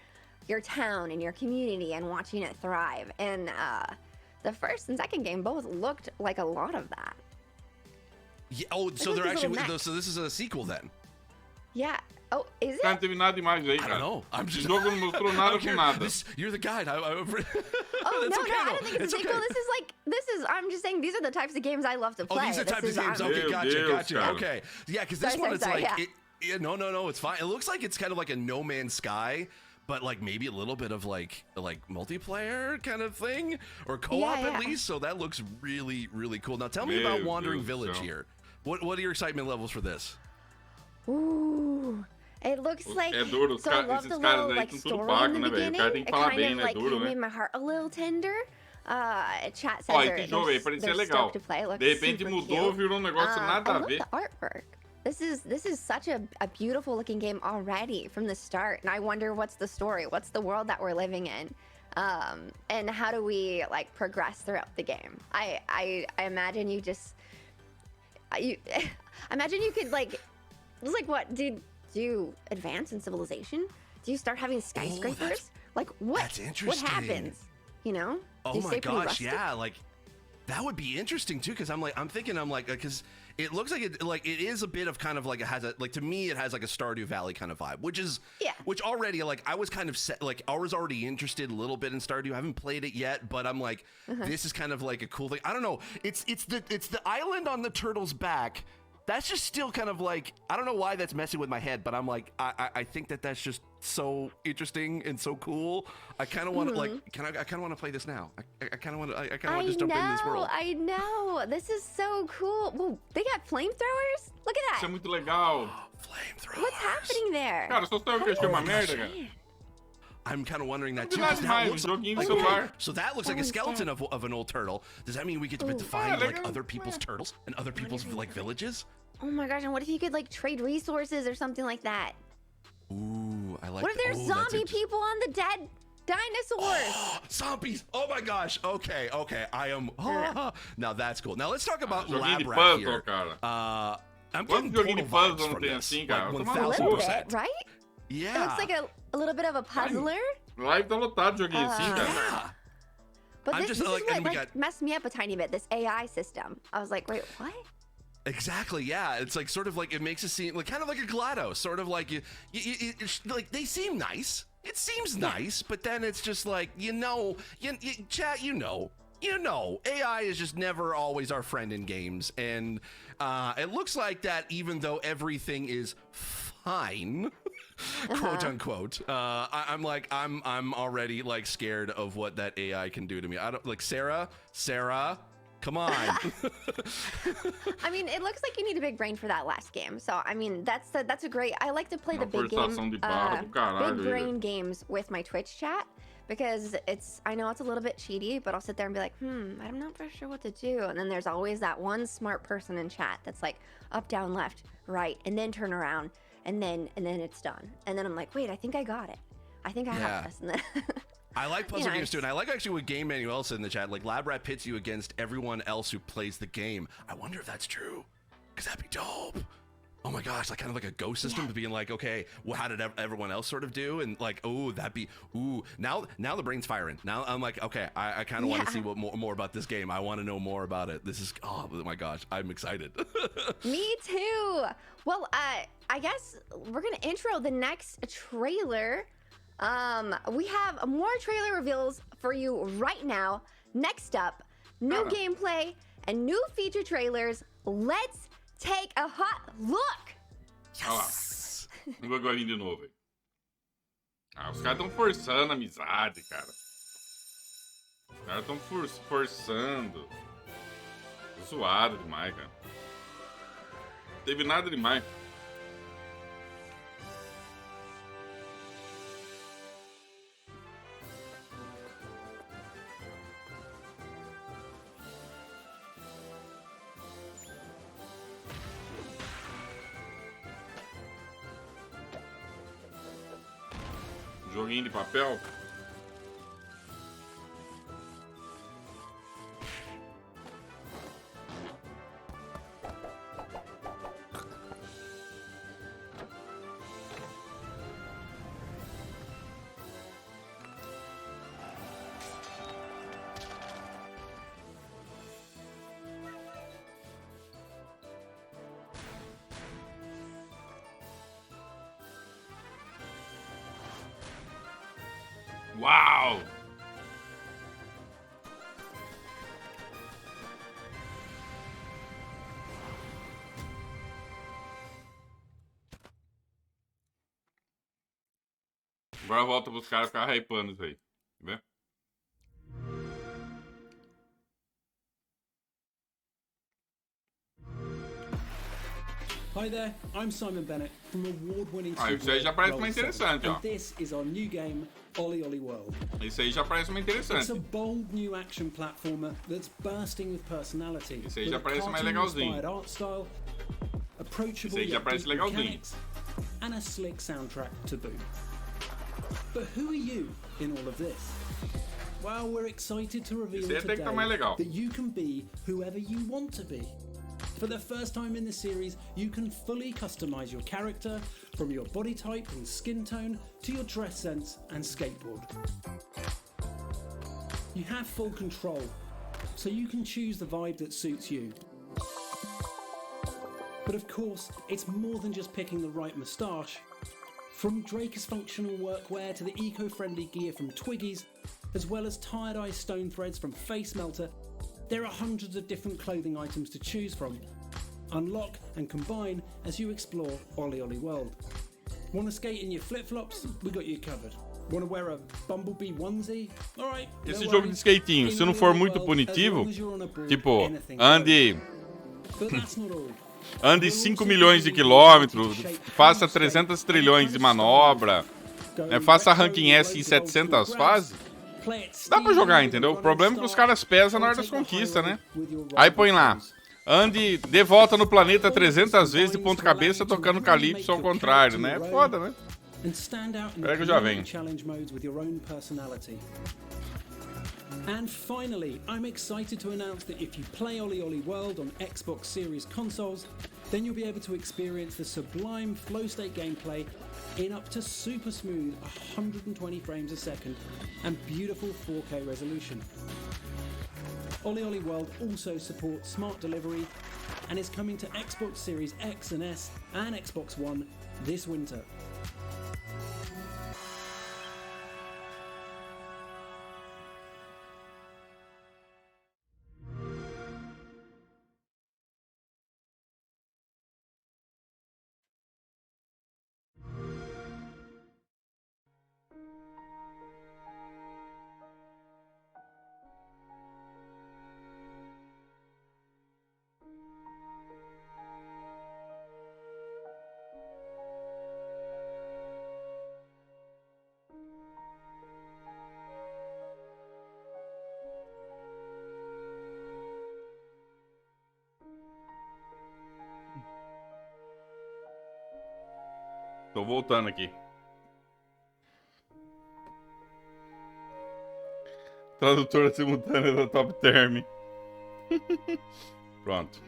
town and your community and watching it thrive. And the first and second game both looked like a lot of that. Yeah, oh, so at they're these actually little mechs. so this is a sequel then. Yeah. Oh, is Cara, não it? teve nada demais aí, I cara. don't know. I'm Esse just. jogo não mostrou I nada don't com care. nada. You're the guide. Oh That's no, okay, no, I though. don't think it's a sequel. okay. This is. I'm just saying these are the types of games I love to play. Oh, these are types of games. Okay, Deus, gotcha, Deus, gotcha. cara. Okay, yeah, because this Sorry, one sorry, it's sorry, like, yeah. no, it's fine. It looks like it's kind of like a No Man's Sky, but like maybe a little bit of like multiplayer kind of thing or co-op Yeah, at yeah. least. So that looks really, really cool. Now tell me Meu about Wandering Deus do Village céu. here. What are your excitement levels for this? Ooh, it looks like É duro, os so. I caras- love esses the caras little aí like tão tudo story pago, in the né, velho? O beginning. cara tem que It falar kind bem, of né? like Duro, né? made my heart a little tender. Chat says Ó, they're, esse jogo aí parecia they're legal. stoked to play. It looks De repente super mudou, cute. virou um negócio nada I a love ver. the artwork. This is such a beautiful looking game already from the start, and I wonder what's the story, what's the world that we're living in, and how do we like progress throughout the game. I imagine you just I imagine you could like it's like what do you advance in civilization? Do you start having skyscrapers? Like what? that's What interesting. happens? You know? Do Oh you my stay pretty gosh, rustic? yeah, like that would be interesting too, because I'm thinking because it looks like it is a bit of kind of like it has a like to me it has like a Stardew Valley kind of vibe, which already like I was kind of set, like I was already interested a little bit in Stardew. I haven't played it yet, but I'm like this is kind of like a cool thing. I don't know. It's the island on the turtle's back. That's just still kind of like I don't know why that's messing with my head, but I'm like I think that's just so interesting and so cool. I kind of want to like I kind of want to play this now. I kind of want to just jump in this world. I know. This is so cool. Whoa, they got flamethrowers? Look at Isso é that. muito legal. Flamethrowers. What's happening there? Cara, só sabe o que eu achei uma merda, cara. I'm kind of wondering that too. Não é 'cause that demais, looks joguinho de like- celular. So that looks like a Holy skeleton of an old turtle. Does that mean we get to Ooh. find Yeah, like like, other people's turtles and other people's like villages? Oh my gosh, and what if you could like trade resources or something like that? Ooh, I like. What if there's that's zombie interesting. people on the dead dinosaurs? Zombies! Oh my gosh! Okay. I am. Now that's cool. Now let's talk about Joguinho de lab rat puzzle, here. cara. I'm Quantos getting joguinhos de total puzzle vibes não from tem this. assim, Like cara? A Tomar little no cu. 1000%. bit, right? Yeah. It looks like a little bit of a puzzler. Live tá lotado de joguinho assim, cara. Yeah. But I'm this, just this like- is what and we like, got- messed me up a tiny bit, this AI system. I was like, wait, what? Exactly. Yeah. It's like sort of like it makes it seem like kind of like a GLaDOS. Sort of like you like they seem nice. It seems nice, but then it's just like chat. AI is just never always our friend in games, and it looks like that. Even though everything is fine, quote unquote, I'm already like scared of what that AI can do to me. I don't like Sarah. Come on. I mean, it looks like you need a big brain for that last game. So, I mean, that's a great. I like to play the Uma big game, forçação de barra do caralho, big hein, brain games with my Twitch chat because I know it's a little bit cheaty, but I'll sit there and be like, I'm not for sure what to do. And then there's always that one smart person in chat that's like up, down, left, right, and then turn around, and then it's done. And then I'm like, wait, I think I got it. I think I have this. And then I like puzzle games too, and I like actually what Game Manuel said in the chat. Like Lab Rat pits you against everyone else who plays the game. I wonder if that's true, because that'd be dope. Oh my gosh, like kind of like a ghost system to being like, okay, well, how did everyone else sort of do? And like, oh, that'd be, now the brain's firing. Now I'm like, okay, I kind of want to see what more about this game. I want to know more about it. This is, oh my gosh, I'm excited. Me too. Well, I guess we're gonna intro the next trailer. We have more trailer reveals for you right now. Next up, new gameplay and new feature trailers. Let's take a hot look. Yes! Olha lá. Vamos agora de novo. Os caras estão forçando a amizade, cara. Os caras estão forçando. Zoado demais, cara. Não teve nada demais. Joguinho de papel. Uau! Agora volta pros caras ficar hypando isso aí. Tá vendo? Hi there, I'm Simon Bennett from award-winning Isso aí já parece mais interessante, ó. and this is our new game, Ollie Ollie World. Isso aí já parece mais It's a interessante. bold new action platformer that's bursting with personality. Isso aí já with a parece mais cartoon-inspired legalzinho. art style, approachable Isso aí já yet parece deep legalzinho. mechanics, and a slick soundtrack to boot. But who are you in all of this? Well, we're excited to reveal Esse aí até que today tá mais legal. that you can be whoever you want to be. For the first time in the series, you can fully customize your character, from your body type and skin tone to your dress sense and skateboard. You have full control, so you can choose the vibe that suits you. But of course, it's more than just picking the right moustache. From Drake's functional workwear to the eco-friendly gear from Twiggy's, as well as tie-dye stone threads from Face Melter, there are hundreds of different clothing items to choose from. Unlock and combine as you explore Ollie Ollie World. Want to skate in your flip-flops? We got you covered. Want to wear a Bumblebee onesie? Alright, Esse jogo de skatinho, se não for muito punitivo, tipo, ande 5 milhões de quilômetros, faça 300 trilhões de manobra, faça ranking S em 700 fases, dá pra jogar, entendeu? O problema é que os caras pesam na hora das conquistas, né? Aí põe lá, ande de volta no planeta 300 vezes de ponta cabeça tocando calypso ao contrário, né? É foda, né? Espera que eu já venho. And finally, I'm excited to announce that if you play Ollie Ollie World on Xbox Series consoles, then you'll be able to experience the sublime flow state gameplay in up to super smooth 120 frames a second and beautiful 4K resolution. Ollie Ollie World also supports smart delivery and is coming to Xbox Series X and S and Xbox One this winter. Tô voltando aqui. Tradutora simultânea da Top Term. Pronto.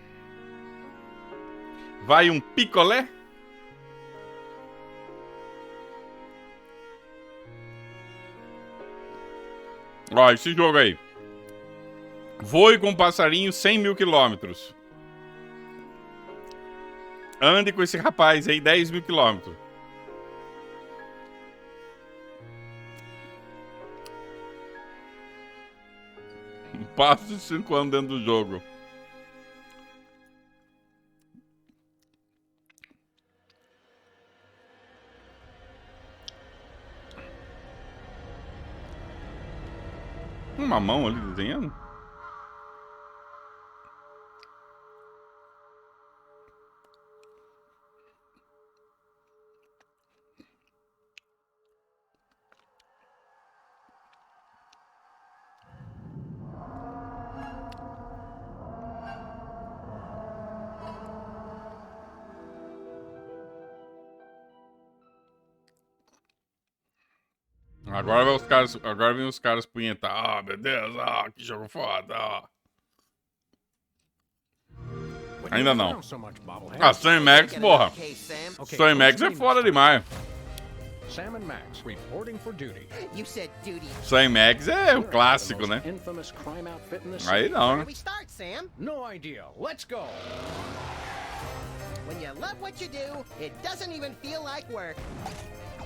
Vai um picolé? Ó, esse jogo aí. Voe com um passarinho 100 mil quilômetros. Ande com esse rapaz aí 10 mil quilômetros. Passo de 5 anos dentro do jogo. Uma mão ali desenhando? Agora vem os caras punhetar. Ah, meu Deus, que jogo foda. Ainda não. Sam Max, porra. Sam Max é foda demais. Sam and Max reporting for duty. You said duty. Sam Max é o clássico, né? Infamous crime outfit in the Aí não, né? Where we start, Sam? No idea. Let's go. When you love what you do, it doesn't even feel like work.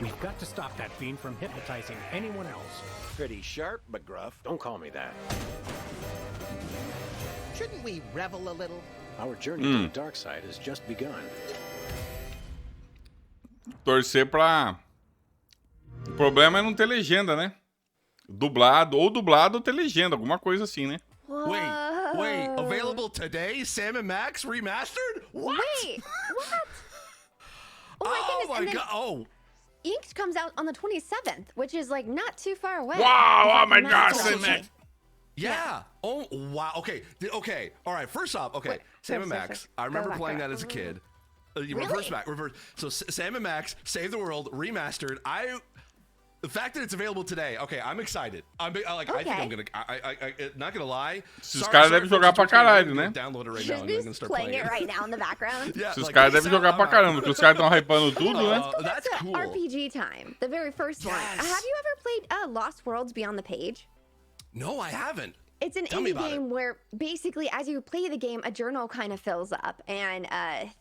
We've got to stop that fiend from hypnotizing anyone else. Pretty sharp, but gruff. Don't call me that. Shouldn't we revel a little? Our journey to the dark side has just begun. Torcer pra... O problema é não ter legenda, né? Dublado ou ter legenda, alguma coisa assim, né? Wait, available today? Sam and Max remastered? What? Wait, what? Oh my Oh goodness. my god. Oh. Inked comes out on the 27th, which is like not too far away. Wow, oh my Not gosh, too Sam far. Max. Yeah. Oh, wow. Okay. All right. First off, okay. Wait, Sam and sorry, Max. sorry. I remember Go back, playing go that back. as a kid. Really? Reverse. So Sam and Max Save the World remastered. The fact that it's available today, okay, I'm excited. I think I'm gonna. I not gonna lie. Esses caras devem jogar pra caralho, né? Download it right Should now. be I'm gonna start playing it right now in the background. Yeah, Esses like, caras peace devem out, jogar pra I'm out. caramba, porque os caras estão hypando tudo, né? That's That's cool. RPG time, the very first one. Yes. Have you ever played Lost Worlds Beyond the Page? No, I haven't. It's an Tell me indie about game where basically as you play the game, a journal kind of fills up and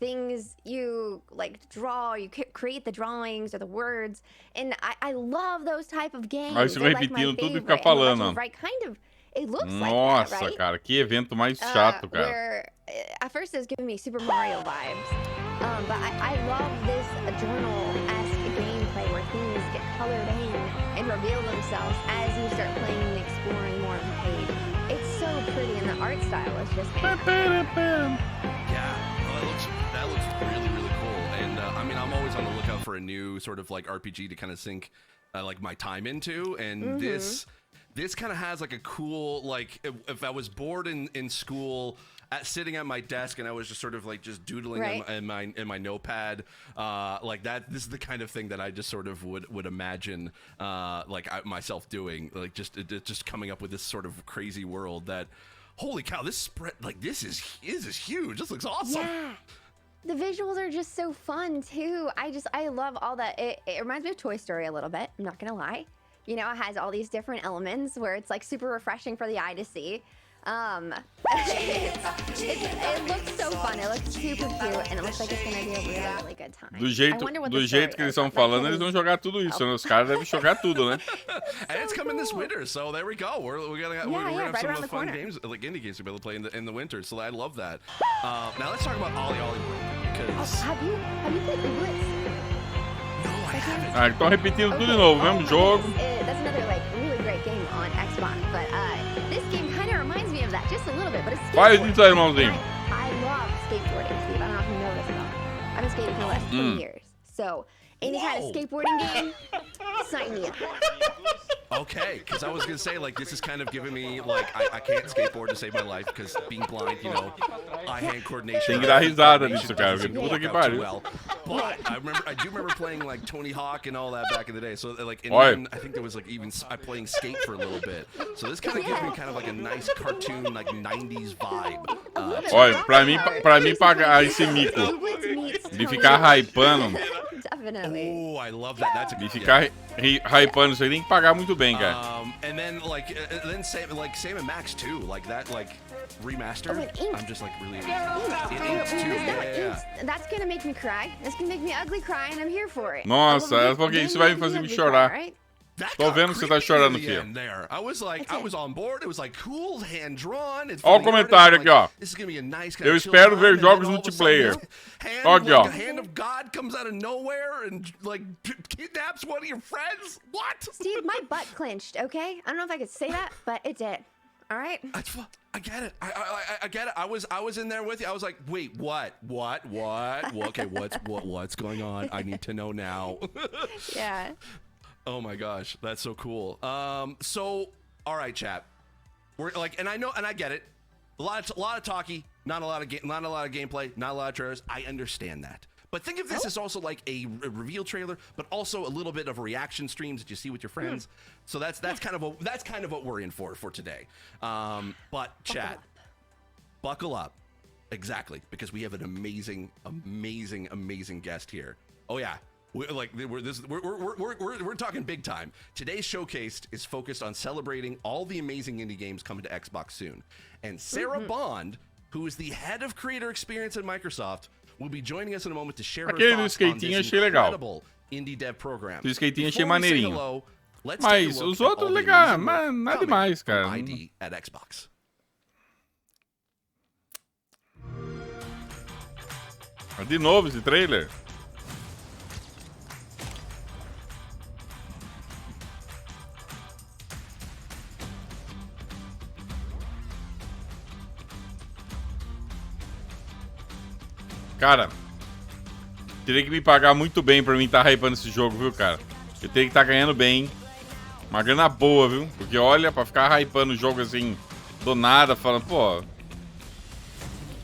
things you like draw, you create the drawings or the words. And I love those type of games. Aí você They're vai like my repetindo tudo e favorite. fica And Legend falando. of Right kind of, it looks like that, Nossa, right? cara, que evento mais chato, cara. Where at first it was giving me Super Mario vibes. But I love this journal-esque gameplay where things get colored in and reveal themselves as you start playing and exploring more of the page. It's so pretty, and the art style is just fantastic. Yeah, that looks really, really cool. And I mean, I'm always on the lookout for a new sort of like RPG to kind of sink like my time into. And this kind of has like a cool, like if I was bored in school, sitting at my desk and I was just sort of like just doodling Right. in my notepad, like that. This is the kind of thing that I just sort of would imagine myself doing, like just coming up with this sort of crazy world that. Holy cow! This spread, like this is huge. This looks awesome. Yeah. The visuals are just so fun too. I love all that. It reminds me of Toy Story a little bit. I'm not gonna lie. You know, it has all these different elements where it's like super refreshing for the eye to see. It looks so fun. It looks super cute, and it looks like it's gonna be a really, really good time. Do I jeito, wonder what do the jeito story que eles is. estão Like, falando, it eles vão is- jogar tudo isso, né? Os caras devem jogar tudo, né? And it's coming this cool. winter, so there we go. We're gonna have right some around of the the fun corner. games, like indie games, to be able to play in the winter. So I love that. Now let's talk about Ollie Ollie World, because Have you played Ooblets? no, I haven't. Ah, estão repetindo tudo de novo, mesmo jogo. That's another like really great game on Xbox, but this game kind of reminds me of that just a little bit. But it's Faz skateboarding. isso aí, irmãozinho. I love skateboarding, Steve. I don't know if you know this or not. I've been skating for the last 20 years, so any kind of Whoa. skateboarding game, sign me up. Okay, because I was gonna say like this is kind of giving me like I can't skateboard to save my life because being blind, you know, eye-hand coordination. Tem que dar risada coordination nisso, cara. doesn't Porque puta work que out too pariu. well. But I do remember playing like Tony Hawk and all that back in the day. So like, and Oi. then I think there was like even playing skate for a little bit. So this kind of gives me kind of like a nice cartoon like '90s vibe. Olha, pra mim pagar esse mico de ficar hypando, Definitely. Oh, I love that. That's a de good. ficar hypando isso aí tem que pagar muito bem, cara. And then then Sam and Max too, like that remastered. Oh, and Ink. I'm just like really When Inks you too. missed out on Yeah. Inks, that's gonna make me cry. That's gonna make me ugly cry, and I'm here for it. Nossa, I love porque game isso vai me making fazer me ugly chorar. cry, right? That Tô got vendo que você tá creepy chorando, near the filho. end there. I was like, I was on board. It was like cool, hand drawn. Ó o comentário aqui, ó. This is gonna be a nice kind Eu of chill espero time, ver and then jogos all of a multiplayer. sudden, hand, Ó aqui, like, ó. a hand of God comes out of nowhere and like kidnaps one of your friends. What? Steve, my butt clenched. Okay, I don't know if I could say that, but it did. All right. I get it. I get it. I was in there with you. I was like, wait, what? Okay, what's going on? I need to know now. Yeah. Oh my gosh, that's so cool. So all right, chat. We're like, and I get it. A lot of talky, not a lot of gameplay, not a lot of trailers. I understand that. But think of this as also like a reveal trailer, but also a little bit of reaction streams that you see with your friends. So that's kind of what we're in for today. But chat, buckle up, exactly, because we have an amazing guest here. Oh yeah. We're talking big time. Today's showcase is focused on celebrating all the amazing indie games coming to Xbox soon. And Sarah Bond, who is the head of creator experience at Microsoft, will be joining us in a moment to share her Aquele do thoughts on skatinho this achei legal. incredible indie dev program. Do skatinho achei Before we say maneirinho. hello, let's take a Mas look os at outros all the legal, amazing mas work nada coming demais, from cara. ID at Xbox. De novo esse trailer. Cara, teria que me pagar muito bem pra mim estar hypando esse jogo, viu, cara? Eu teria que estar ganhando bem. Uma grana boa, viu? Porque olha, pra ficar hypando o jogo assim, do nada, falando, pô.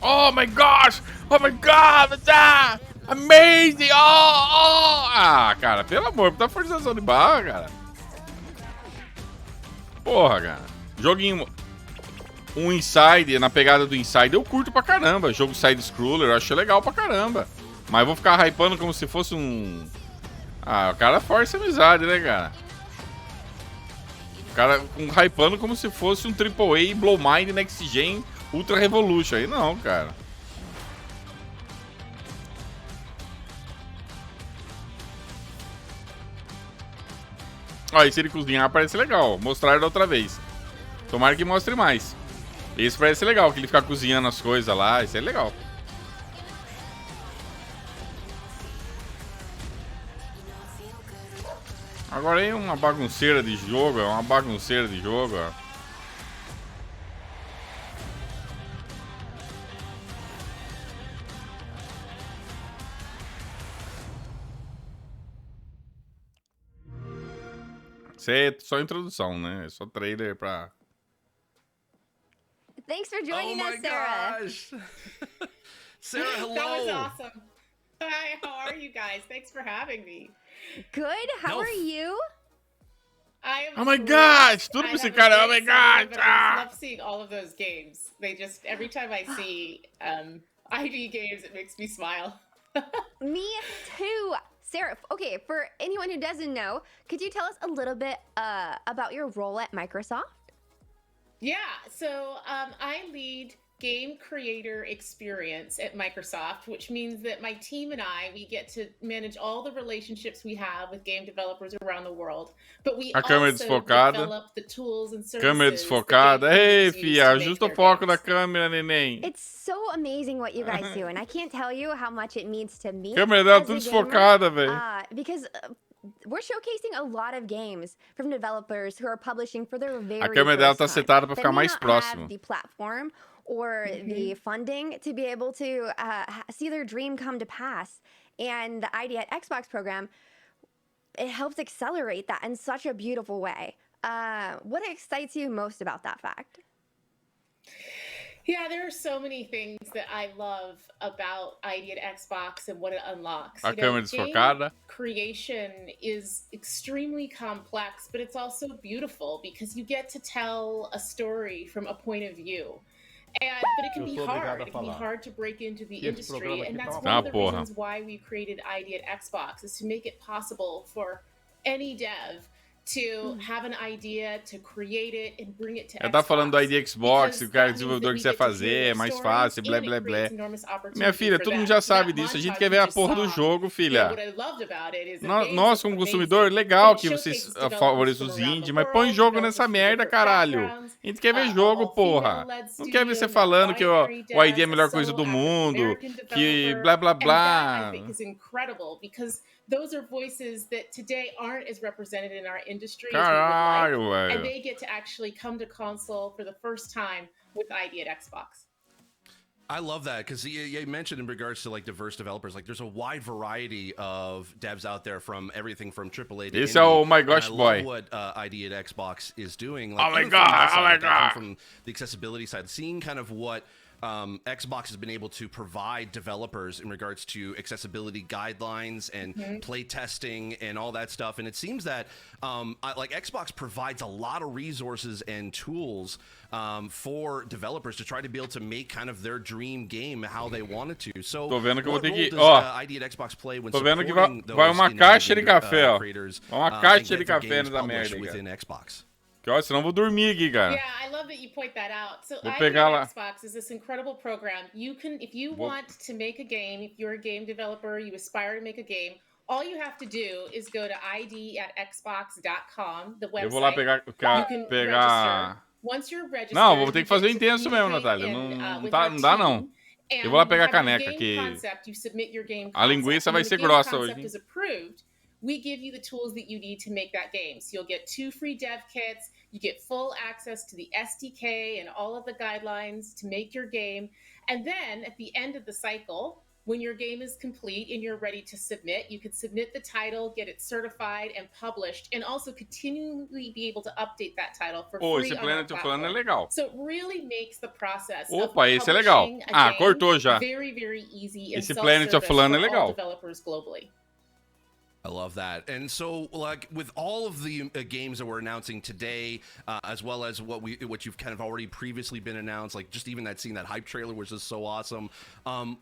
Oh my gosh! Oh my god! Ah, amazing! Oh! Ah, cara, pelo amor, tá forçação de barra, cara. Porra, cara. Joguinho. Um Inside, na pegada do Inside, eu curto pra caramba. Jogo side-scroller, eu acho legal pra caramba. Mas eu vou ficar hypando como se fosse um... Ah, o cara força a amizade, né, cara? O cara hypando como se fosse um AAA Blow Mind Next Gen Ultra Revolution. Aí não, cara. Ó, e se ele cozinhar parece legal. Mostrar da outra vez. Tomara que mostre mais. Esse parece legal, que ele fica cozinhando as coisas lá. Isso é legal. Agora aí uma bagunceira de jogo, ó. Isso é só introdução, né? É só trailer pra... Thanks for joining Oh us, my Sarah. gosh. Sarah, hello. That was awesome. Hi, how are you guys? Thanks for having me. Good. How are you? I am Oh my great. gosh, tudo I pra esse have a cara. Oh my great summer, gosh. but I just love seeing all of those games. They just, every time I see ID games, it makes me smile. Me too. Sarah, okay, for anyone who doesn't know, could you tell us a little bit about your role at Microsoft? Yeah, so I lead game creator experience at Microsoft, which means that my team and we get to manage all the relationships we have with game developers around the world. But we A câmera also desfocada. develop the tools and services. Câmera desfocada. that game Ei, creators use fia, to make ajusta o their foco da games. câmera, neném. It's so amazing what you guys do, and I can't tell you how much it means to me. Câmera dela as a tudo gamer, desfocada, velho. Because we're showcasing a lot of games from developers who are publishing for their very A câmera dela tá first time. setada pra They ficar may mais not próximo. have the platform or the funding to be able to see their dream come to pass. And the ID at Xbox program, it helps accelerate that in such a beautiful way. What excites you most about that fact? Yeah, there are so many things that I love about ID at Xbox and what it unlocks. A You know, câmera game desfocada. creation is extremely complex, but it's also beautiful because you get to tell a story from a point of view. But it can be hard. It can be hard to break into the industry, and that's one of the reasons why we created ID at Xbox, is to make it possible for any dev to have an idea, to create it and bring it to Ela Xbox. tá falando do ID Xbox, que o cara desenvolvedor quiser fazer, é mais fácil, blé, blé, blé. Minha filha, todo mundo já sabe disso. A gente quer ver a porra do jogo, filha. Nós, como consumidor, legal que vocês favoreçam os indie, mas põe jogo nessa merda, caralho. A gente quer ver jogo, porra. Não quer ver você falando que o ID é a melhor coisa do mundo, que blá, blá, blá. Those are voices that today aren't as represented in our industry Caralho, as we would like, velho. and they get to actually come to console for the first time with ID at Xbox. I love that because you mentioned in regards to like diverse developers, like there's a wide variety of devs out there from everything from AAA to Esse indie. é o My Gosh and I Boy. love what ID at Xbox is doing. Like, Oh my even from God, that oh my side, God. From the accessibility side, seeing kind of what Xbox has been able to provide developers in regards to accessibility guidelines and play testing and all that stuff. And it seems that like Xbox provides a lot of resources and tools for developers to try to be able to make kind of their dream game how they wanted to. So Tô vendo que eu vou what ter role que, does ó, ID at Xbox play when tô vendo que supporting vai those uma indie caixa de game, café, ó. creators, Uma and caixa get de their café games nessa published merda, within cara. Xbox. Que, ó, senão eu vou dormir aqui, cara. Yeah, I love that you point that out. So Vou ID pegar lá. at Xbox is this incredible program. You can, if you want to make a game, if you're a game developer, you aspire to make a game, all you have to do is go to id@xbox.com, the website. Eu vou lá pegar. You can register. Once you're registered, Não, vou ter you que fazer o get to intenso mesmo, communicate Natália. with Não our dá, não. team, Eu vou lá and pegar a you have your caneca game que concept, you submit your game a linguiça concept, vai and ser when the game grossa hoje, concept hein? is approved, we give you the tools that you need to make that game. So you'll get 2 free dev kits, you get full access to the SDK and all of the guidelines to make your game. And then at the end of the cycle, when your game is complete and you're ready to submit, you can submit the title, get it certified and published, and also continually be able to update that title for Pô, free esse on our Planet of Fun é platform. legal. So it really makes the process Opa, of esse é legal. publishing a Ah, game cortou já. very, very easy and Esse Planet of self-service Fun é for all legal. developers globally. I love that. And so, like, with all of the games that we're announcing today, as well as what you've kind of already previously been announced, like just even seeing that hype trailer, which is so awesome.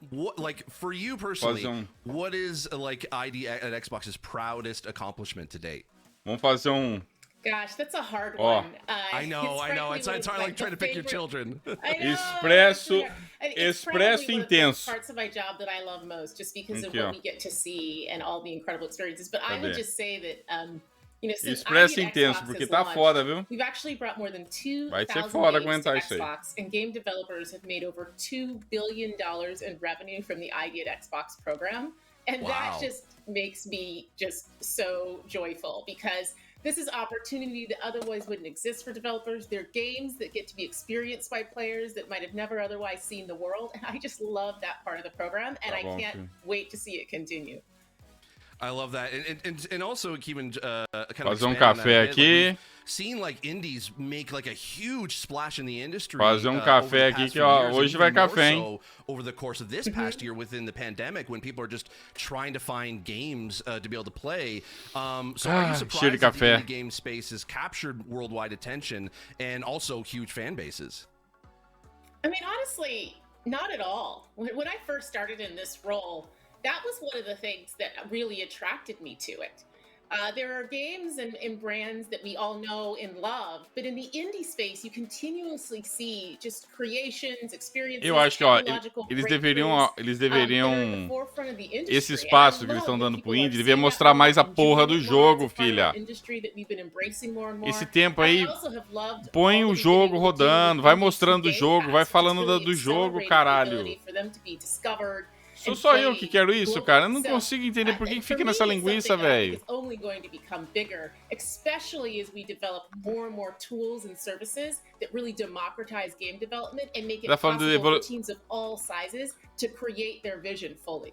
What, like, for you personally, what is like ID at Xbox's proudest accomplishment to date? Vamos fazer Gosh, that's a hard one. I know. It's hard, like trying to pick your children. Expresso intenso. Parts of my job that I love most, just because of what we get to see and all the incredible experiences. But I would just say that, since Expresso intenso, porque tá foda, viu? We've actually brought more than 2,000 Vai ser foda games to aguentar isso aí. Xbox, and game developers have made over $2 billion in revenue from the ID at Xbox program, and that just makes me just so joyful because this is opportunity that otherwise wouldn't exist for developers. They're games that get to be experienced by players that might have never otherwise seen the world. And I just love that part of the program, and I can't wait to see it continue. I love that, and also Kevin, kind of fazer café aqui. Like, seen like indies make like a huge splash in the industry. Fazer café aqui que ó, hoje vai café, hein? So over the course of this past year, within the pandemic, when people are just trying to find games to be able to play, so are you surprised that the indie game space has captured worldwide attention and also huge fan bases? I mean, honestly, not at all. When I first started in this role, that was one of the things that really attracted me to it. There are games and brands that we all know and love, but in the indie space, you continuously see just creations, experiences. Eu acho que ó, eles deveriam esse espaço que eles estão dando pro indie, deveria mostrar mais a porra do jogo, filha. Esse tempo aí, põe o jogo rodando, vai mostrando o jogo, vai falando do jogo, caralho. Sou só eu que quero isso, cara. Eu não consigo entender por que fica nessa linguiça, velho. Especially as we develop more and more tools and services that really democratize game development and make it possible for teams of all sizes to create their vision fully.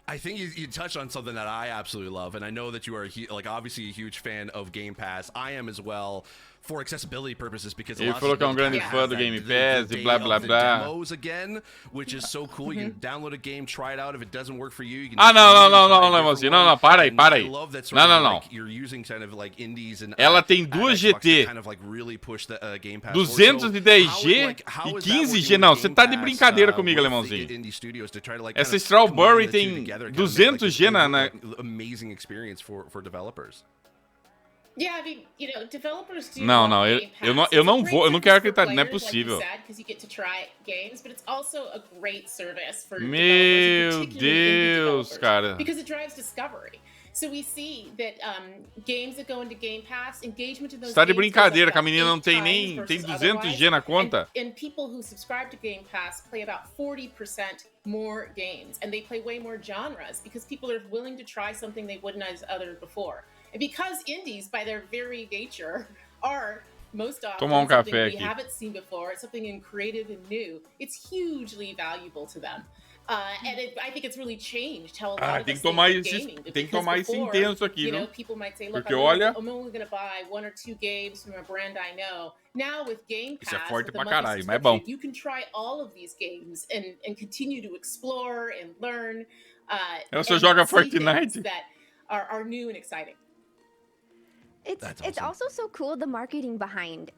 I think you touched on something that I absolutely love, and I know that you are obviously a huge fan of Game Pass. I am as well, for accessibility purposes, because Ele falou que é grande fã do Game Pass e blá blá blá. Demos again, which is so cool. You can download a game, try it out. If it doesn't work for you, you can. Não, Lemonzinho. Não, para aí. Não. You're using kind of like indies and ela tem 2 GT, kind of like really push the Game Pass. 210G e 15G. Não, você tá de brincadeira comigo, Alemãozinho. Essa Strawberry tem 200G na... Amazing experience for developers. Yeah, I mean, you know, developers do. Não, eu não quero acreditar, não é possível. Meu Deus, cara. Because it drives discovery. So we see that games that go into Game Pass, engagement in those. Está de brincadeira, que a menina não tem 200G na conta. And people who subscribe to Game Pass play about 40% more games, and they play way more genres because people are willing to try something they wouldn't as others before. And because indies, by their very nature, are most often something we haven't seen before, something creative and new, it's hugely valuable to them. And I think it's really changed how a lot of us think gaming. Tem que tomar isso intenso aqui, you know, people might say, look, I'm only going to buy 1 or 2 games from a brand I know. Now with Game Pass, isso é forte pra caralho, mas é bom. You can try all of these games and continue to explore and learn. Você joga Fortnite. That are new and exciting. It's awesome. It's also so cool, the marketing behind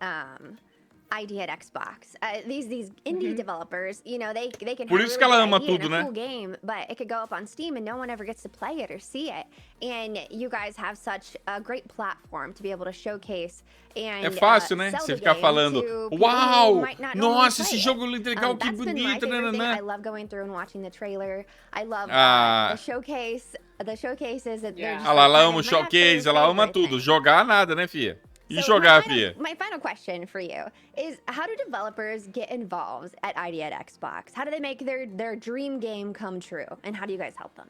ID at Xbox. These indie developers, you know, they can Por have isso a que ela really ama good idea tudo, and a né? cool game, but it could go up on Steam and no one ever gets to play it or see it. And you guys have such a great platform to be able to showcase and é fácil, né? Você ficar falando, uau, nossa, esse jogo legal, que bonito, I love going through and watching the trailer. I love the showcase, the showcases. That they're just ela ama o showcase, ela ama tudo. Jogar nada, né, filha? E jogar, filha? My final question for you is, how do developers get involved at ID at Xbox? How do they make their dream game come true? And how do you guys help them?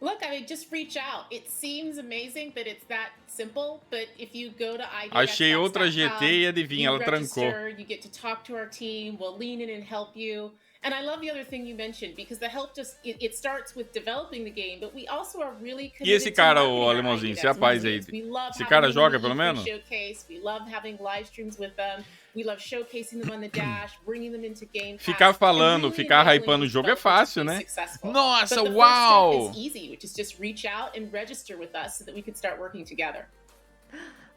Look, I mean, just reach out. It seems amazing that it's that simple, but if you go to ID, achei outra GT e adivinha, ela trancou. You get to talk to our team. We'll lean in and help you. And I love the other thing you mentioned, because the help it starts with developing the game, but we also are really committed. E esse cara, o alemãozinho, esse rapaz aí, esse cara joga pelo menos? Showcase. We love having live streams with them. We love showcasing them on the dash, bringing them into Game Pass. Ficar falando, ficar hypando o jogo é fácil, né? Nossa, uau! It's easy, which is just reach out and register with us so that we can start working together.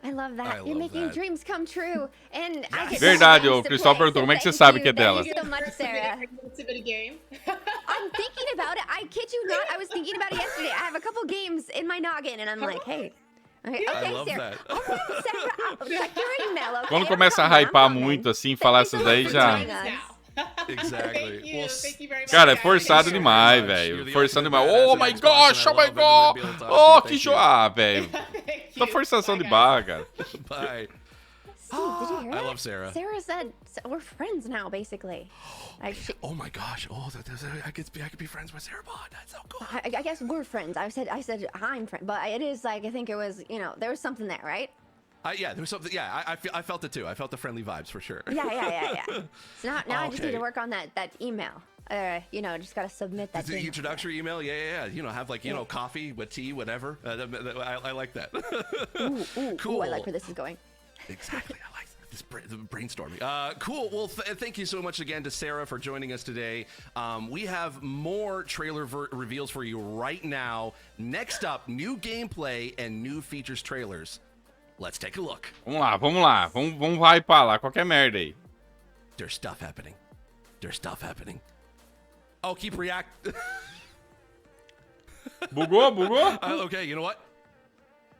I love that. You're making dreams come true. And I get verdade, o Cristóvão perguntou, como é que você sabe que é dela? Thank you so much, Sarah. I'm thinking about it. I kid you not. I was thinking about it yesterday. I have a couple games in my noggin, and I'm like, hey. Okay, Sarah. Check your email, okay? Quando começa a hypar muito, assim, falar essas daí já... Exactly. Thank you very much. Cara, é forçado demais, velho. Forçado demais. Oh my gosh, oh my god. Oh, que jogo. Ah, velho. Tá forçação de barra, cara. Bye. Steve, did you hear I that? love Sarah. Sarah said we're friends now, basically. Oh my gosh! Oh, I could be friends with Sarah Bond. That's so cool. I guess we're friends. I said I'm friend, but it is like I think it was, you know, there was something there, right? Yeah, there was something. Yeah, I felt it too. I felt the friendly vibes for sure. Yeah. So now I just need to work on that email. You know, just gotta submit that. The introductory email. Yeah. You know, have like coffee with tea, whatever. I like that. Cool. I like where this is going. Exactly. I like this brainstorming. Cool. Well, thank you so much again to Sarah for joining us today. We have more trailer reveals for you right now. Next up, new gameplay and new features trailers. Let's take a look. Vamos lá. Vamos hypar lá, qualquer merda aí. There's stuff happening. Oh, keep react. Bugou? Okay, you know what?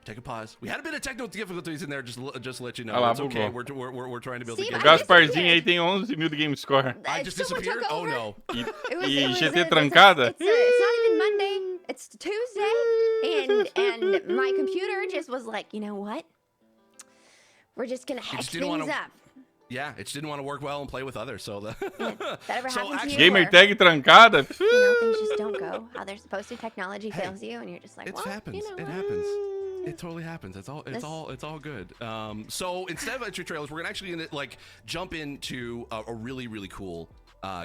Take a pause. We had a bit of technical difficulties in there, just to let you know. Lá, it's okay. We're trying to build Steve, the game. O Gasparzinho aí tem 11.000 de game score. I just disappeared? Oh, no. E GT trancada? It's not even Monday. It's Tuesday. And my computer just was like, you know what? We're just going to hack things up. Yeah, it just didn't want to work well and play with others. So that ever happened to you? Gamer tag trancada? You know, things just don't go how they're supposed to. Technology fails you, and you're just like, it well, happens. You know, it happens. It totally happens. It's all good. So instead of entry trailers, we're actually gonna like jump into a really cool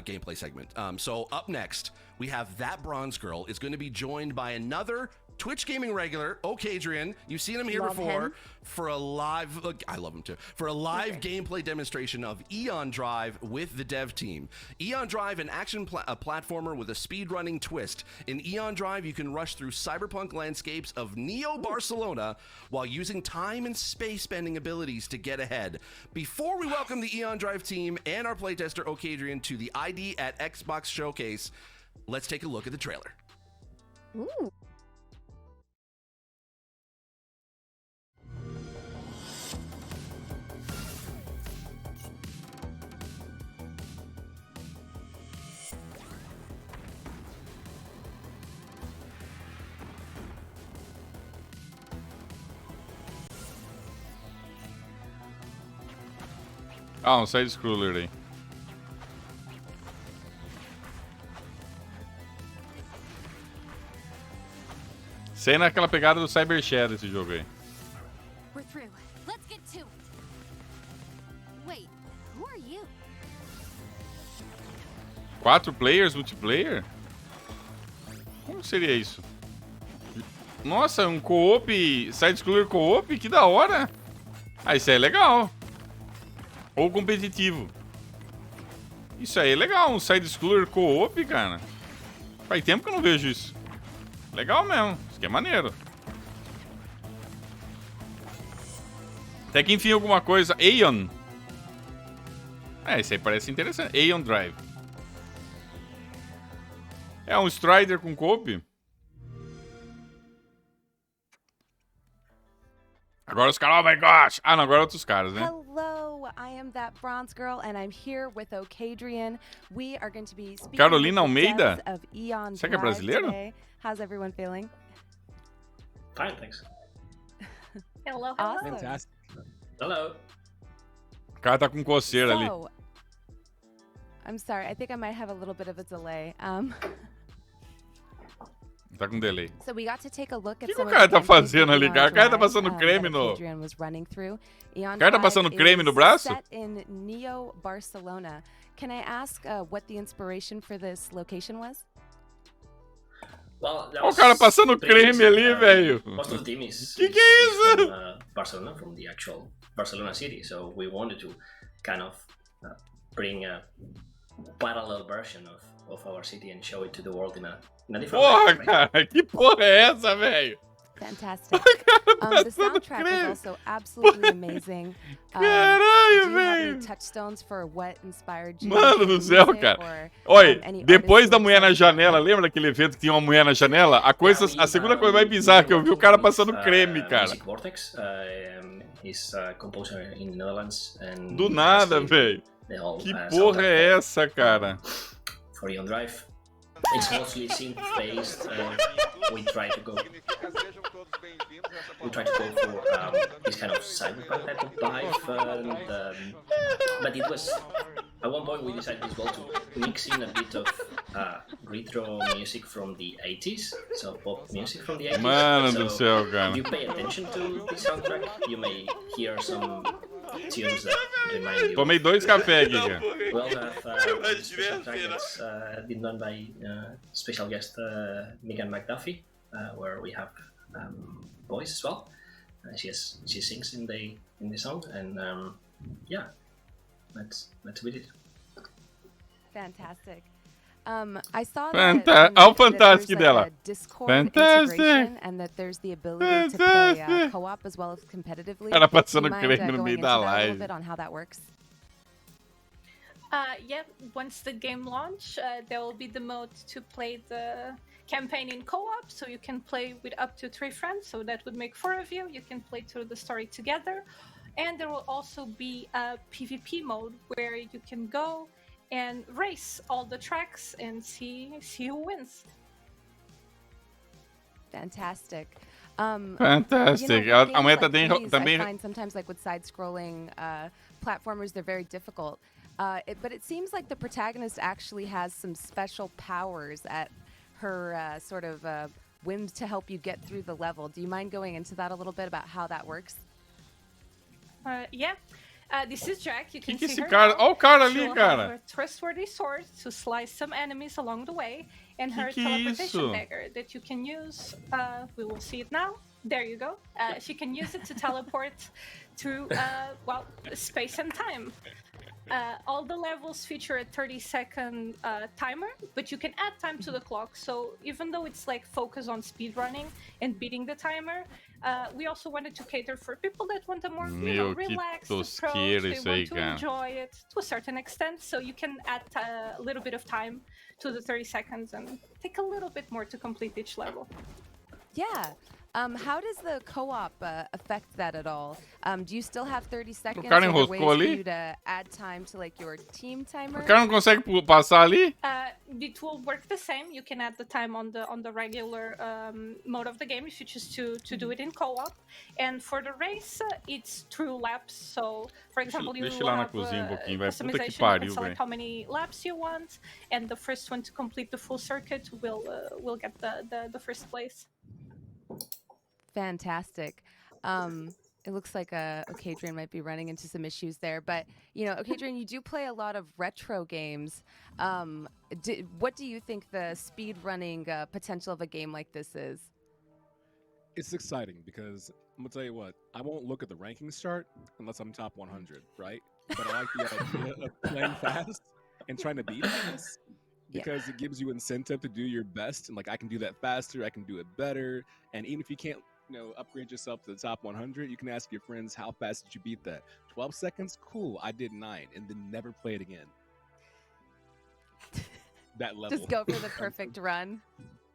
gameplay segment. So up next, we have That Bronze Girl is going to be joined by another Twitch gaming regular, Okadrian. You've seen him here Love before him. for a live. Look, I love him too. For a live gameplay demonstration of Eon Drive with the dev team. Eon Drive, an action platformer with a speedrunning twist. In Eon Drive, you can rush through cyberpunk landscapes of Neo Barcelona while using time and space bending abilities to get ahead. Before we welcome the Eon Drive team and our playtester Okadrian to the ID at Xbox showcase, let's take a look at the trailer. Ooh. Ah, um side-scroller aí. Sei naquela pegada do Cyber Shadow esse jogo aí. We're through. Let's get to it. Wait, who are you? 4 players multiplayer? Como seria isso? Nossa, um co-op, side-scroller co-op? Que da hora! Ah, isso aí é legal. Ou competitivo. Isso aí é legal, um side-scroller co-op, cara. Faz tempo que eu não vejo isso. Legal mesmo, isso aqui é maneiro. Até que enfim alguma coisa. Aeon. Isso aí parece interessante. Aeon Drive. É um Strider com co-op. Agora os caras, oh my gosh! Ah, não, agora outros caras, né? Hello, I am That Bronze Girl, and I'm here with Okadrian. We are going to be speaking Carolina with the Almeida? devs of Eon Será que é Drive brasileiro? today. How's everyone feeling? Fine, thanks. Hello, Awesome. Fantastic. Hello. O cara tá com coceira ali. So, I'm sorry, I think I might have a little bit of a delay. Tá com delay. So we got to take a look at O que some o of cara the tá gameplay fazendo ali, Eon cara? O cara tá Drive, passando creme that no... Okadrian was running through. Eon O cara tá Drive passando creme no is braço? set in Neo Barcelona. Can I ask what the inspiration for this location was? Well, that Olha o was cara passando pretty creme easy. ali, velho. Most of the team is Que é isso? from Barcelona, from the actual Barcelona city. So we wanted to kind of bring a parallel version of our city and show it to the world in a different Porra, way. Right? cara, que porra é essa, velho? Fantastic. The soundtrack was also absolutely amazing. Caralho, do you have any velho. touchstones for what inspired you? Mano do céu, cara. Olha, depois da mulher na janela, lembra daquele evento que tinha uma mulher na janela? A segunda coisa mais bizarra que eu vi, o cara passando creme, cara. Music Vortex, he's a composer in the Netherlands. And Do nada, velho. Que porra é essa, cara? For Eon Drive. It's mostly synth-based. We try to go for this kind of cyberpunk type of vibe, but it was at one point we decided as well to mix in a bit of retro music from the 80s, so pop music from the 80s. Mano do céu, cara. If you pay attention to the soundtrack, you may hear some tunes that remind you. Tomei 2 cafés aqui, cara. We also have a special track that's been done by special guest Megan McDuffie, where we have voice as well. She sings in the song, and yeah, that's with it. Fantastic. I saw Fantástico that dela. there's a Discord integration and that there's the ability to play co-op as well as competitively. Cara passando Do you mind, creme no going meio into da that a little live. bit on how that works? Yeah, once the game launch, there will be the mode to play the campaign in co-op, so you can play with up to 3 friends, so that would make 4 of you. You can play through the story together. And there will also be a PvP mode where you can go and race all the tracks and see who wins. Fantastic. Fantastic. You know, A mulher games like these, também... I find sometimes like with side-scrolling platformers, they're very difficult. But it seems like the protagonist actually has some special powers at her sort of whims to help you get through the level. Do you mind going into that a little bit about how that works? Yeah. This is Jack. You can Que see esse her cara... now. Olha o cara ali, She'll cara. have her trustworthy sword to slice some enemies along the way, and her Que teleportation isso? dagger that you can use. We will see it now. There you go. She can use it to teleport through, well, space and time. All the levels feature a 30-second timer, but you can add time to the clock. So even though it's like focus on speedrunning and beating the timer, we also wanted to cater for people that want a more, Meu, que relaxed approach. tosqueira They isso want aí, to cara. enjoy it to a certain extent. So you can add a little bit of time to the 30 seconds and take a little bit more to complete each level. Yeah. How does the co-op affect that at all? Do you still have 30 seconds? cara Are there enroscou ways for ali? you to add time to like your team timer? O cara não consegue passar ali? It will work the same. You can add the time on the regular mode of the game if you choose to do it in co-op. And for the race, it's through laps. So, for example, you Deixa eu ir lá na have cozinha pouquinho, vai. Puta que customization. You pariu, can select velho. how many laps you want, and the first one to complete the full circuit will get the first place. Fantastic. It looks like Okadrian might be running into some issues there, but Okadrian, you do play a lot of retro games. What do you think the speed running potential of a game like this is? It's exciting because I'm gonna tell you what, I won't look at the rankings chart unless I'm top 100, right? But I like the idea of playing fast and trying to beat things because it gives you incentive to do your best, and like I can do that faster, I can do it better, and even if you can't upgrade yourself to the top 100, you can ask your friends, how fast did you beat that? 12 seconds? Cool, I did 9, and then never play it again. That level. Just go for the perfect run.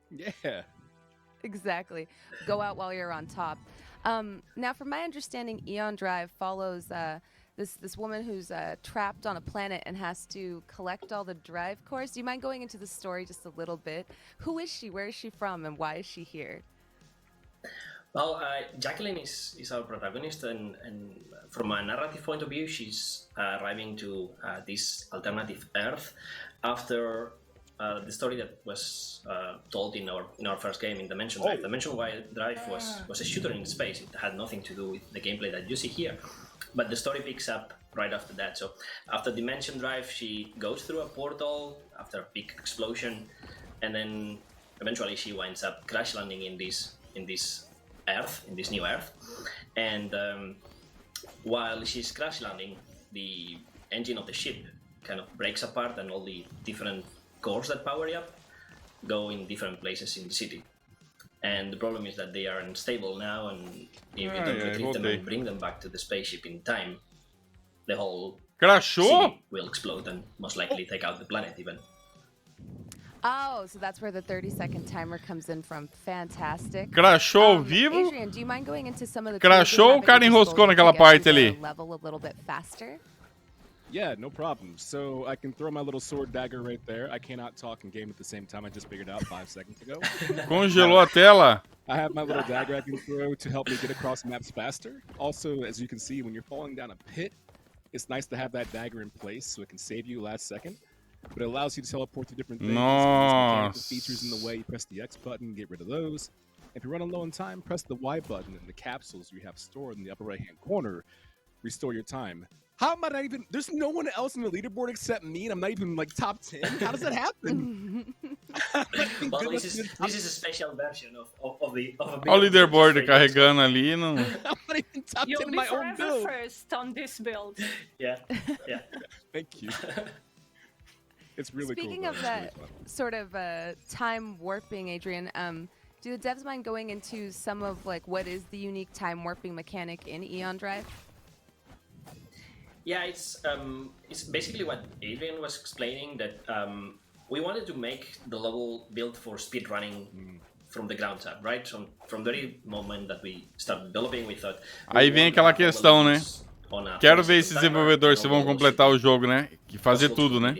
Yeah. Exactly. Go out while you're on top. Now, from my understanding, Eon Drive follows this woman who's trapped on a planet and has to collect all the drive cores. Do you mind going into the story just a little bit? Who is she? Where is she from? And why is she here? Well, Jacqueline is our protagonist, and from a narrative point of view, she's arriving to this alternative Earth after the story that was told in our first game in Dimension Drive. Dimension Drive was a shooter in space. It had nothing to do with the gameplay that you see here, but the story picks up right after that. So after Dimension Drive, she goes through a portal after a big explosion, and then eventually she winds up crash landing in this Earth, in this new Earth. And while she's crash landing, the engine of the ship kind of breaks apart, and all the different cores that power you up go in different places in the city. And the problem is that they are unstable now, and if you don't retrieve them and bring them back to the spaceship in time, the whole city will explode and most likely take out the planet even. Oh, so that's where the 30-second timer comes in from. Fantastic. Crashou ao vivo? Adrian, do you mind going into some of the Crashou ou o cara enroscou naquela parte ali? Level a little bit faster? Yeah, no problem. So I can throw my little sword dagger right there. I cannot talk and game at the same time. I just figured out 5 seconds ago. Congelou a tela. I have my little dagger I can throw to help me get across maps faster. Also, as you can see, when you're falling down a pit, it's nice to have that dagger in place so it can save you last second. But it allows you to teleport to different things. Mechanical features in the way, you press the X button, get rid of those. If you're running low on time, press the Y button, and the capsules you have stored in the upper right-hand corner restore your time. How am I not even... There's no one else in the leaderboard except me, and I'm not even, like, top 10? How does that happen? Well, this is a special version of the... Olha o leaderboard carregando ali. Não... I'm not even top 10 in my own build. You'll be forever first on this build. Yeah. Thank you. It's really Speaking cool. Speaking of that sort of time warping, Adrian, do the devs mind going into some of like what is the unique time warping mechanic in Eon Drive? Yeah, it's basically what Adrian was explaining, that we wanted to make the level built for speedrunning from the ground up, right? So from the very moment that we started developing, we thought... Aí vem aquela questão, né? Quero ver esses desenvolvedores se vão completar o jogo, né? Que fazer tudo, né?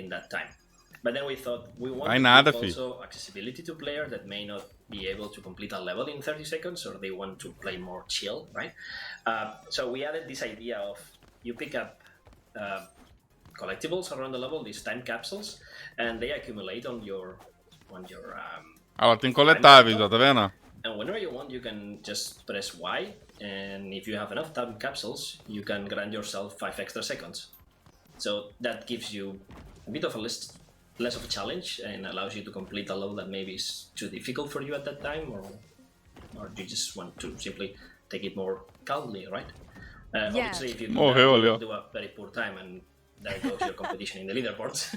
But then we thought we want to give also accessibility to players that may not be able to complete a level in 30 seconds, or they want to play more chill, right? So we added this idea of you pick up collectibles around the level, these time capsules, and they accumulate on your Ela tem coletáveis, ó, tá vendo? And whenever you want, you can just press Y and if you have enough time capsules, you can grant yourself 5 extra seconds. So that gives you a bit of a less of a challenge and allows you to complete a load that maybe is too difficult for you at that time, or you just want to simply take it more calmly, right? Obviously, if you do that, you'll do a very poor time, and there goes your competition in the leaderboards.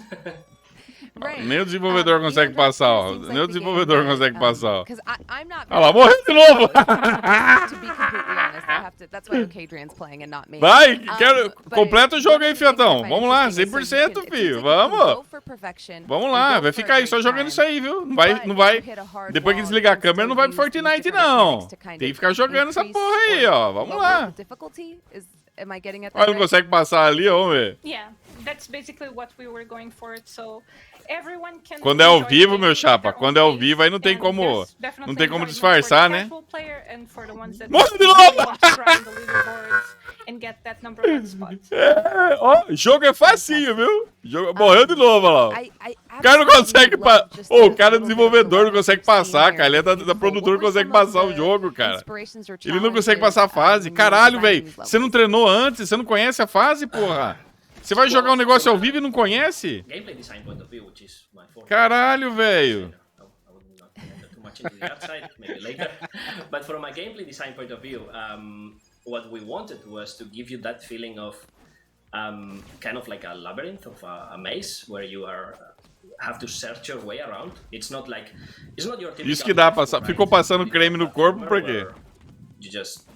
Right. Nem o desenvolvedor consegue passar, ó. Nem o desenvolvedor consegue passar, ó. I'm not Olha lá, morreu de novo! To be completely honest, I have to. That's why Cadrian's playing and not me. Vai, completa o jogo aí, Fiatão. Vamos lá, 100%, filho. Vamos. Vamos lá, vai ficar aí só jogando isso aí, viu? Não vai. Depois que desligar a câmera, não vai pro Fortnite, não. Tem que ficar jogando essa porra aí, ó. Vamos lá. Olha, não consegue passar ali, vamos ver. Yeah, that's basically what we were going for. So everyone can. Quando é ao vivo, meu chapa, quando é ao vivo aí não tem como disfarçar, né? Morre de novo! Ó, o jogo é facinho, viu? Morreu de novo, olha lá. O cara não consegue passar. O cara desenvolvedor não consegue passar, cara. Ele é da produtora não consegue passar o jogo, cara. Ele não consegue passar a fase. Caralho, velho. Você não treinou antes? Você não conhece a fase, porra? Você vai jogar um negócio ao vivo e não conhece? Caralho, velho. But from a gameplay design point of view, what we wanted was to give you that feeling of kind of like a labyrinth, of a maze where you have to search your way around. It's not your typical. Isso que dá passar. Ficou passando creme no corpo por quê? You just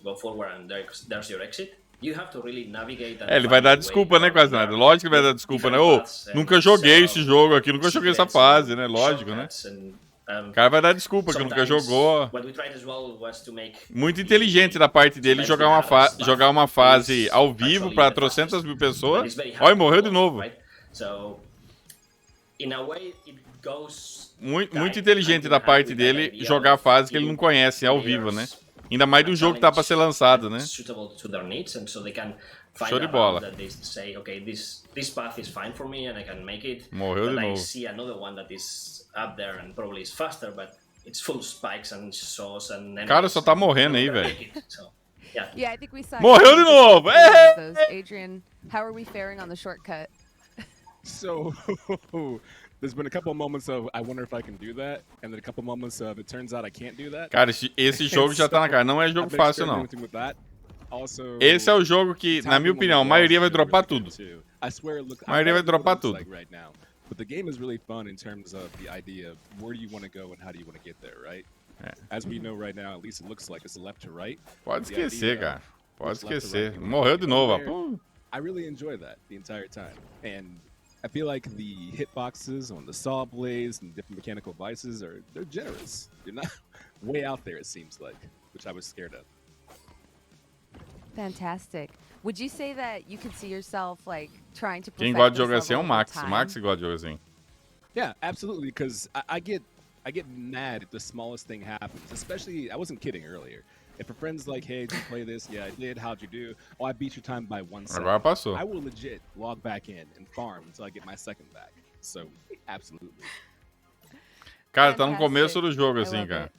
go forward and there's your exit. You have to really navigate. Ele vai dar desculpa, né, quase nada. Lógico que ele vai dar desculpa, né? Ô, nunca joguei esse jogo aqui, nunca joguei essa fase, né? Lógico, né? O cara vai dar desculpa que nunca jogou. Muito inteligente da parte dele jogar uma fase ao vivo para 300 mil pessoas. Olha, morreu de novo. Muito inteligente da parte dele jogar a fase que ele não conhece ao vivo, né? Ainda mais de um jogo que tá para ser lançado, né? Show de bola. Morreu de novo. Cara, só tá morrendo aí, velho. Morreu de novo! Adrian, how are we faring on the shortcut? So, there's been a couple moments of I wonder if I can do that, and then a couple moments of it turns out I can't do that. Cara, esse jogo já tá na cara. Não é jogo fácil, não. Esse é o jogo que, na minha opinião, a maioria vai dropar tudo. A maioria vai dropar tudo. But the game is really fun in terms of the idea of where do you want to go and how do you want to get there, right? As we know right now, at least it looks like it's left to right. Pode esquecer, cara. Pode esquecer. Morreu de novo, ó. I really enjoy that the entire time. And I feel like the hitboxes on the saw blades and different mechanical devices they're generous. They're not way out there, it seems like, which I was scared of. Fantastic. Would you say that you could see yourself like trying to perfect Quem gosta de jogo this assim é o level Max. over time? Max gosta de jogo assim. Yeah, absolutely. Because I get mad if the smallest thing happens. Especially, I wasn't kidding earlier. If a friend's like, "Hey, did you play this?" Yeah, I did. How'd you do? Oh, I beat your time by 1 second. Agora passou. I will legit log back in and farm until I get my second back. So, absolutely. Cara, tá no começo do jogo assim, cara.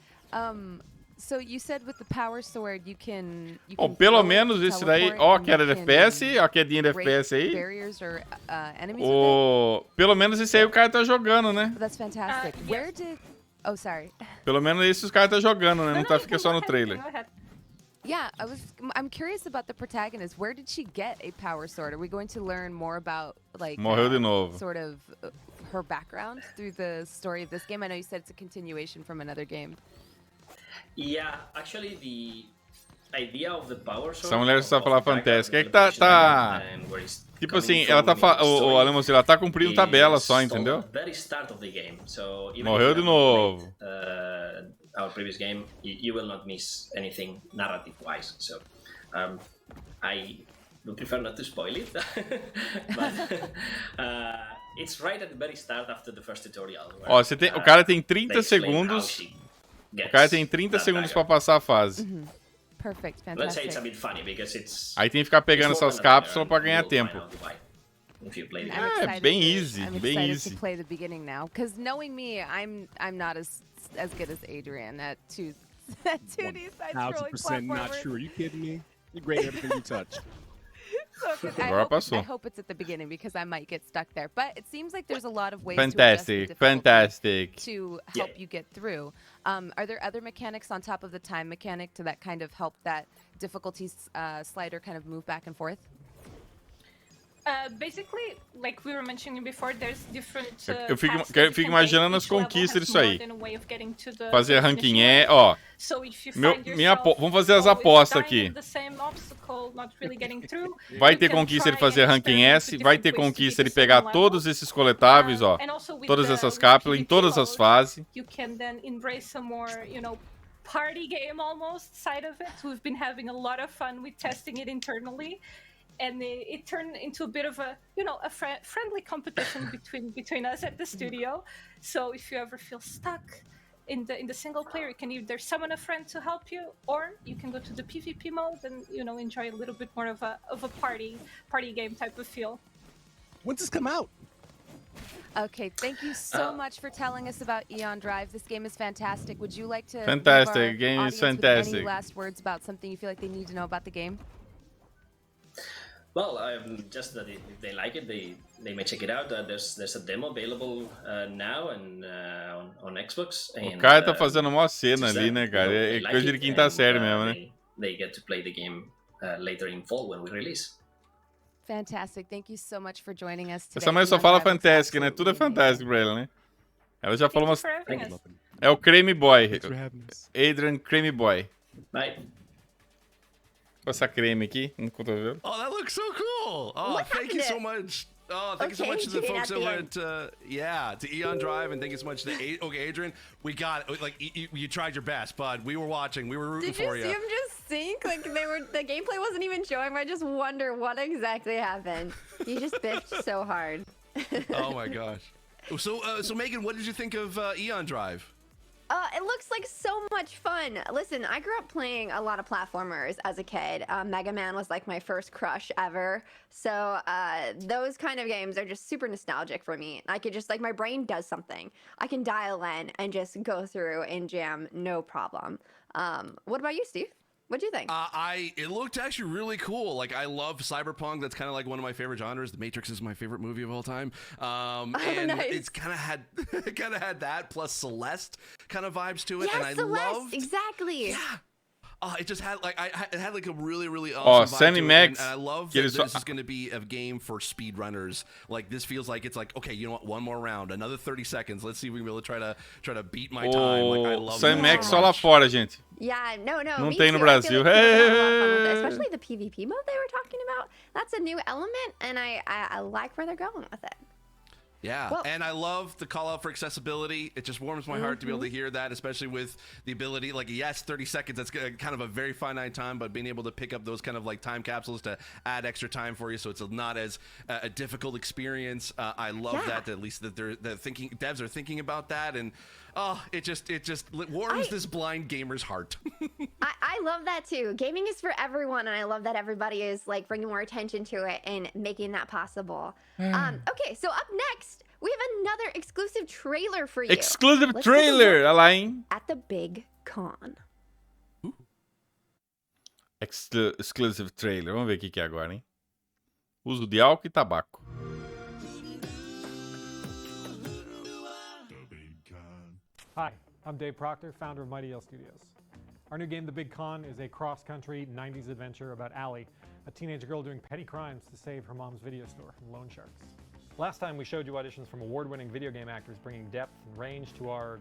So you said with the power sword you can pelo menos esse daí, ó, queda de FPS, ó, quedinha de FPS aí. Pelo menos esse aí o cara tá jogando, né? That's fantastic. Where did Oh, sorry. Pelo menos esse os caras tá jogando, né? Não tá fica só no trailer. Yeah, I'm curious about the protagonist. Where did she get a power sword? Are we going to learn more about like Morreu de novo. Sort of her background through the story of this game? I know you said it's a continuation from another game. Yeah, actually the idea of the power sword. Essa mulher só fala fantástica. É que tá tipo assim, ela tá ela tá cumprindo tabela só, entendeu? Morreu de novo. Our previous game, you will not miss anything narrative-wise. So, I would prefer not to spoil it, but it's right at the very start after the first tutorial. Ó, o cara tem 30 segundos. O cara tem 30 segundos pra passar a fase. Perfect, fantastic. Let's say it's a bit funny because it's. Aí tem que ficar pegando essas cápsulas pra ganhar tempo. É bem easy, I'm bem excited easy. to play the beginning now, because knowing me, I'm not as good as Adrian at 2 that 2D side-scrolling 1,000% not platformer. true. Are you kidding me? You're great at everything you touch. So I hope it's at the beginning because I might get stuck there. But it seems like there's a lot of ways to adjust the difficulty to help you get through. Are there other mechanics on top of the time mechanic to that kind of help that difficulty slider kind of move back and forth? Basically, like we were mentioning before, there's different. Eu fico imaginando as conquistas disso aí. Fazer ranking ó. Vamos fazer as apostas aqui. Vai ter conquista de fazer ranking S, vai ter conquista de pegar todos esses coletáveis, ó. Todas essas cápsulas em todas as fases. You can then embrace some more, party game almost side of it. We've been having a lot of fun with testing it internally. And it turned into a bit of a, a friendly competition between us at the studio. So if you ever feel stuck in the single player, you can either summon a friend to help you, or you can go to the PvP mode and enjoy a little bit more of a party game type of feel. When's this come out? Okay, thank you so much for telling us about Eon Drive. This game is fantastic. Would you like to fantastic game is fantastic. Any last words about something you feel like they need to know about the game? Well, just that if they like it, they may check it out. There's a demo available now and on Xbox. O cara tá fazendo uma cena ali, né, cara? É coisa de quinta série mesmo, né? They get to play the game later in fall when we release. Fantastic. Thank you so much for joining us today. Essa mãe só fala fantástico, né? Tudo é fantástico pra ela, né? Ela já falou umas... É o Creamy Boy. Adrian Creamy Boy. Bye. Essa creme aqui no cotovelo. Oh, that looks so cool. Oh, thank you so much. Oh, thank you so much to the folks that went to Eon Drive, and thank you so much to Adrian. We got it. Like you tried your best, bud. We were watching. We were rooting for you. Did you see him just sink? Like the gameplay wasn't even showing. I just wonder what exactly happened. You just biffed so hard. Oh my gosh. So Megan, what did you think of Eon Drive? It looks like so much fun. Listen, I grew up playing a lot of platformers as a kid. Mega Man was like my first crush ever. So those kind of games are just super nostalgic for me. I could just, like, my brain does something. I can dial in and just go through and jam, no problem. What about you, Steve? What do you think? It looked actually really cool. Like, I love cyberpunk. That's kind of like one of my favorite genres. The Matrix is my favorite movie of all time. And nice. It's kind of had that plus Celeste kind of vibes to it. Yeah, and I Celeste, loved exactly. Yeah. It just had like it had like a really awesome vibe Sammy to Max. it. And I love that this is going to be a game for speedrunners. Like, this feels like it's like, okay, you know what? One more round, another 30 seconds. Let's see if we can really try to beat my time. Like, I love Sammy Max so só lá fora, gente. Yeah, no. Não me tem too. no Brasil. I feel like people have a lot of fun with it, especially the PvP mode they were talking about. That's a new element, and I like where they're going with it. Yeah, well, and I love the call out for accessibility. It just warms my heart to be able to hear that, especially with the ability, like, yes, 30 seconds, that's kind of a very finite time, but being able to pick up those kind of like time capsules to add extra time for you, so it's not as a difficult experience. I love that at least that devs are thinking about that, and it just warms this blind gamer's heart. I love that too. Gaming is for everyone, and I love that everybody is like bringing more attention to it and making that possible. Okay, so up next, we have another exclusive trailer for you. Exclusive trailer, olha lá, hein? At the Big Con. Exclusive trailer. Vamos ver o que é agora, hein? Uso de álcool e tabaco. Hi, I'm Dave Proctor, founder of Mighty L Studios. Our new game, The Big Con, is a cross-country 90s adventure about Allie, a teenage girl doing petty crimes to save her mom's video store from loan sharks. Last time we showed you auditions from award-winning video game actors bringing depth and range to our,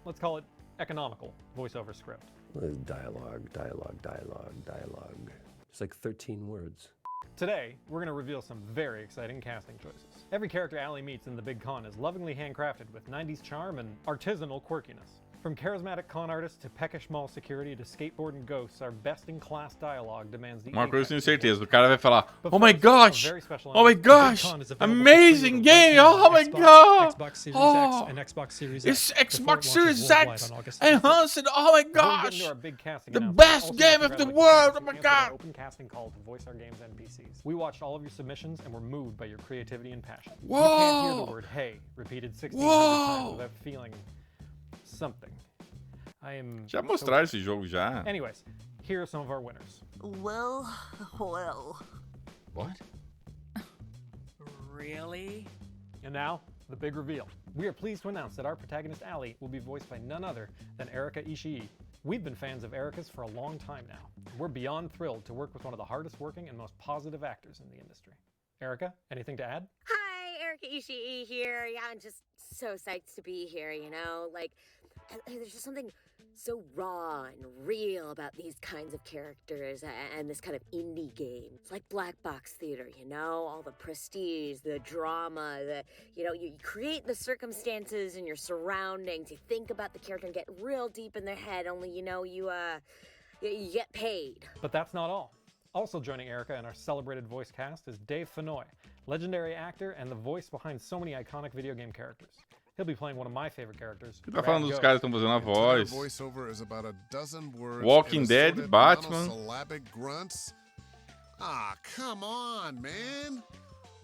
let's call it, economical voiceover script. There's dialogue. It's like 13 words. Today, we're going to reveal some very exciting casting choices. Every character Allie meets in The Big Con is lovingly handcrafted with 90s charm and artisanal quirkiness. From charismatic con artists to peckish mall security to skateboarding ghosts, our best-in-class dialogue demands the... Uma coisa eu tenho certeza, o cara vai falar, oh my gosh, amazing game, oh my god, oh, it's Xbox Series X, enhanced, oh my gosh, the best game of the world, oh my god. Open casting call to voice our game's NPCs. We watched all of your submissions and were moved by your creativity and passion. Whoa. You can't hear the word hey repeated 1,600 times without feeling something. Já mostraram esse jogo já. Anyways, here are some of our winners. Well. What? Really? And now, the big reveal. We are pleased to announce that our protagonist, Allie, will be voiced by none other than Erika Ishii. We've been fans of Erika's for a long time now. We're beyond thrilled to work with one of the hardest working and most positive actors in the industry. Erika, anything to add? Hi, Erika Ishii here. Yeah, I'm just so psyched to be here, you know? Like, there's just something so raw and real about these kinds of characters and this kind of indie game. It's like black box theater, you know? All the prestige, the drama, you create the circumstances and your surroundings. You think about the character and get real deep in their head, only, you get paid. But that's not all. Also joining Erika in our celebrated voice cast is Dave Fennoy, legendary actor and the voice behind so many iconic video game characters. He'll be playing one of my favorite characters. Tá falando dos caras que estão fazendo a voz. Words, Walking Dead, Batman. Grunts. Ah, come on, man.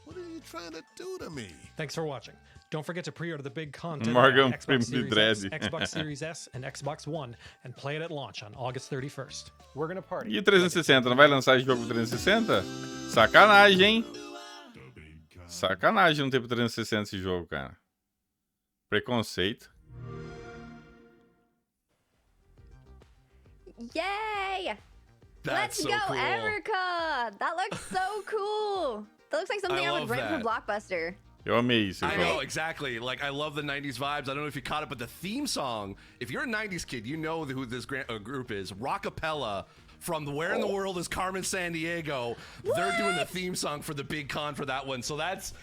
What are you trying to do to me? Thanks for watching. Don't forget to pre-order the big content Morgan on Xbox Series X, Dread. Xbox Series S, and Xbox One, and play it at launch on August 31st. We're gonna party. E o 360, não vai lançar esse jogo pro 360? Sacanagem, hein? Sacanagem não ter pro 360 esse jogo, cara. Preconceito. Yay! That's Let's so go, cool. Erika! That looks so cool. That looks like something I would love rent that. from Blockbuster. Eu amei isso. I know, exactly. Like, I love the 90s vibes. I don't know if you caught it, but the theme song, if you're a 90s kid, you know who this group is. Rockapella from Where in the World is Carmen Sandiego. They're doing the theme song for the big con for that one. So that's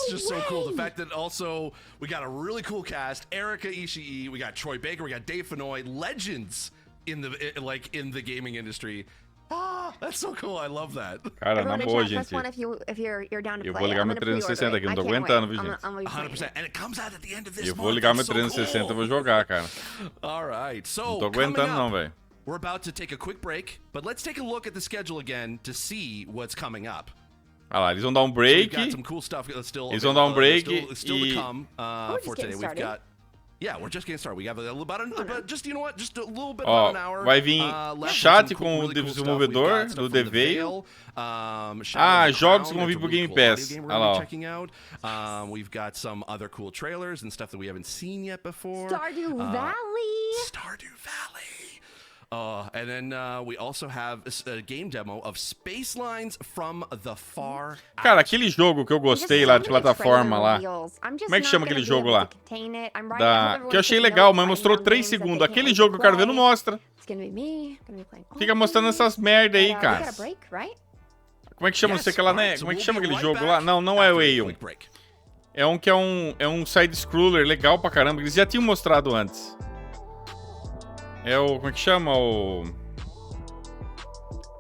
just so cool. The fact that also we got a really cool cast. Erika Ishii, we got Troy Baker, we got Dave Fennoy, legends in the gaming industry. Ah, that's so cool. I love that. Cara, na boa, gente. Press one if you're down to Eu play. vou ligar I'm meu gonna 360 aqui, não tô pre-order it. aguentando, viu, I gente? can't wait. 100%. And it comes out at the end of this Eu month. vou ligar meu That's so 360 e cool. vou jogar, cara. All right. So, Não tô aguentando coming não, up, velho. we're about to take a quick break, but let's take a look at the schedule again to see what's coming up. Ah lá, eles vão dar um So break. we've got some cool stuff that's still Eles vão dar um break still e... to come for today. We've started. got we're just getting started. We have just you know what, just a little bit Ó, about an hour. vai vir left chat with some com o really cool stuff. desenvolvedor We've got stuff do from The Veil. Shadow of the jogos Crown, que vão vir that's a pro really Game cool Pass. audio game we're Olha gonna lá, be ó. checking out. We've got some other cool trailers and stuff that we haven't seen yet before. Stardew Valley. Stardew Valley. And then we also have a game demo of Space Lines from the Far Out. Cara, aquele jogo que eu gostei lá de plataforma lá. Como é que chama aquele jogo lá? Que eu achei legal, mas mostrou 3 segundos. Aquele jogo que eu quero ver não mostra. Fica mostrando essas merda aí, cara. Como é que chama? Não sei que lá, né? Como é que chama aquele jogo lá? Não, não é o Aeon. É um que é um side-scroller legal pra caramba. Eles já tinham mostrado antes. É o... Como é que chama? O...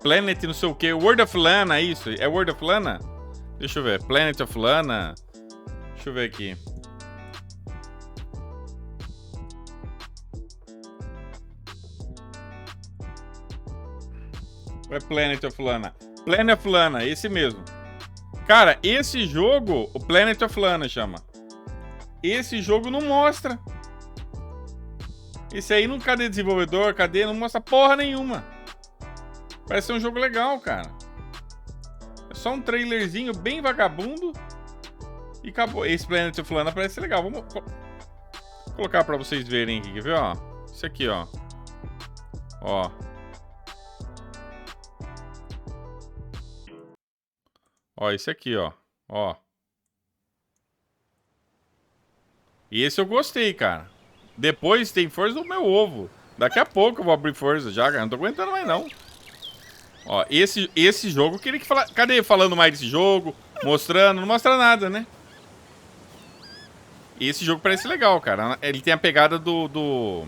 Planet não sei o que. World of Lana, isso. É World of Lana? Deixa eu ver. Planet of Lana. Deixa eu ver aqui. Ou é Planet of Lana? Planet of Lana, esse mesmo. Cara, esse jogo... O Planet of Lana chama. Esse jogo não mostra. Esse aí não, cadê desenvolvedor? Cadê? Não mostra porra nenhuma. Parece ser um jogo legal, cara. É só um trailerzinho bem vagabundo. E acabou. Esse Planet of Lana parece ser legal. Vamos colocar pra vocês verem aqui. Quer ver, ó? Isso aqui, ó. Ó. Ó, esse aqui, ó. Ó. E esse eu gostei, cara. Depois tem Forza do meu ovo. Daqui a pouco eu vou abrir Forza já, cara. Não tô aguentando mais, não. Ó, esse jogo, eu queria que falar... Cadê falando mais desse jogo? Mostrando? Não mostra nada, né? Esse jogo parece legal, cara. Ele tem a pegada do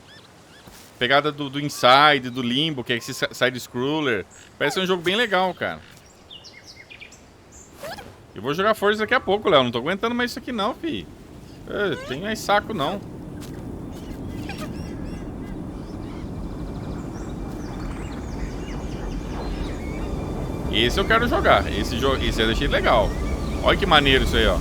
Inside, do Limbo, que é esse side-scroller. Parece um jogo bem legal, cara. Eu vou jogar Forza daqui a pouco, Léo. Não tô aguentando mais isso aqui, não, fi. Tem mais saco, não. Esse eu quero jogar. Esse eu achei legal. Olha que maneiro isso aí, ó.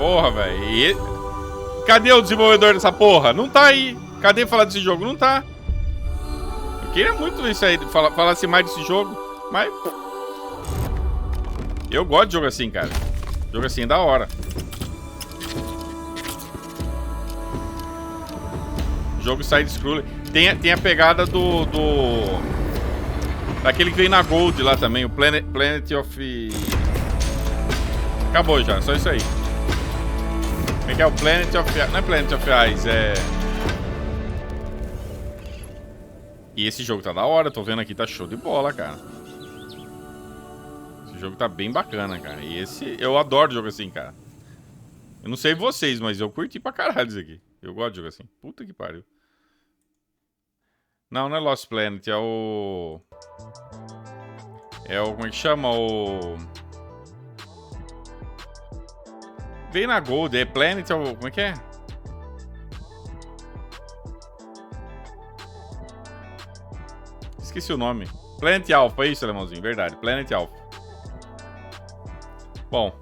Porra, velho. Cadê o desenvolvedor dessa porra? Não tá aí. Cadê falar desse jogo? Não tá. Eu queria muito isso aí, falasse mais desse jogo. Mas... eu gosto de jogo assim, cara. Jogo assim é da hora. Jogo side-scroller. Tem a pegada daquele que vem na Gold lá também, o Planet of... Acabou já, só isso aí. Como é que é o Planet of... Não é Planet of Ice, é... E esse jogo tá da hora, tô vendo aqui, tá show de bola, cara. Esse jogo tá bem bacana, cara. E esse... eu adoro jogo assim, cara. Eu não sei vocês, mas eu curti pra caralho isso aqui. Eu gosto de jogo assim. Puta que pariu. Não, não é Lost Planet, é o... como é que chama? Vem na Gold, é Planet, como é que é? Esqueci o nome. Planet Alpha, é isso, alemãozinho, verdade. Planet Alpha. Bom.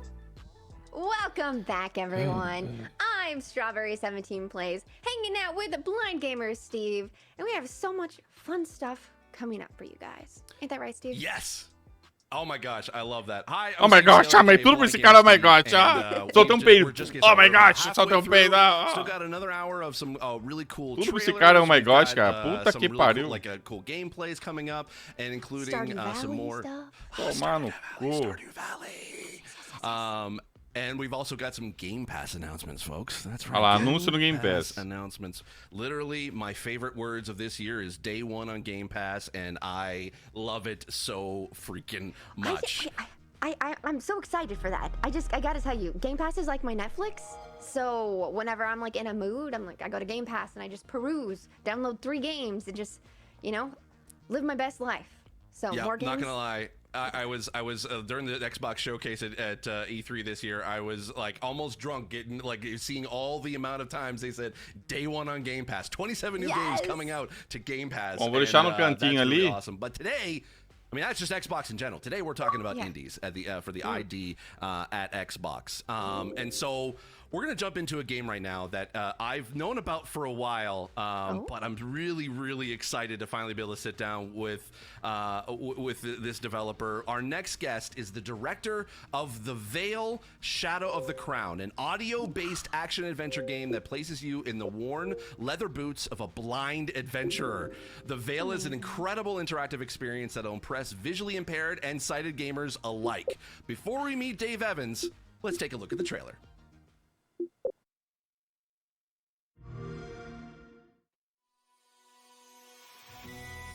Welcome back, everyone. I'm Strawberry17 Plays, hanging out with the Blind Gamer Steve, and we have so much fun stuff coming up for you guys. Ain't that right, Steve? Yes! Oh my gosh, I love that. Hi, oh my gosh, amei tudo por esse cara, oh my gosh. Soltei um peido. Oh my gosh, soltei um peido. Still got another hour of some really cool tudo por esse cara, oh my gosh, cara. Puta que pariu. Like cool gameplays coming up, and including some more... Tomar no cu. And we've also got some Game Pass announcements, folks. That's right. Olha lá, anúncio no Game Pass. Announcements. Literally, my favorite words of this year is day one on Game Pass, and I love it so freaking much. I'm so excited for that. I gotta tell you, Game Pass is like my Netflix. So whenever I'm like in a mood, I'm like, I go to Game Pass and I just peruse, download 3 games, and just, you know, live my best life. So yeah, more games. Not gonna lie. I was during the Xbox showcase at E3 this year. I was like almost drunk, seeing all the amount of times they said day one on Game Pass. 27 new games coming out to Game Pass. Bom, vou deixar no cantinho ali. Really awesome. But today, I mean, that's just Xbox in general. Today we're talking about indies at the for the ID at Xbox. And so we're gonna jump into a game right now that I've known about for a while, but I'm really, really excited to finally be able to sit down with this developer. Our next guest is the director of The Veil: Shadow of the Crown, an audio-based action-adventure game that places you in the worn leather boots of a blind adventurer. The Veil is an incredible interactive experience that'll impress visually impaired and sighted gamers alike. Before we meet Dave Evans, let's take a look at the trailer.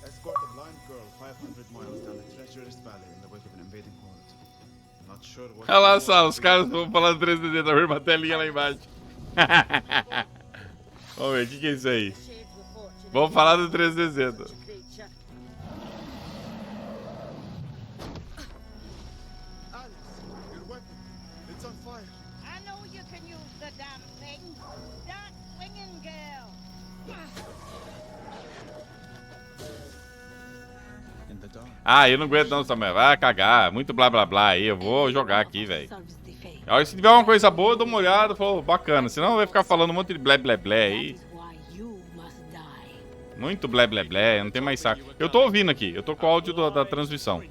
Escort a blind girl 500 miles down a treacherous valley in the wake of an invading horde. Not sure what... Olha lá só, os caras vão falar do 3D, tá vendo uma telinha lá embaixo. Vamos ver, o que é isso aí? Vamos falar do 3D. Ah, eu não aguento não, Samuel. Vai cagar. Muito blá blá blá aí. Eu vou jogar aqui, velho. Se tiver uma coisa boa, eu dou uma olhada. Falo, bacana. Senão vai ficar falando um monte de blé blé blé aí. Muito blé blé blé. Não tem mais saco. Eu tô ouvindo aqui. Eu tô com o áudio da transmissão.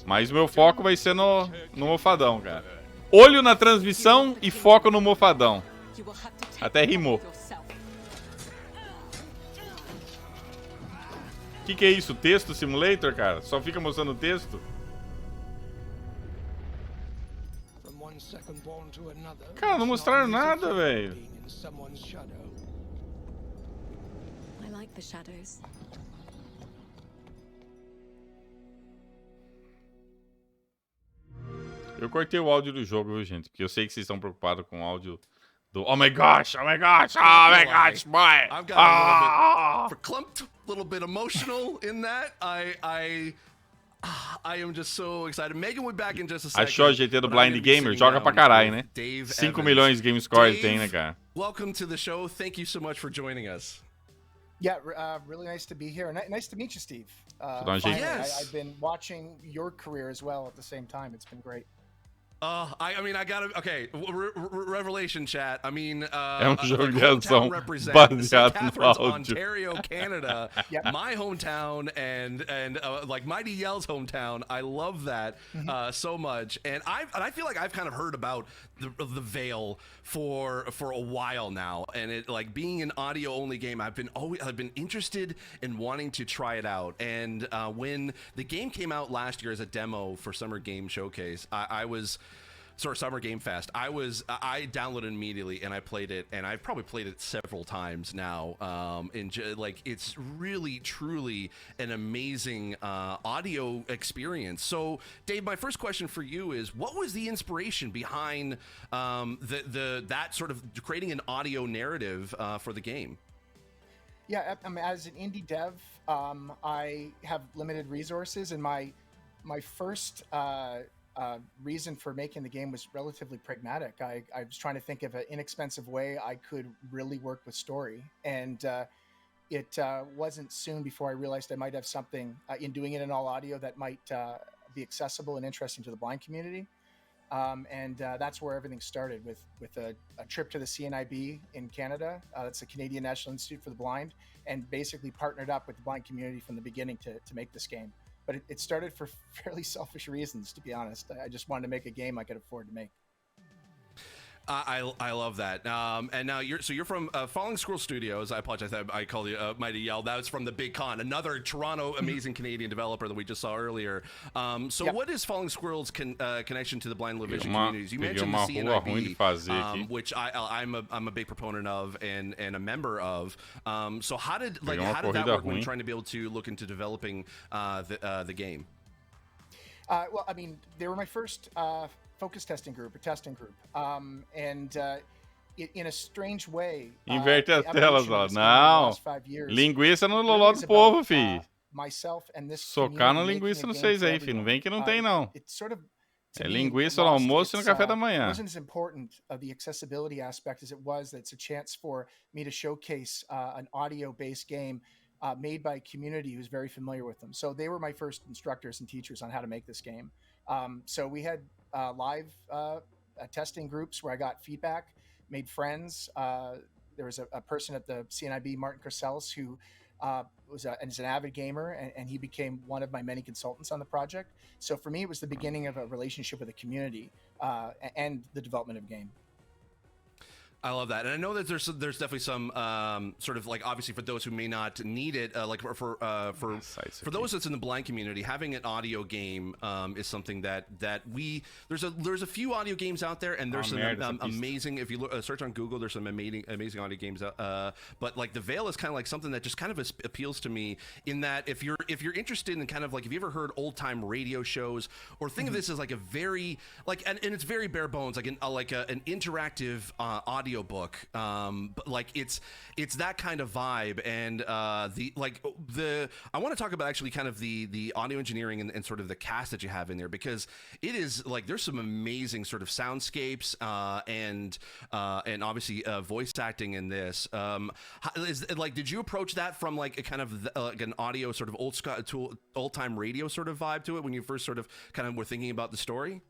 Mas o meu foco vai ser no mofadão, cara. Olho na transmissão e foco no mofadão. Até rimou. O que é isso? Texto simulator, cara? Só fica mostrando o texto? Cara, não mostraram nada, velho. I like the shadows. Eu cortei o áudio do jogo, viu, gente? Porque eu sei que vocês estão preocupados com o áudio do... Oh my gosh, oh my gosh, oh my gosh, boy! I've got a little bit emotional in that. I am just so excited. Megan will be back in just a second. Achou a GT do Blind Gamer? Joga pra caralho, né? 5 milhões de game score ele tem, né, cara? Welcome to the show. Thank you so much for joining us. Yeah, really nice to be here. Nice to meet you, Steve. Yes. I've been watching your career as well at the same time. It's been great. I mean, I gotta. Okay, revelation chat. I mean, É um jogo like, de hometown ação represent St. baseado no Catharines, áudio. Ontario, Canada. My hometown, and like Mighty Yell's hometown. I love that so much, and I feel like I've kind of heard about the Veil for a while now, and it like being an audio only game. I've been interested in wanting to try it out, and when the game came out last year as a demo for Summer Game Showcase, Summer Game Fest. I downloaded it immediately and I played it, and I've probably played it several times now. Like it's really truly an amazing audio experience. So, Dave, my first question for you is, what was the inspiration behind that sort of creating an audio narrative for the game? Yeah, as an indie dev, I have limited resources, and my first reason for making the game was relatively pragmatic. I was trying to think of an inexpensive way I could really work with story, and it wasn't soon before I realized I might have something in doing it in all audio that might be accessible and interesting to the blind community. And that's where everything started with a trip to the CNIB in Canada. That's the Canadian National Institute for the Blind, and basically partnered up with the blind community from the beginning to make this game. But it started for fairly selfish reasons, to be honest. I just wanted to make a game I could afford to make. I love that. And now you're from Falling Squirrel Studios. I apologize, I called you Mighty Yell. That was from the Big Con, another Toronto amazing Canadian developer that we just saw earlier. What is Falling Squirrel's connection to the blind low vision communities? You mentioned the CNIB, which I'm a big proponent of and a member of. So how did that work when trying to be able to look into developing the game? Well, I mean, they were my first focus testing group, and in a strange way, inverte as telas, ó. Não, linguiça no loló do povo, fi. Socar na linguiça no vocês aí, fi. Não vem que não tem, não. É linguiça no almoço e no café da manhã. It wasn't as important of the accessibility aspect as it was that it's a chance for me to showcase an audio-based game made by a community who's very familiar with them. So they were my first instructors and teachers on how to make this game. So we had live testing groups where I got feedback, made friends. There was a person at the CNIB, Martin Carcelis, who is an avid gamer, and he became one of my many consultants on the project. So for me, it was the beginning of a relationship with the community and the development of game. I love that, and I know that there's definitely some sort of like, obviously for those who may not need it, like for those that's in the blind community, having an audio game is something that there's a few audio games out there, and there's some amazing. If you search on Google, there's some amazing audio games. But like the Veil is kind of like something that just kind of appeals to me in that if you're interested in kind of like, have you ever heard old time radio shows, or think of this as like a very like and it's very bare bones, like an interactive audio book, but like it's that kind of vibe, and I want to talk about actually kind of the audio engineering and sort of the cast that you have in there, because it is like there's some amazing sort of soundscapes and obviously voice acting in this. Did you approach that from like a kind of like an audio sort of old time radio sort of vibe to it when you first sort of kind of were thinking about the story?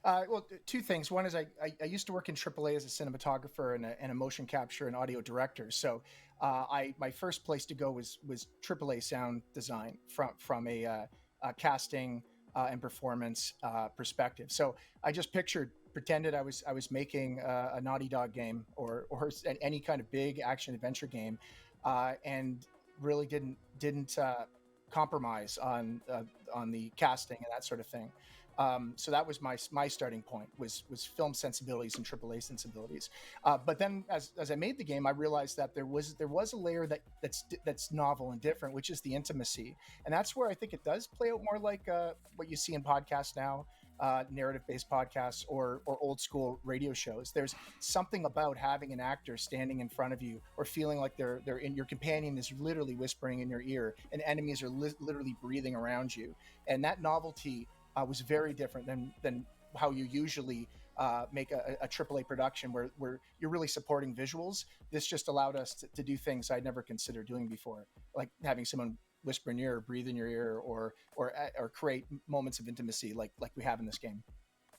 Well, two things. One is I used to work in AAA as a cinematographer and a motion capture and audio director. So my first place to go was AAA sound design from a casting and performance perspective. So I just pretended I was making a Naughty Dog game or any kind of big action adventure game, and really didn't compromise on the casting and that sort of thing. So that was my starting point was film sensibilities and AAA sensibilities. But then as I made the game, I realized that there was a layer that's novel and different, which is the intimacy. And that's where I think it does play out more like what you see in podcasts now, narrative-based podcasts or old school radio shows. There's something about having an actor standing in front of you or feeling like they're in, your companion is literally whispering in your ear and enemies are literally breathing around you. And that novelty was very different than how you usually make a AAA production where you're really supporting visuals. This just allowed us to do things I'd never considered doing before, like having someone whisper in your ear, breathe in your ear, or create moments of intimacy like we have in this game.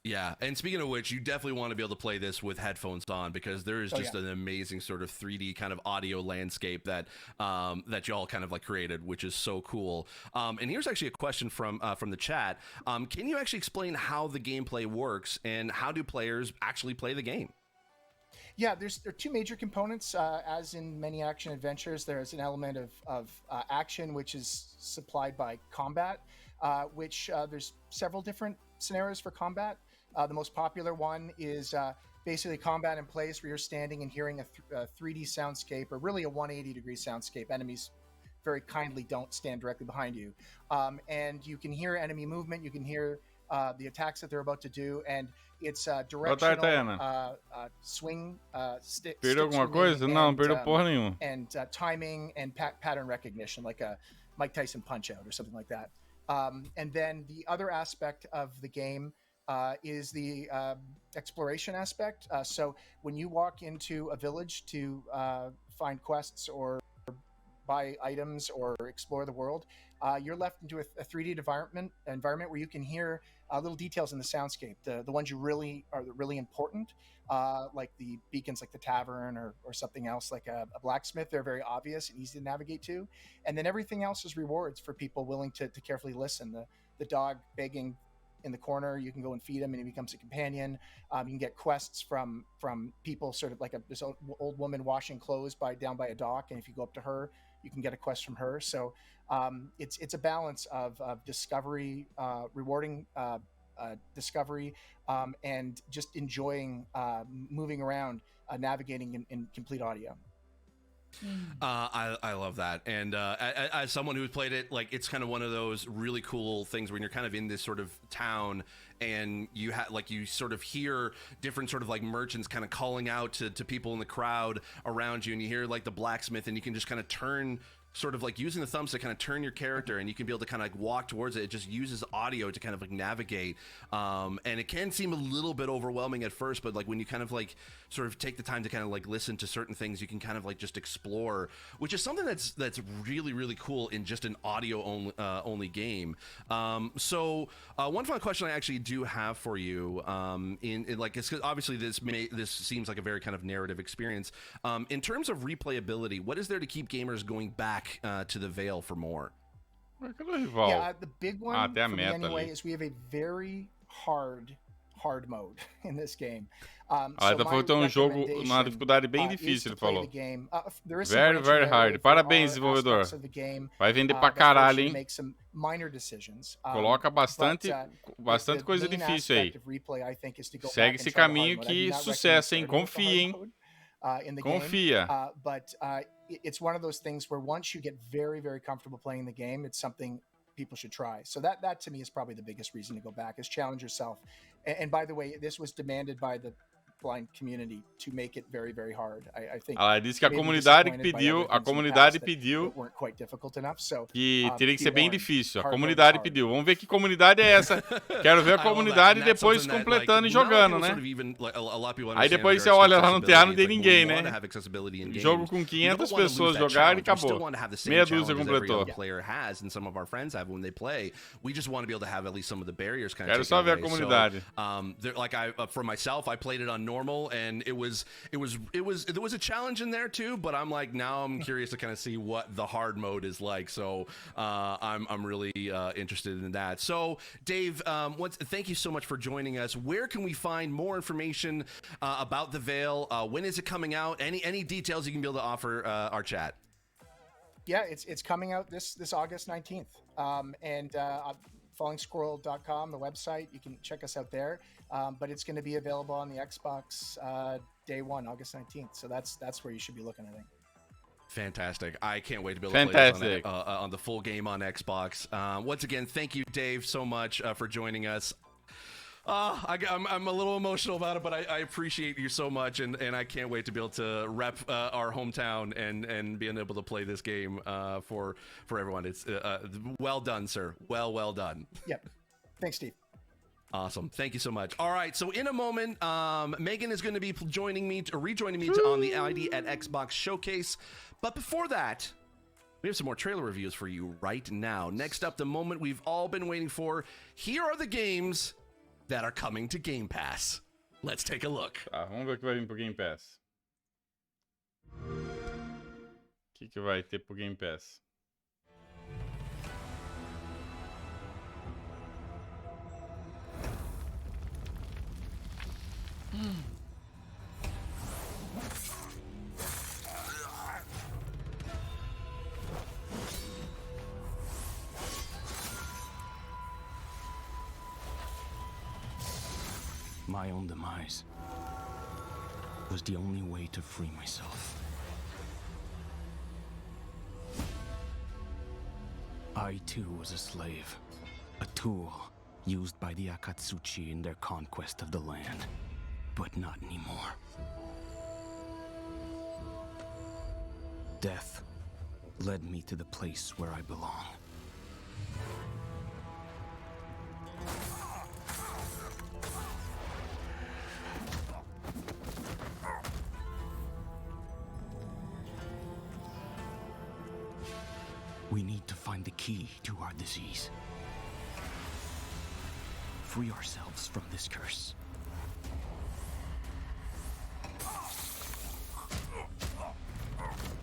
Yeah, and speaking of which, you definitely want to be able to play this with headphones on because there is just an amazing sort of 3D kind of audio landscape that that y'all kind of like created, which is so cool. And here's actually a question from the chat. Can you actually explain how the gameplay works and how do players actually play the game? Yeah, there are two major components. As in many action adventures, there's an element of action, which is supplied by combat, which there's several different scenarios for combat. The most popular one is basically combat in place where you're standing and hearing a 3D soundscape, or really a 180-degree soundscape. Enemies very kindly don't stand directly behind you. And you can hear enemy movement, you can hear the attacks that they're about to do, and it's directional swing, stick alguma coisa? Não, não perdeu porra nenhuma. And timing and pattern recognition, like a Mike Tyson Punch-Out or something like that. And then the other aspect of the game is the exploration aspect. So when you walk into a village to find quests or buy items or explore the world, you're left into a 3D environment where you can hear little details in the soundscape. The ones you really are really important, like the beacons, like the tavern or something else, like a blacksmith. They're very obvious and easy to navigate to. And then everything else is rewards for people willing to carefully listen. The dog begging in the corner, you can go and feed him and he becomes a companion. You can get quests from people, sort of like this old woman washing clothes down by a dock, and if you go up to her, you can get a quest from her. So it's a balance of discovery, rewarding discovery, and just enjoying moving around, navigating in complete audio. I love that, and as someone who's played it, like, it's kind of one of those really cool things when you're kind of in this sort of town and you you sort of hear different sort of like merchants kind of calling out to people in the crowd around you, and you hear like the blacksmith, and you can just kind of turn, sort of like using the thumbs to kind of turn your character, and you can be able to kind of like walk towards it. It just uses audio to kind of like navigate, and it can seem a little bit overwhelming at first, but like when you kind of like sort of take the time to kind of like listen to certain things, you can kind of like just explore, which is something that's really, really cool in just an audio only game. So one final question I actually do have for you, in like, it's obviously this seems like a very kind of narrative experience. In terms of replayability, what is there to keep gamers going back to the Veil for more? Yeah, the big one for me anyway ali. is we have a very hard mode in this game. Ela tá falando um jogo numa dificuldade bem difícil, ele falou. Very, very hard. Parabéns, desenvolvedor. Vai vender pra caralho, hein? Coloca bastante coisa difícil aí. Segue esse caminho que sucesso, hein? Confia, hein? Confia. But it's one of those things where once you get very, very comfortable playing the game, it's something people should try. So that to me is probably the biggest reason to go back, is challenge yourself. And by the way, this was demanded by the blind community to make it very, very hard. I think Ela disse que a comunidade pediu que teria que ser bem difícil. A comunidade pediu. Vamos ver que comunidade é essa. Quero ver a comunidade depois completando e jogando, né? Aí depois você olha lá no teatro, não tem ninguém, né? Jogo com 500 pessoas jogaram e acabou. Meia dúzia completou. Quero só ver a comunidade. For myself, I played it on normal, and there was a challenge in there too, but I'm like, now I'm curious to kind of see what the hard mode is like. So I'm really interested in that. So Dave, thank you so much for joining us. Where can we find more information about the Veil? When is it coming out? Any details you can be able to offer our chat? Yeah, it's coming out this August 19th. And FallingSquirrel.com, the website, you can check us out there. But it's going to be available on the Xbox day one, August 19th. So that's where you should be looking, I think. Fantastic. I can't wait to be able to play this on the full game on Xbox. Once again, thank you, Dave, so much for joining us. I'm a little emotional about it, but I appreciate you so much, and I can't wait to be able to rep our hometown and being able to play this game for everyone. It's well done, sir. Well done. Yep. Thanks, Steve. Awesome. Thank you so much. All right. So in a moment, Megan is going to be rejoining me on the ID at Xbox Showcase. But before that, we have some more trailer reviews for you right now. Next up, the moment we've all been waiting for. Here are the games that are coming to Game Pass. Let's take a look. Tá, vamos ver o que vai vir pro Game Pass. O que vai ter pro Game Pass? My own demise was the only way to free myself. I too was a slave, a tool used by the Akatsuchi in their conquest of the land, but not anymore. Death led me to the place where I belong. We need to find the key to our disease. Free ourselves from this curse.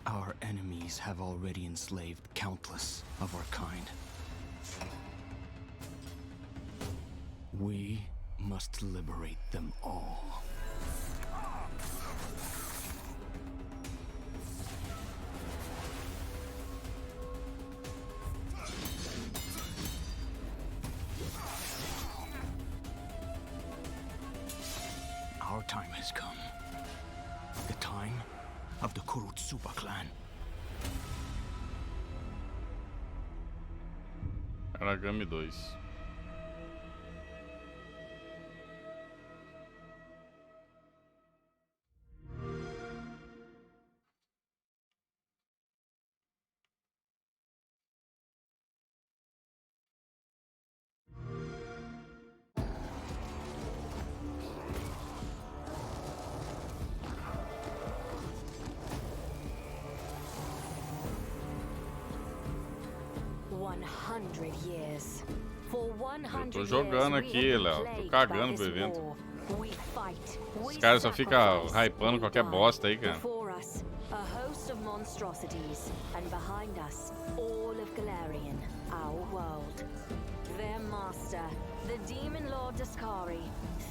Our enemies have already enslaved countless of our kind. We must liberate them all. Our time has come. The time of the Kurotsuba clan. Aragami 2. Eu tô jogando aqui, Léo. Tô cagando pro evento. Os caras só ficam hypando qualquer bosta aí, cara. A host of monstrosities, and behind us, all of Galarian, our world. Their master, the demon lord Daskari,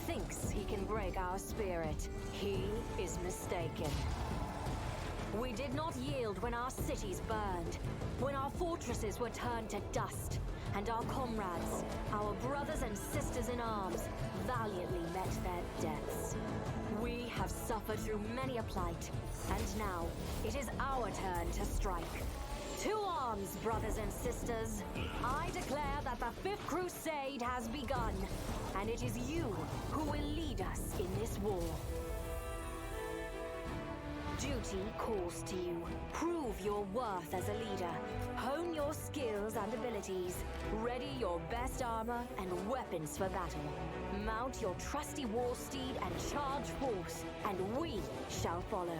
thinks he can break our spirit. He is mistaken. We did not yield when our cities burned, when our fortresses were turned to dust, and our comrades, our brothers and sisters in arms, valiantly met their deaths. We have suffered through many a plight, and now it is our turn to strike. To arms, brothers and sisters! I declare that the Fifth Crusade has begun, and it is you who will lead us in this war. Duty calls to you. Prove your worth as a leader. Hone your skills and abilities. Ready your best armor and weapons for battle. Mount your trusty war steed and charge forth, and we shall follow.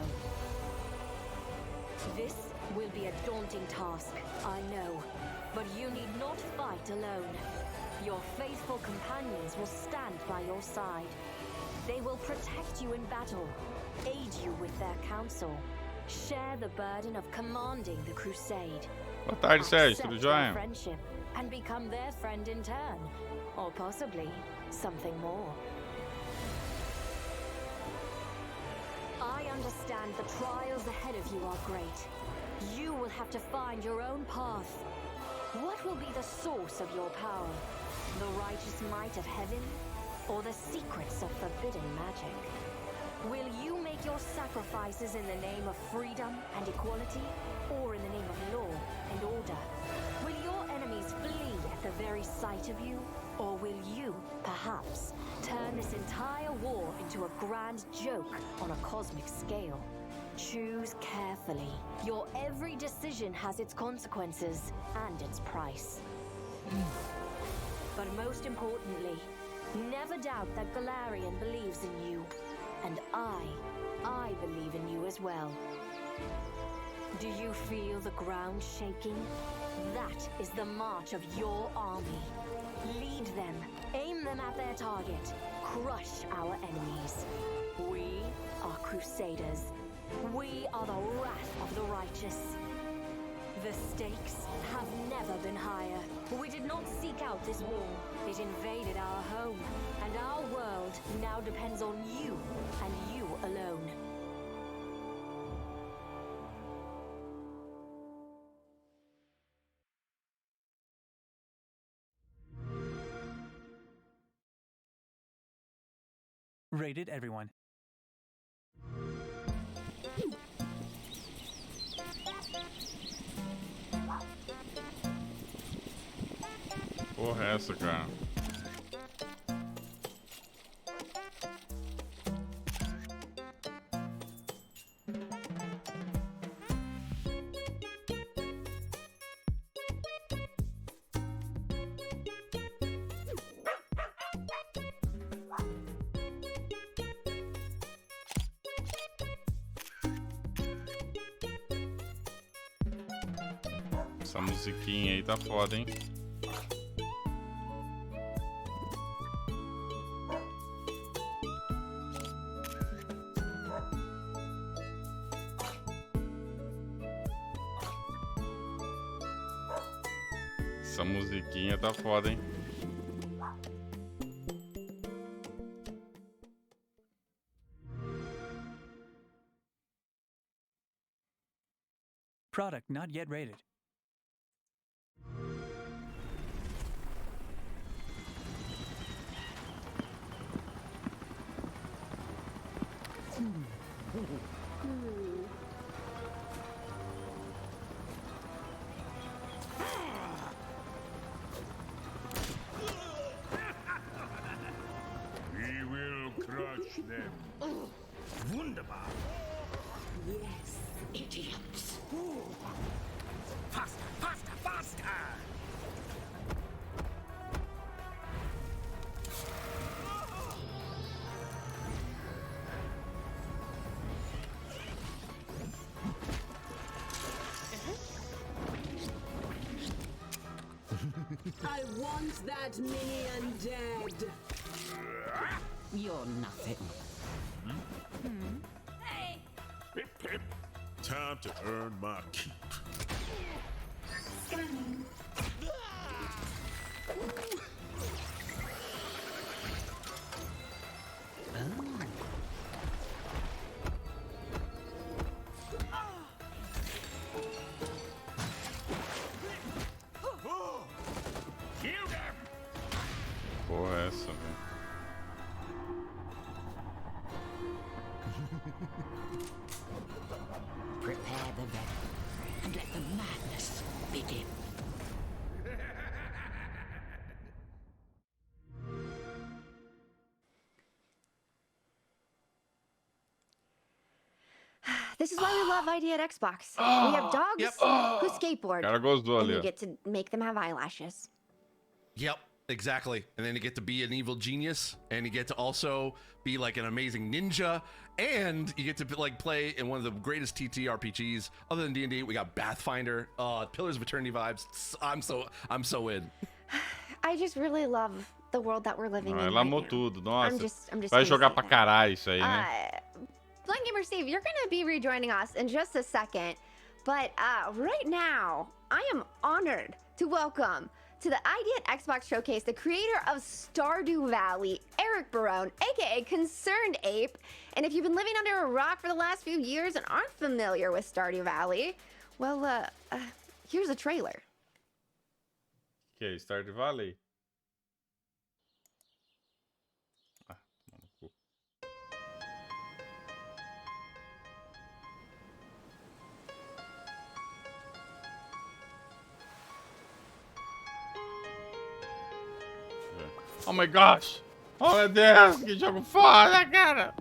This will be a daunting task, I know, but you need not fight alone. Your faithful companions will stand by your side. They will protect you in battle, aid you with their counsel, share the burden of commanding the crusade. Boa tarde, Sérgio. Tudo Accept their jóia? friendship and become their friend in turn, or possibly something more. I understand the trials ahead of you are great. You will have to find your own path. What will be the source of your power? The righteous might of heaven? Or the secrets of forbidden magic? Will you make your sacrifices in the name of freedom and equality? Or in the name of law and order? Will your enemies flee at the very sight of you? Or will you, perhaps, turn this entire war into a grand joke on a cosmic scale? Choose carefully. Your every decision has its consequences and its price. But most importantly, never doubt that Galarian believes in you. And I believe in you as well. Do you feel the ground shaking? That is the march of your army. Lead them, aim Aim them at their target. Crush our enemies. We are crusaders. We are the wrath of the righteous. The stakes have never been higher. We did not seek out this war. It invaded our home. And our world now depends on you, and you alone. Rated everyone. Porra, é essa, cara? Essa musiquinha aí tá foda, hein? Essa musiquinha tá foda, hein? Product not yet rated. We will crush them. Wunderbar. Yes, idiots. Faster, faster, faster! I want that minion dead. You're nothing. Hey! Pip, pip. Time to earn my keep. Scanning. Kill them! Porra, é essa, velho? Prepare the venom and let the madness begin. This is why we love ID at Xbox. We have dogs who skateboard. Cara gostou And ali, you ó. get to make them have eyelashes. Yep, exactly. And then you get to be an evil genius, and you get to also be like an amazing ninja, and you get to like play in one of the greatest TTRPGs other than D&D. We got Pathfinder, Pillars of Eternity vibes. I'm so in. I just really love the world that we're living in. Ela right amou now. tudo, nossa. I'm just Vai gonna jogar say pra that. caralho isso aí, né? Blind Gamer Steve, you're going to be rejoining us in just a second. But right now, I am honored to welcome to the ID at Xbox Showcase the creator of Stardew Valley, Eric Barone, aka Concerned Ape. And if you've been living under a rock for the last few years and aren't familiar with Stardew Valley, well, here's a trailer. Que? Stardew Valley? Ah, toma no cu. Oh my gosh! Oh meu Deus, que jogo foda, cara!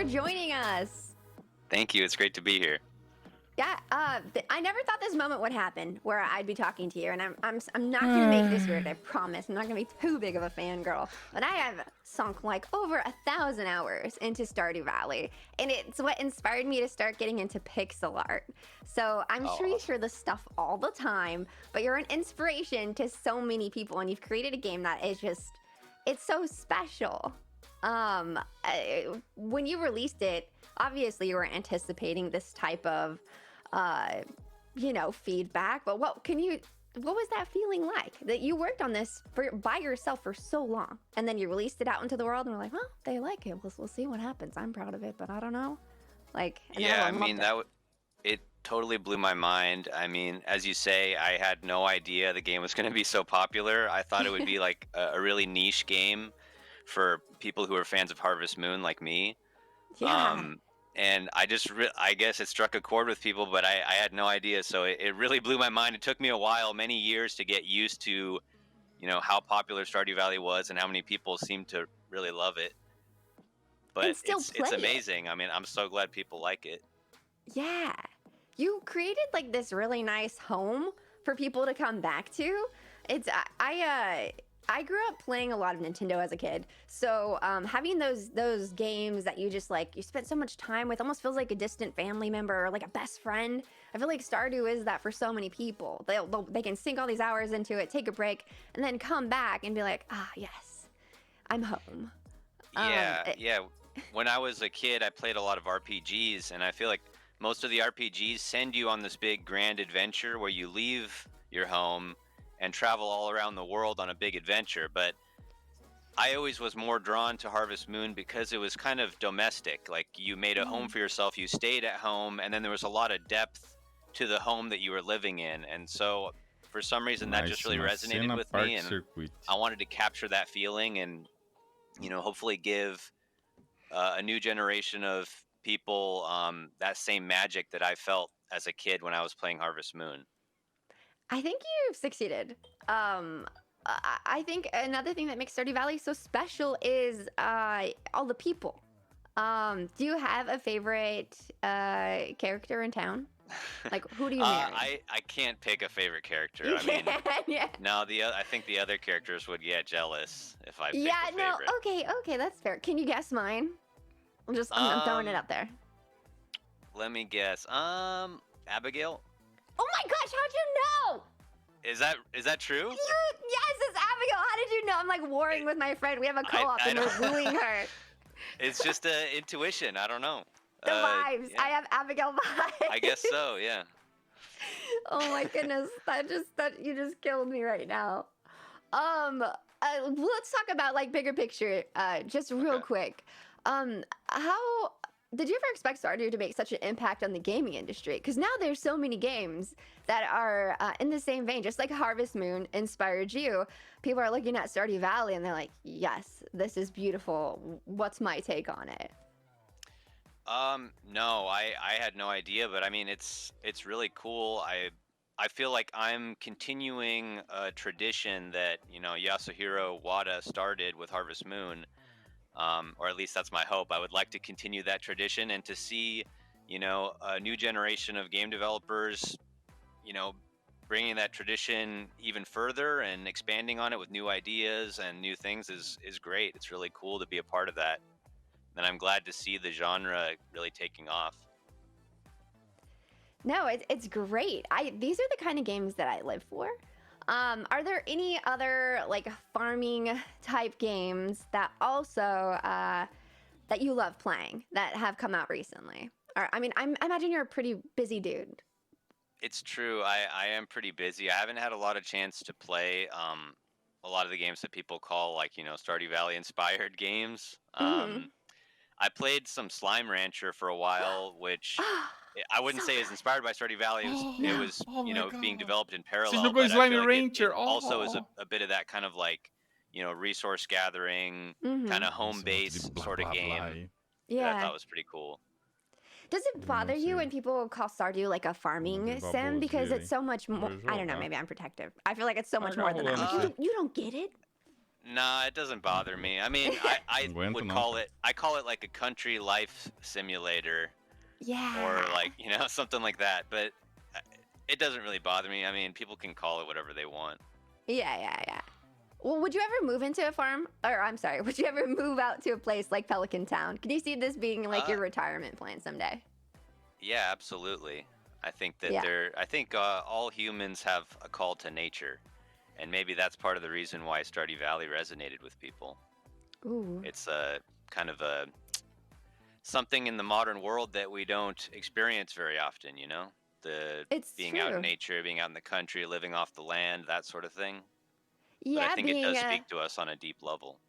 joining us. Thank you. It's great to be here. Yeah, I never thought this moment would happen where I'd be talking to you, and I'm not gonna make this weird. I promise. I'm not gonna be too big of a fangirl, but I have sunk like over 1,000 hours into Stardew Valley, and it's what inspired me to start getting into pixel art. So I'm sure you share this stuff all the time, but you're an inspiration to so many people, and you've created a game that is it's so special. When you released it, obviously you were anticipating this type of feedback, but what was that feeling like, that you worked on this by yourself for so long, and then you released it out into the world, and we're like, well, they like it. We'll see what happens. I'm proud of it, but I don't know. Yeah, I mean, it totally blew my mind. I mean, as you say, I had no idea the game was going to be so popular. I thought it would be like a really niche game for people who are fans of Harvest Moon like me. Yeah. And I guess it struck a chord with people, but I had no idea. So it really blew my mind. It took me a while, many years, to get used to, how popular Stardew Valley was and how many people seemed to really love it. But it's amazing. I mean, I'm so glad people like it. Yeah. You created like this really nice home for people to come back to. I grew up playing a lot of Nintendo as a kid, so having those games that you just you spent so much time with almost feels like a distant family member or like a best friend. I feel like Stardew is that for so many people. They can sink all these hours into it, take a break, and then come back and be like, yes, I'm home. Yeah. When I was a kid, I played a lot of RPGs, and I feel like most of the RPGs send you on this big grand adventure where you leave your home and travel all around the world on a big adventure. But I always was more drawn to Harvest Moon because it was kind of domestic. Like, you made a home for yourself, you stayed at home, and then there was a lot of depth to the home that you were living in. And so for some reason that just really resonated with me, and I wanted to capture that feeling and hopefully give a new generation of people that same magic that I felt as a kid when I was playing Harvest Moon. I think you've succeeded. I think another thing that makes Stardew Valley so special is all the people. Do you have a favorite character in town? Like, who do you marry? I can't pick a favorite character. No, I think the other characters would get jealous if I picked a favorite. Okay, that's fair. Can you guess mine? I'm throwing it up there. Let me guess. Abigail? Oh my gosh, how'd you know? Is that true? Yes, it's Abigail. How did you know? I'm like warring with my friend. We have a co-op and we're wooing her. It's just intuition. I don't know. The vibes. Yeah. I have Abigail vibes. I guess so, yeah. Oh my goodness. You just killed me right now. Let's talk about bigger picture, just real quick. How did you ever expect Stardew to make such an impact on the gaming industry? Because now there's so many games that are in the same vein, just like Harvest Moon inspired you. People are looking at Stardew Valley and they're like, yes, this is beautiful. What's my take on it? No, I had no idea, but I mean, it's really cool. I feel like I'm continuing a tradition that, Yasuhiro Wada started with Harvest Moon. Or at least that's my hope. I would like to continue that tradition and to see, a new generation of game developers, bringing that tradition even further and expanding on it with new ideas and new things is great. It's really cool to be a part of that. And I'm glad to see the genre really taking off. No, it's great. These are the kind of games that I live for. Are there any other farming type games that also that you love playing that have come out recently? Or I imagine you're a pretty busy dude. It's true. I am pretty busy. I haven't had a lot of chance to play a lot of the games that people call Stardew Valley inspired games. I played some Slime Rancher for a while, which I wouldn't say is inspired by Stardew Valley. It was being developed in parallel. But I feel like it also is a bit of that kind of resource gathering, kind of home base sort of game. Yeah, that I thought was pretty cool. Does it bother you when people call Stardew a farming sim? Because it's so much more. I don't know. Maybe I'm protective. I feel like it's so much more than that. You don't get it. Nah, it doesn't bother me. I mean, I would call it. I call it like a country life simulator. Yeah. Or like something like that. But it doesn't really bother me. I mean, people can call it whatever they want. Yeah. Well, would you ever move into a farm? Or I'm sorry, would you ever move out to a place like Pelican Town? Could you see this being like your retirement plan someday? Yeah, absolutely. I think that Yeah. I think all humans have a call to nature, and maybe that's part of the reason why Stardew Valley resonated with people. Ooh. It's a kind of a something in the modern world that we don't experience very often. It's being out true. in nature, being out in the country, living off the land, that sort of thing. Yeah, But I think it being does speak to us on a deep level.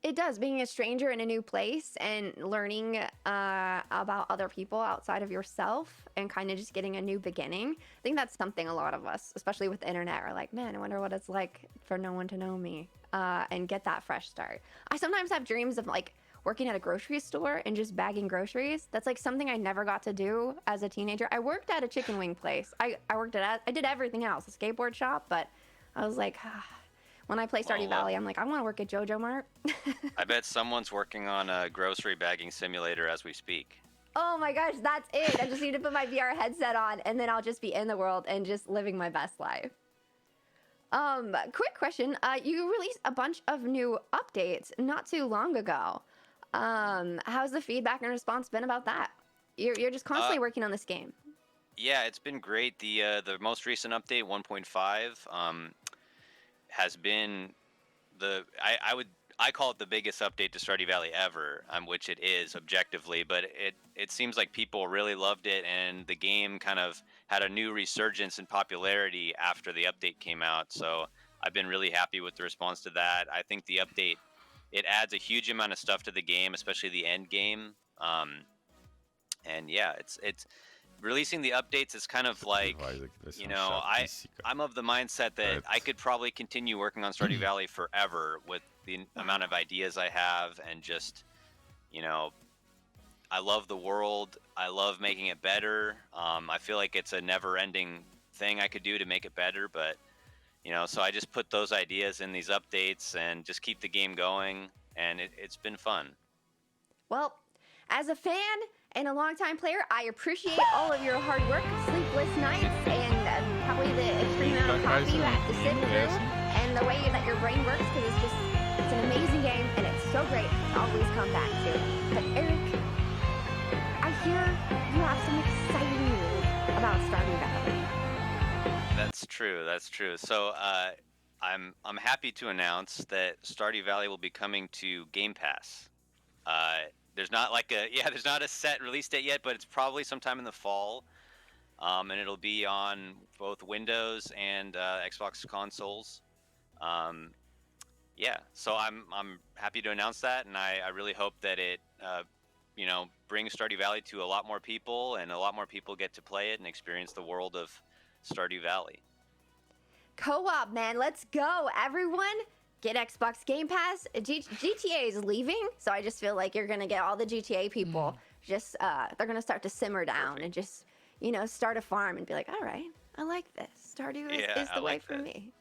It does, being a stranger in a new place and learning about other people outside of yourself and kind of just getting a new beginning. I think that's something a lot of us, especially with the internet, are like, man, I wonder what it's like for no one to know me and get that fresh start. I sometimes have dreams of like working at a grocery store and just bagging groceries. That's like something I never got to do as a teenager. I worked at a chicken wing place. I did everything else, a skateboard shop, but I was like, when I play Stardew Valley, I'm like, I want to work at JoJo Mart. I bet someone's working on a grocery bagging simulator as we speak. Oh my gosh, that's it. I just need to put my VR headset on and then I'll just be in the world and just living my best life. Quick question. You released a bunch of new updates not too long ago. How's the feedback and response been about that? You're just constantly working on this game. Yeah, it's been great. The most recent update, 1.5, has been I call it the biggest update to Stardew Valley ever, which it is objectively, but it seems like people really loved it, and the game kind of had a new resurgence in popularity after the update came out. So I've been really happy with the response to that. I think the update, it adds a huge amount of stuff to the game, especially the end game. And yeah, it's releasing the updates is kind of like, I'm of the mindset that I could probably continue working on Stardew Valley forever with the amount of ideas I have, and just, I love the world. I love making it better. I feel like it's a never-ending thing I could do to make it better, but, so I just put those ideas in these updates and just keep the game going, and it's been fun. Well, as a fan and a longtime player, I appreciate all of your hard work, sleepless nights, and probably the extreme amount of coffee you have to sit through, and the way that your brain works, because it's an amazing game, and it's so great to always come back to. But Eric, I hear you have some exciting news about Stardew Valley. That's true. So I'm happy to announce that Stardew Valley will be coming to Game Pass. There's not a set release date yet, but it's probably sometime in the fall, and it'll be on both Windows and Xbox consoles. So I'm happy to announce that, and I really hope that it brings Stardew Valley to a lot more people, and a lot more people get to play it and experience the world of Stardew Valley. Co-op, man, let's go, everyone. Get Xbox Game Pass. GTA is leaving, so I just feel like you're gonna get all the GTA people. Just they're gonna start to simmer down and just start a farm and be like, all right, I like this. Stardew is the way for me.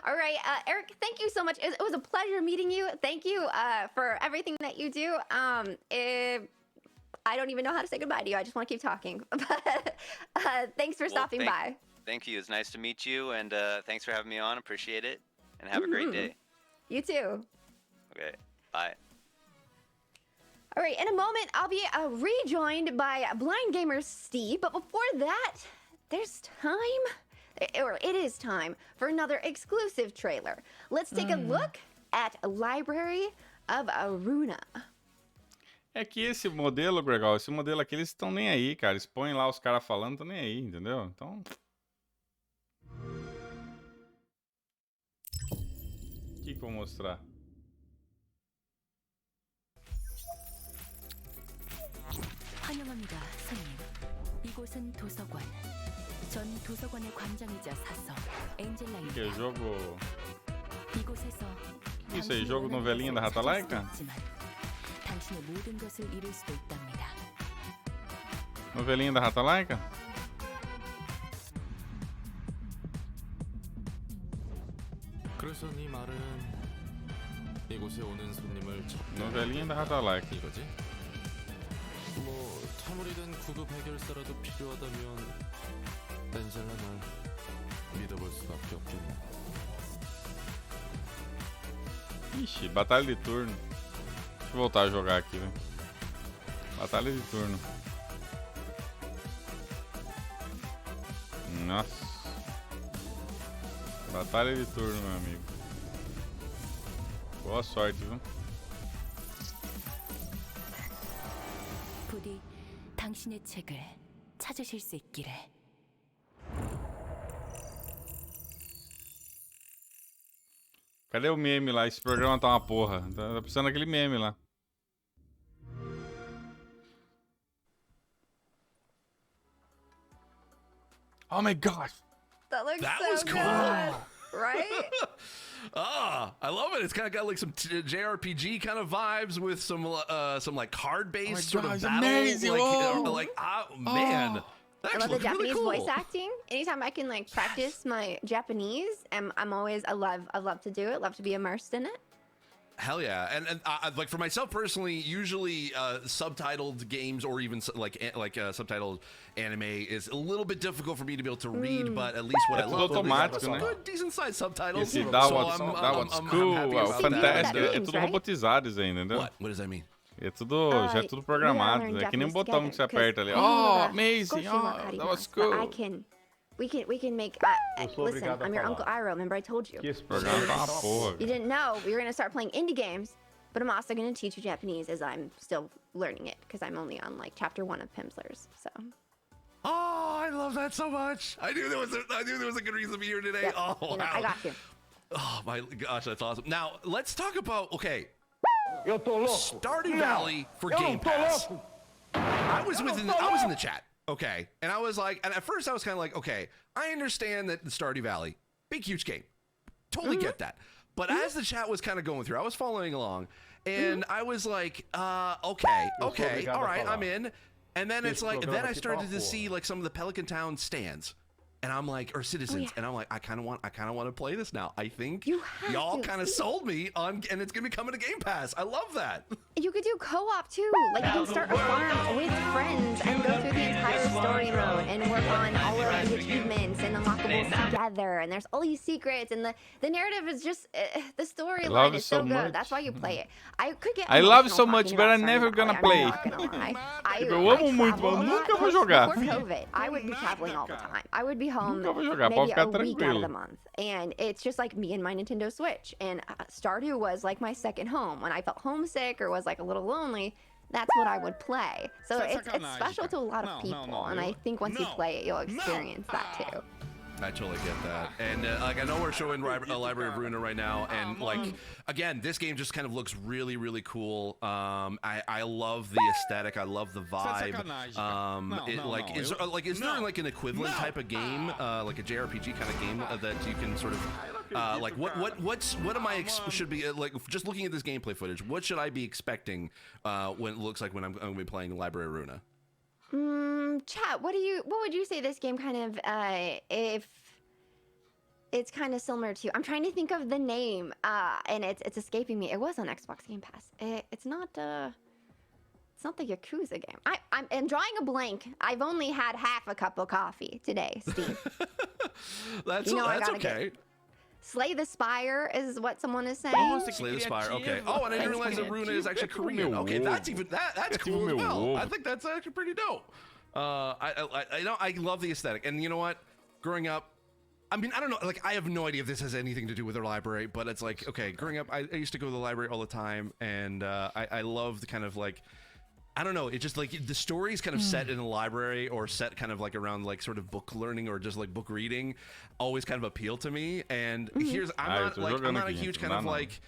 All right, Eric, thank you so much. It was a pleasure meeting you. Thank you for everything that you do. I don't even know how to say goodbye to you. I just want to keep talking. But thanks for stopping by. Thank you. It's nice to meet you, and thanks for having me on. Appreciate it, and have a great day. You too. Okay, bye. All right, in a moment, I'll be rejoined by Blind Gamer Steve, but before that, there's time, or it is time, for another exclusive trailer. Let's take a look at Library of Aruna. É que esse modelo, Gregal, esse modelo aqui, eles estão nem aí, cara. Eles põem lá os caras falando, estão nem aí, entendeu? Então... O que eu vou mostrar? 환영합니다, 손님. 이곳은 도서관. 전 도서관의 관장이자 사서 엔젤라입니다. Que é jogo... 이곳에서 que isso aí? Jogo novelinha da Rata Laika? 당신의 모든 것을 잃을 수도 있답니다. Novelinha da Rata Laika? 그래서 네 말은 이곳에 오는 손님을 Novelinha da Rata Like. 이거지? 뭐 퇴물이 된 구급 해결사라도 필요하다면 벤젤라 날 믿어볼 수밖에 없겠네. Ixi, batalha de turno. Deixa eu voltar a jogar aqui, velho. Batalha de turno. Nossa. Batalha de turno, meu amigo. Boa sorte, viu? 부디 당신의 책을 찾으실 수 있기를. Cadê o meme lá? Esse programa tá uma porra. Tá precisando daquele meme lá. Oh my gosh. That looks That so was cool. good, right? I love it. It's kind of got like some JRPG kind of vibes with some like card-based sort of it's battle. amazing. Man. I love the Japanese voice acting. Anytime I can like practice my Japanese, I'm always I love to do it. Love to be immersed in it. Hell yeah. And like for myself personally, usually subtitled games or even subtitled anime is a little bit difficult for me to be able to read, but at least what I love is some good, decent sized subtitles. Esse dá what's cool, fantástico. É tudo robotizado isso aí, entendeu? What does that mean? É tudo, já é tudo programado. É que nem um botão que você aperta ali. Oh, amazing. Oh, that was cool. We can make. Listen, I'm your Uncle Iroh. Remember I told you. You didn't know we were gonna start playing indie games, but I'm also gonna teach you Japanese as I'm still learning it because I'm only on like chapter 1 of Pimslers. So. Oh, I love that so much. I knew there was a good reason to be here today. Yeah, oh, wow. I got you. Oh my gosh, that's awesome. Now let's talk about Stardew Valley for Game Pass. I was in the chat. Okay, and I was like, and at first I was kind of like, okay, I understand that the Stardew Valley, big huge game, totally get that. But as the chat was kind of going through, I was following along, and I was like, okay, all right, I'm in. And then it's like, then I started to see like some of the Pelican Town stands, and I'm like, or citizens, and I'm like, I kind of want to play this now. I think y'all kind of sold me on, and it's gonna be coming to Game Pass. I love that. You could do co-op too. Like you can start a farm with friends and go through the entire story mode and work on all of the achievements and unlockables together. And there's all these secrets, and the narrative is just the storyline is so good. That's why you play it. I could get. I love it so much, but I'm never gonna play. Eu amo muito, mas nunca vou jogar. Before COVID, I would be traveling all the time. I would be home Nunca vou jogar, pode maybe ficar a week out of tranquilo. the month, and it's just like me and my Nintendo Switch. And Stardew was like my second home. When I felt homesick or was like a little lonely, that's what I would play. So it's special to a lot of people, and I think once you play it, you'll experience that too. I totally get that. And like I know we're showing Library of Ruina right now, and like again, this game just kind of looks really, really cool. I love the aesthetic. I love the vibe. Is there like an equivalent type of game, like a JRPG kind of game that you can sort of like what am I should be like just looking at this gameplay footage? What should I be expecting when it looks like when I'm going to be playing Library of Ruina? Chat, what would you say this game kind of if it's kind of similar to? I'm trying to think of the name and it's escaping me. It was on Xbox Game Pass. It's not the Yakuza game. I'm drawing a blank. I've only had half a cup of coffee today, Steve. That's okay. Slay the Spire is what someone is saying. Slay the Spire. Okay. Oh, and I didn't realize that Runa is actually Korean. Okay, that's cool as well. I think that's actually pretty dope. I love the aesthetic, and you know what? Growing up, I mean, I don't know. Like, I have no idea if this has anything to do with their library, but it's like, okay, growing up, I used to go to the library all the time, and I love the kind of like. I don't know. It's just like the stories kind of set in a library or set kind of like around like sort of book learning or just like book reading always kind of appeal to me. And I'm not a huge kind of like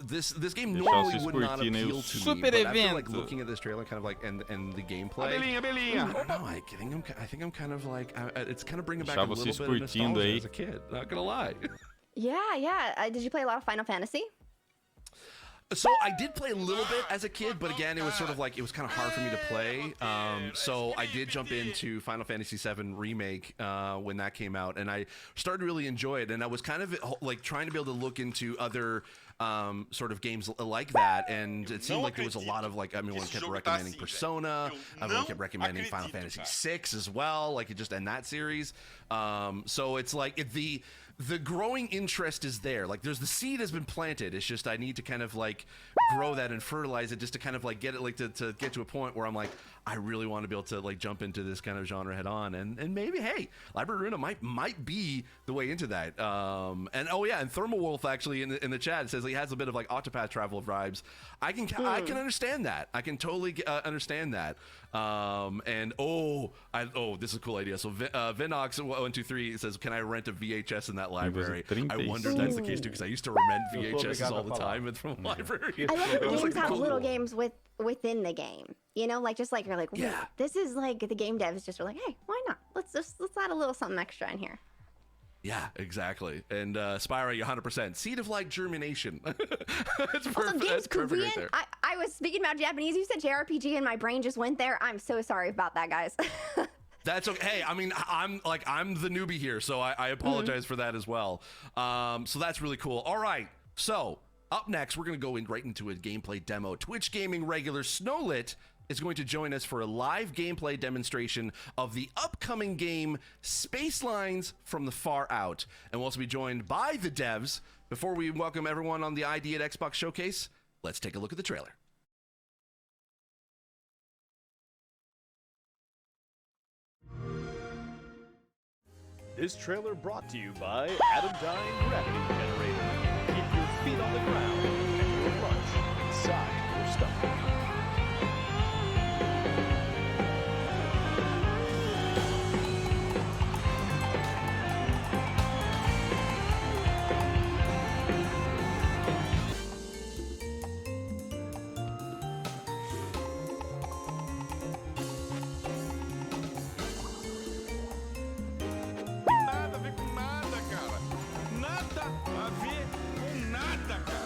this game normally would not appeal to me. But after like looking at this trailer kind of like and the gameplay, I don't know. I think I'm kind of like it's kind of bringing back a little bit of nostalgia as a kid. Not gonna lie. Yeah. Did you play a lot of Final Fantasy? So I did play a little bit as a kid, but again, it was sort of like, it was kind of hard for me to play. So I did jump into Final Fantasy VII Remake when that came out, and I started to really enjoy it. And I was kind of like trying to be able to look into other sort of games like that, and it seemed like there was a lot of like, I mean, one kept recommending Persona, everyone kept recommending Final Fantasy VI as well, like it just, and that series. So it's like the growing interest is there. Like there's the seed has been planted. It's just I need to kind of like grow that and fertilize it just to kind of like get it like to get to a point where I'm like, I really want to be able to like jump into this kind of genre head on, and maybe, hey, Library Arena might be the way into that. And oh yeah, and Thermal Wolf actually in the chat says he has a bit of like Octopath Traveler vibes. I can understand that. I can totally understand that. And this is a cool idea. So Vinox123 says, can I rent a VHS in that library? I wonder if that's the case too, because I used to rent VHSs all the time from the library. I love that games have little games within the game. You know, like just like you're like, wait, this is like the game devs just were like, hey, why not? Let's add a little something extra in here. Yeah, exactly. And Spyra, 100%. Seed of like germination. It's perfect. Also, games Korean. Right there. I was speaking about Japanese. You said JRPG, and my brain just went there. I'm so sorry about that, guys. That's okay. Hey, I mean, I'm the newbie here, so I apologize for that as well. So that's really cool. All right. So up next, we're going to go right into a gameplay demo. Twitch Gaming regular Snowlit is going to join us for a live gameplay demonstration of the upcoming game Spacelines from the Far Out. And we'll also be joined by the devs. Before we welcome everyone on the ID at Xbox Showcase, let's take a look at the trailer. This trailer brought to you by Adamdine Gravity Generator. Keep your feet on the ground and your lunch inside your stomach. Nada a ver com nada, cara. Nada a ver com nada, cara.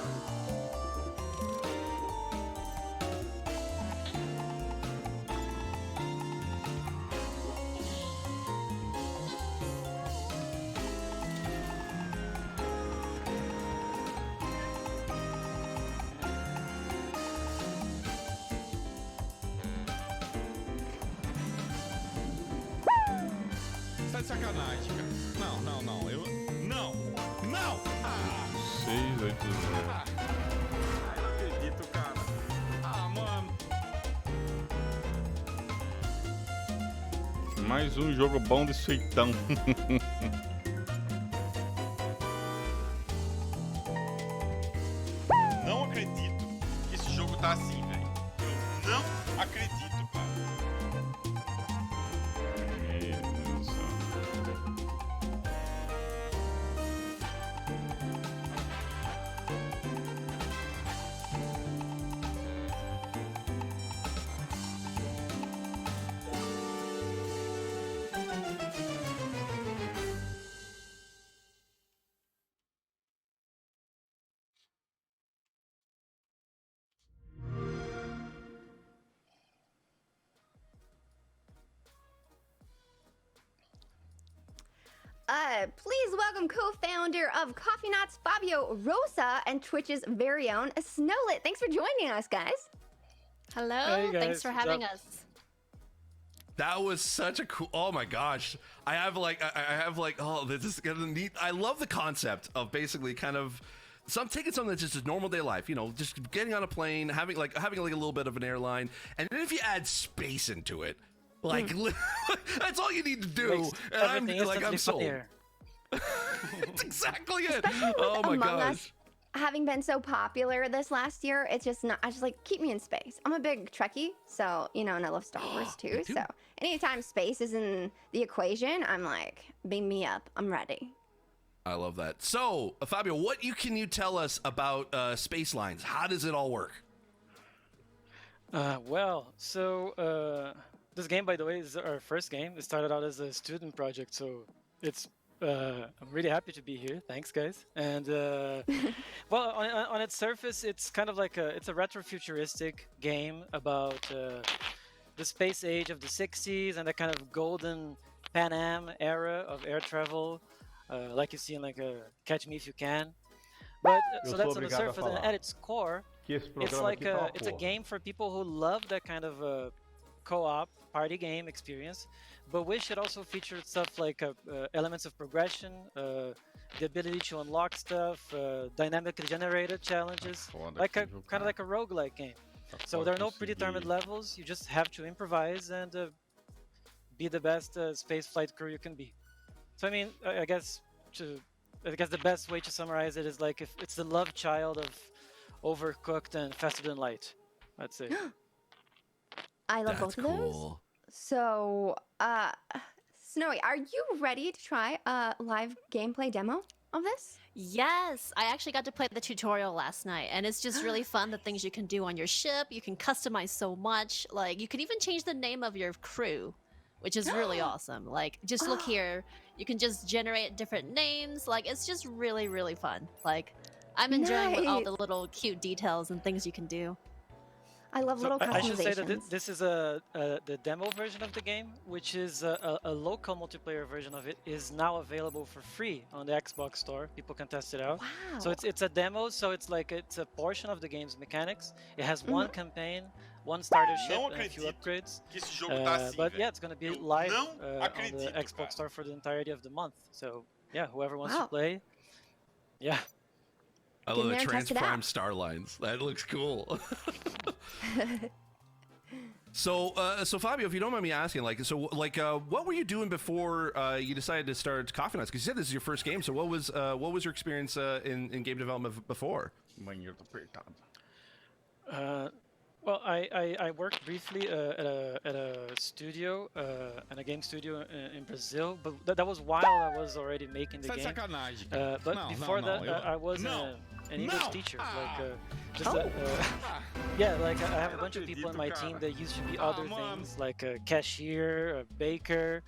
Você tá de sacanagem, cara. Não, não, não. Eu. Não! Não! Ah! 680. Ah, eu não acredito, cara. Ah, mano. Mais um jogo bom desse jeitão. Não acredito que esse jogo tá assim, velho. Eu não acredito, cara. Meu Deus do céu. Please welcome co-founder of Coffee Knots, Fabio Rosa, and Twitch's very own Snowlit. Thanks for joining us, guys. Hello, Hey, guys. thanks for What's having up? us. That was such a cool. Oh my gosh! I have like oh, this is gonna neat. I love the concept of basically kind of. So I'm taking something that's just a normal day life, you know, just getting on a plane, having like a little bit of an airline, and then if you add space into it, like that's all you need to do. Makes And I'm everything like, I'm instantly sold. funnier. That's exactly it. Especially with Oh my Among gosh. Us having been so popular this last year, it's just not. I just like keep me in space. I'm a big Trekkie, so you know, and I love Star Wars too. So anytime space is in the equation, I'm like, beam me up. I'm ready. I love that. So, Fabio, what can you tell us about Spacelines? How does it all work? So this game, by the way, is our first game. It started out as a student project, so it's I'm really happy to be here. Thanks, guys. And well, on its surface, it's kind of like it's a retro-futuristic game about the space age of the 60s and the kind of golden Pan Am era of air travel, like you see in like Catch Me If You Can. But so that's on the surface, and at its core, it's like it's a game for people who love that kind of co-op party game experience, but wish it also featured stuff like elements of progression, the ability to unlock stuff, dynamically generated challenges, like kind of like a roguelike game. So there are no predetermined levels. You just have to improvise and be the best space flight crew you can be. So I mean, I guess the best way to summarize it is like if it's the love child of Overcooked and Faster Than Light, I'd say. I love both of those. So, Snowy, are you ready to try a live gameplay demo of this? Yes, I actually got to play the tutorial last night, and it's just really fun. The things you can do on your ship, you can customize so much. Like, you can even change the name of your crew, which is really awesome. Like, just look here. You can just generate different names. Like, it's just really, really fun. Like, I'm enjoying all the little cute details and things you can do. I love little customizations. I should say that this is the demo version of the game, which is a local multiplayer version of it, is now available for free on the Xbox Store. People can test it out. Wow. So it's a demo, so it's like it's a portion of the game's mechanics. It has one campaign, one starter ship, and a few upgrades. But yeah, it's going to be live on the Xbox Store for the entirety of the month. So yeah, whoever wants to play, yeah. I love the Transprime star lines. That looks cool. So Fabio, if you don't mind me asking, what were you doing before you decided to start Coffee Nuts? Because you said this is your first game. So what was your experience in game development before? Well, I worked briefly at a studio, in a game studio in Brazil, but that was while I was already making the game. But before that, I was an English teacher. Yeah, like I have a bunch of people on my team that used to be other things, like a cashier, a baker,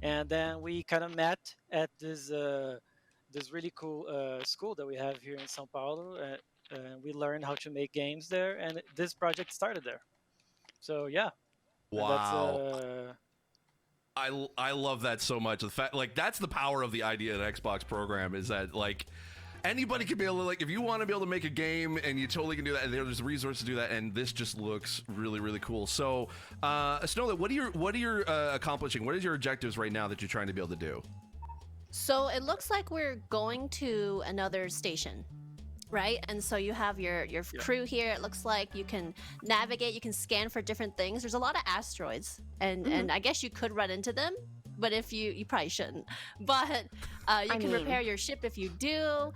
and then we kind of met at this really cool school that we have here in São Paulo. We learned how to make games there, and this project started there. So yeah. Wow. I love that so much. The fact, like, that's the power of the idea of an Xbox program, is that like anybody can be able to, like, if you want to be able to make a game, and you totally can do that, and there's resources to do that, and this just looks really, really cool. So Snow, what are you accomplishing? What is your objectives right now that you're trying to be able to do? So it looks like we're going to another station. Right, and so you have your crew here. It looks like you can navigate, you can scan for different things. There's a lot of asteroids, and I guess you could run into them, but if you probably shouldn't. But you can repair your ship if you do.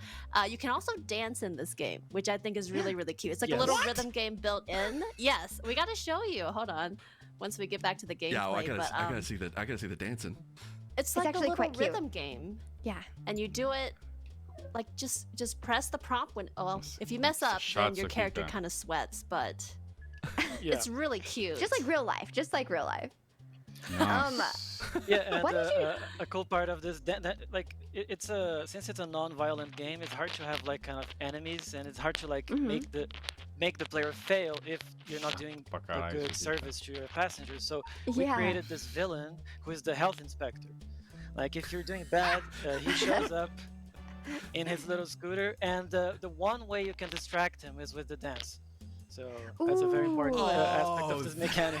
You can also dance in this game, which I think is really, really cute. It's like a little rhythm game built in. Yes, we got to show you. Hold on, once we get back to the gameplay. Yeah, I gotta see that. I gotta see the dancing. It's like a little rhythm game. Yeah, and you do it. Like just press the prompt when if you mess up, then your character kind of sweats, but it's really cute. Just like real life. Nice. Yeah, and a cool part of this, it's since it's a non-violent game, it's hard to have like kind of enemies, and it's hard to like make the player fail if you're not doing a good service to your passengers. So we created this villain who is the health inspector. Like if you're doing bad, he shows up in his little scooter, and the one way you can distract him is with the dance. So that's a very important aspect of this mechanic.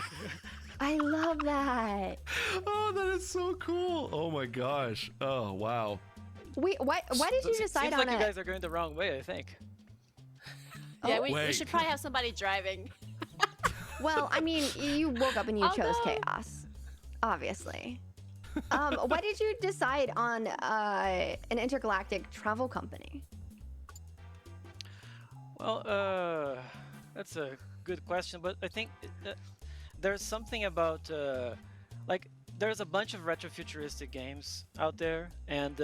I love that. Oh, that is so cool. Oh my gosh. Oh wow. Wait, why did you decide on it? Seems like you guys are going the wrong way, I think. Yeah, we should probably have somebody driving. Well, I mean, you woke up and you chose chaos, obviously. Why did you decide on an intergalactic travel company? Well, that's a good question, but I think there's something about like there's a bunch of retrofuturistic games out there, and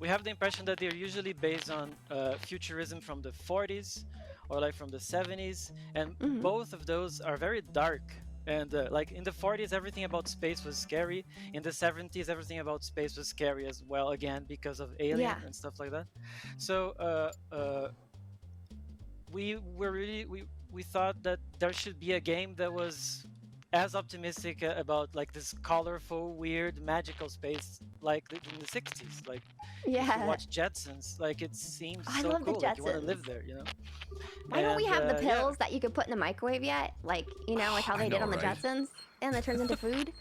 we have the impression that they're usually based on futurism from the 40s or like from the 70s, and both of those are very dark And like in the 40s, everything about space was scary. In the 70s, everything about space was scary as well, again because of Alien Yeah. and stuff like that. So we thought that there should be a game that was as optimistic about like this colorful, weird, magical space like in the 60s. Like if Yeah. you watch Jetsons, like it seems I so love the cool. Like you want to Jetsons. live there, you know. Why don't we have the yeah. pills that you could put in the microwave yet? Like, you know, like how I they did know, on the right? Jetsons, and that turns into food.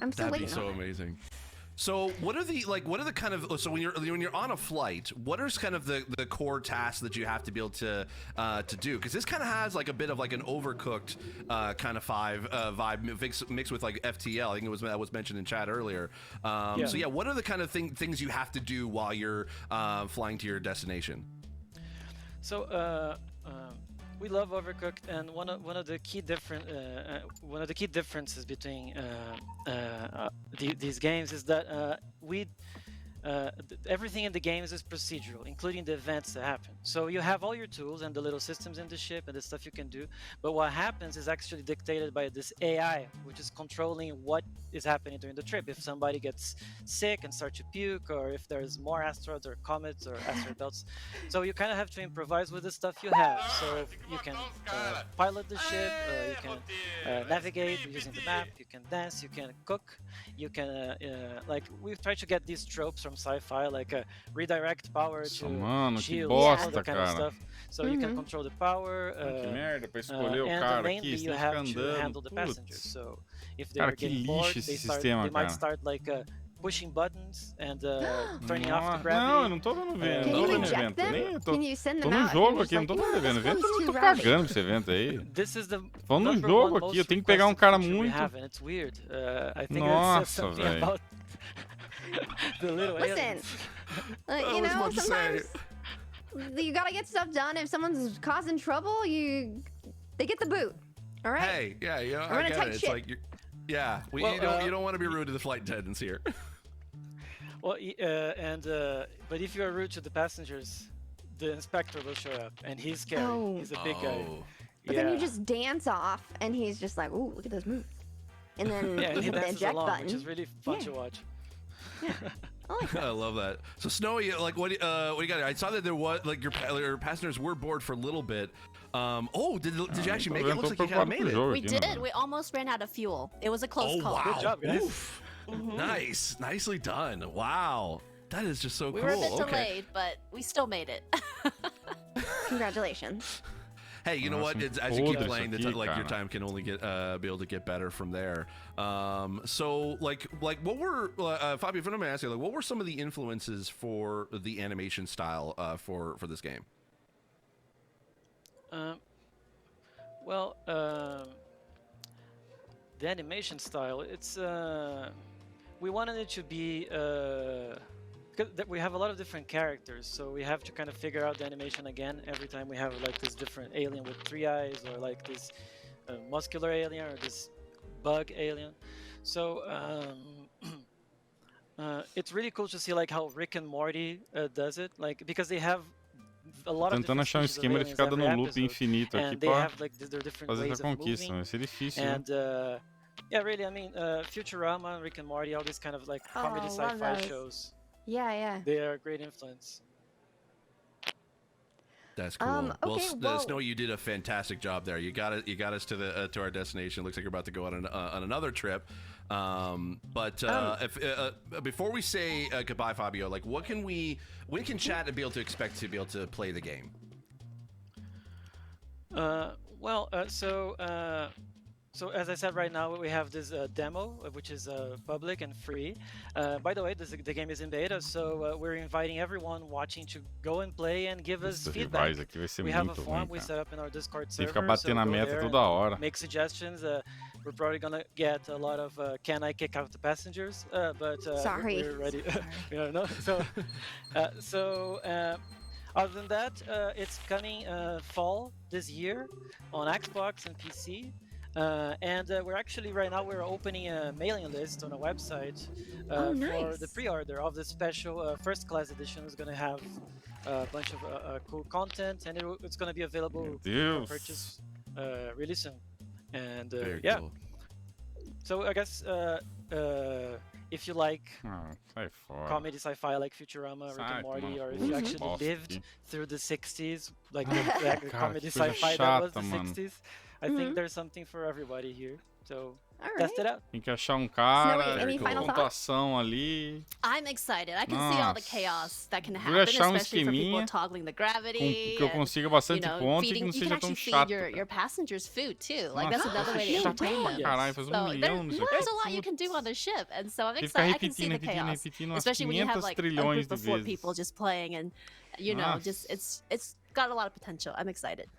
I'm still That'd be waiting so on it. amazing. So what are the kind of, so when you're on a flight, what are kind of the core tasks that you have to be able to do? Because this kind of has like a bit of like an Overcooked kind of vibe mixed with like FTL. I think that was mentioned in chat earlier. So yeah, what are the kind of things you have to do while you're flying to your destination? So we love Overcooked, and one of the key differences between these games is that everything in the games is procedural, including the events that happen. So you have all your tools and the little systems in the ship and the stuff you can do, but what happens is actually dictated by this AI, which is controlling what is happening during the trip. If somebody gets sick and starts to puke, or if there's more asteroids or comets or asteroid belts. So you kind of have to improvise with the stuff you have. So you can pilot the ship, you can navigate using the map, you can dance, you can cook, you can like we've tried to get these tropes from sci-fi, like redirect power to mano, que shields, bosta, all that kind of cara. stuff. So you can control the power. Que merda, pra escolher o and cara mainly aqui, you você have fica to andando. handle the passengers. Putz. So if they Cara, are que getting lixo bored, esse they sistema, might cara. start like pushing buttons and turning off the Não, gravity. eu não tô vendo evento. Can Não you tô vendo eject evento. them? Nem, eu tô, Can you send tô them no out? jogo You're aqui, não just tô like, vendo "No, evento. this Eu one's tô too rowdy." cagando pra esse evento aí. This is the Falando no number jogo one aqui, most eu tenho que pegar um requested cara feature we muito... have, and it's weird. I think it says Nossa, something velho. about the little Listen, aliens. you know, sometimes you gotta get stuff done. If someone's causing trouble, they get the boot. All right. Hey, yeah, you know, We're I gonna get type it. It's shit. like Well, you don't want to be rude to the flight attendants here. Well, but if you are rude to the passengers, the inspector will show up, and he's scary. Oh. He's a big guy. But then you just dance off, and he's just like, "Ooh, look at those moves," and then yeah, you and he hit the dances eject along, button. which is really fun Yeah. to watch. I love that. So Snowy, like, what do you got? I saw that there was like your passengers were bored for a little bit. Did you actually make it? It looks like you kind of made it. We did. We almost ran out of fuel. It was a close call. Wow. Good job, guys. Oof. Nicely done. Wow, that is just so We cool. were a bit Okay. delayed, but we still made it. Congratulations. Hey, you know what? Nossa, As you keep foda-se playing, aqui, like your cara. time can only be able to get better from there. So like what were Fabio? If I'm gonna ask you, like, what were some of the influences for the animation style for this game? Well, the animation style, it's we wanted it to be because we have a lot of different characters, so we have to kind of figure out the animation again every time we have like this different alien with 3 eyes, or like this muscular alien, or this bug alien. So it's really cool to see like how Rick and Morty does it, like because they have a lot of Tentando different achar um species of esquema de aliens ficar every dando loop episode, infinito aqui and they pra have like their different fazer ways essa of conquista. moving. Vai ser difícil, né? And yeah, really, I mean, Futurama, Rick and Morty, all these kind of like comedy love sci-fi those. shows. Yeah. They are a great influence. That's cool. Okay, well, Snow, you did a fantastic job there. You got us to the to our destination. Looks like you're about to go on another trip. If before we say goodbye, Fabio, like when can chat and be able to expect to be able to play the game? So as I said, right now we have this demo, which is public and free. By the way, the game is in beta, so we're inviting everyone watching to go and play and give us Esse feedback. rivais aqui vai ser We have a muito form ruim, we cara. set up in our Discord Tem que server. ficar batendo a go meta there toda and hora. Make suggestions. We're probably gonna get a lot of can I kick out the passengers? But Sorry. we're ready. Yeah, no. So other than that, it's coming fall this year on Xbox and PC. And we're actually right now we're opening a mailing list on a website for the pre-order of the special first class edition. Is going to have a bunch of cool content, and it's going to be available for purchase really soon. And Very yeah. cool. So I guess if you like Sai fora. comedy sci-fi like Futurama, Rick Sai and Morty, tomar or no if cu, you essa actually bosta lived aqui. through the 60s, like the Cara, comedy que coisa sci-fi that was chata, the mano. 60s, I think there's something for everybody here. So All test it out. Tem que achar um cara, Snowy, any final thoughts? pontuação ali. I'm excited. I can see all the chaos that can Vou happen, achar um especially for people esqueminha toggling the gravity. que eu consiga bastante ponto e que feeding, não you can seja actually tão feed chato. your passengers food too. Like Nossa, that's another way to chato entertain them. pra caralho, faz So milhão nisso aqui. there's a lot you can do on the ship, and so I'm Tem que ficar excited. I can see the repetindo, chaos, repetindo umas especially when you have 500 like a trilhões group of de 4 vezes. people just playing, and you know, just it's got a lot of potential. I'm excited.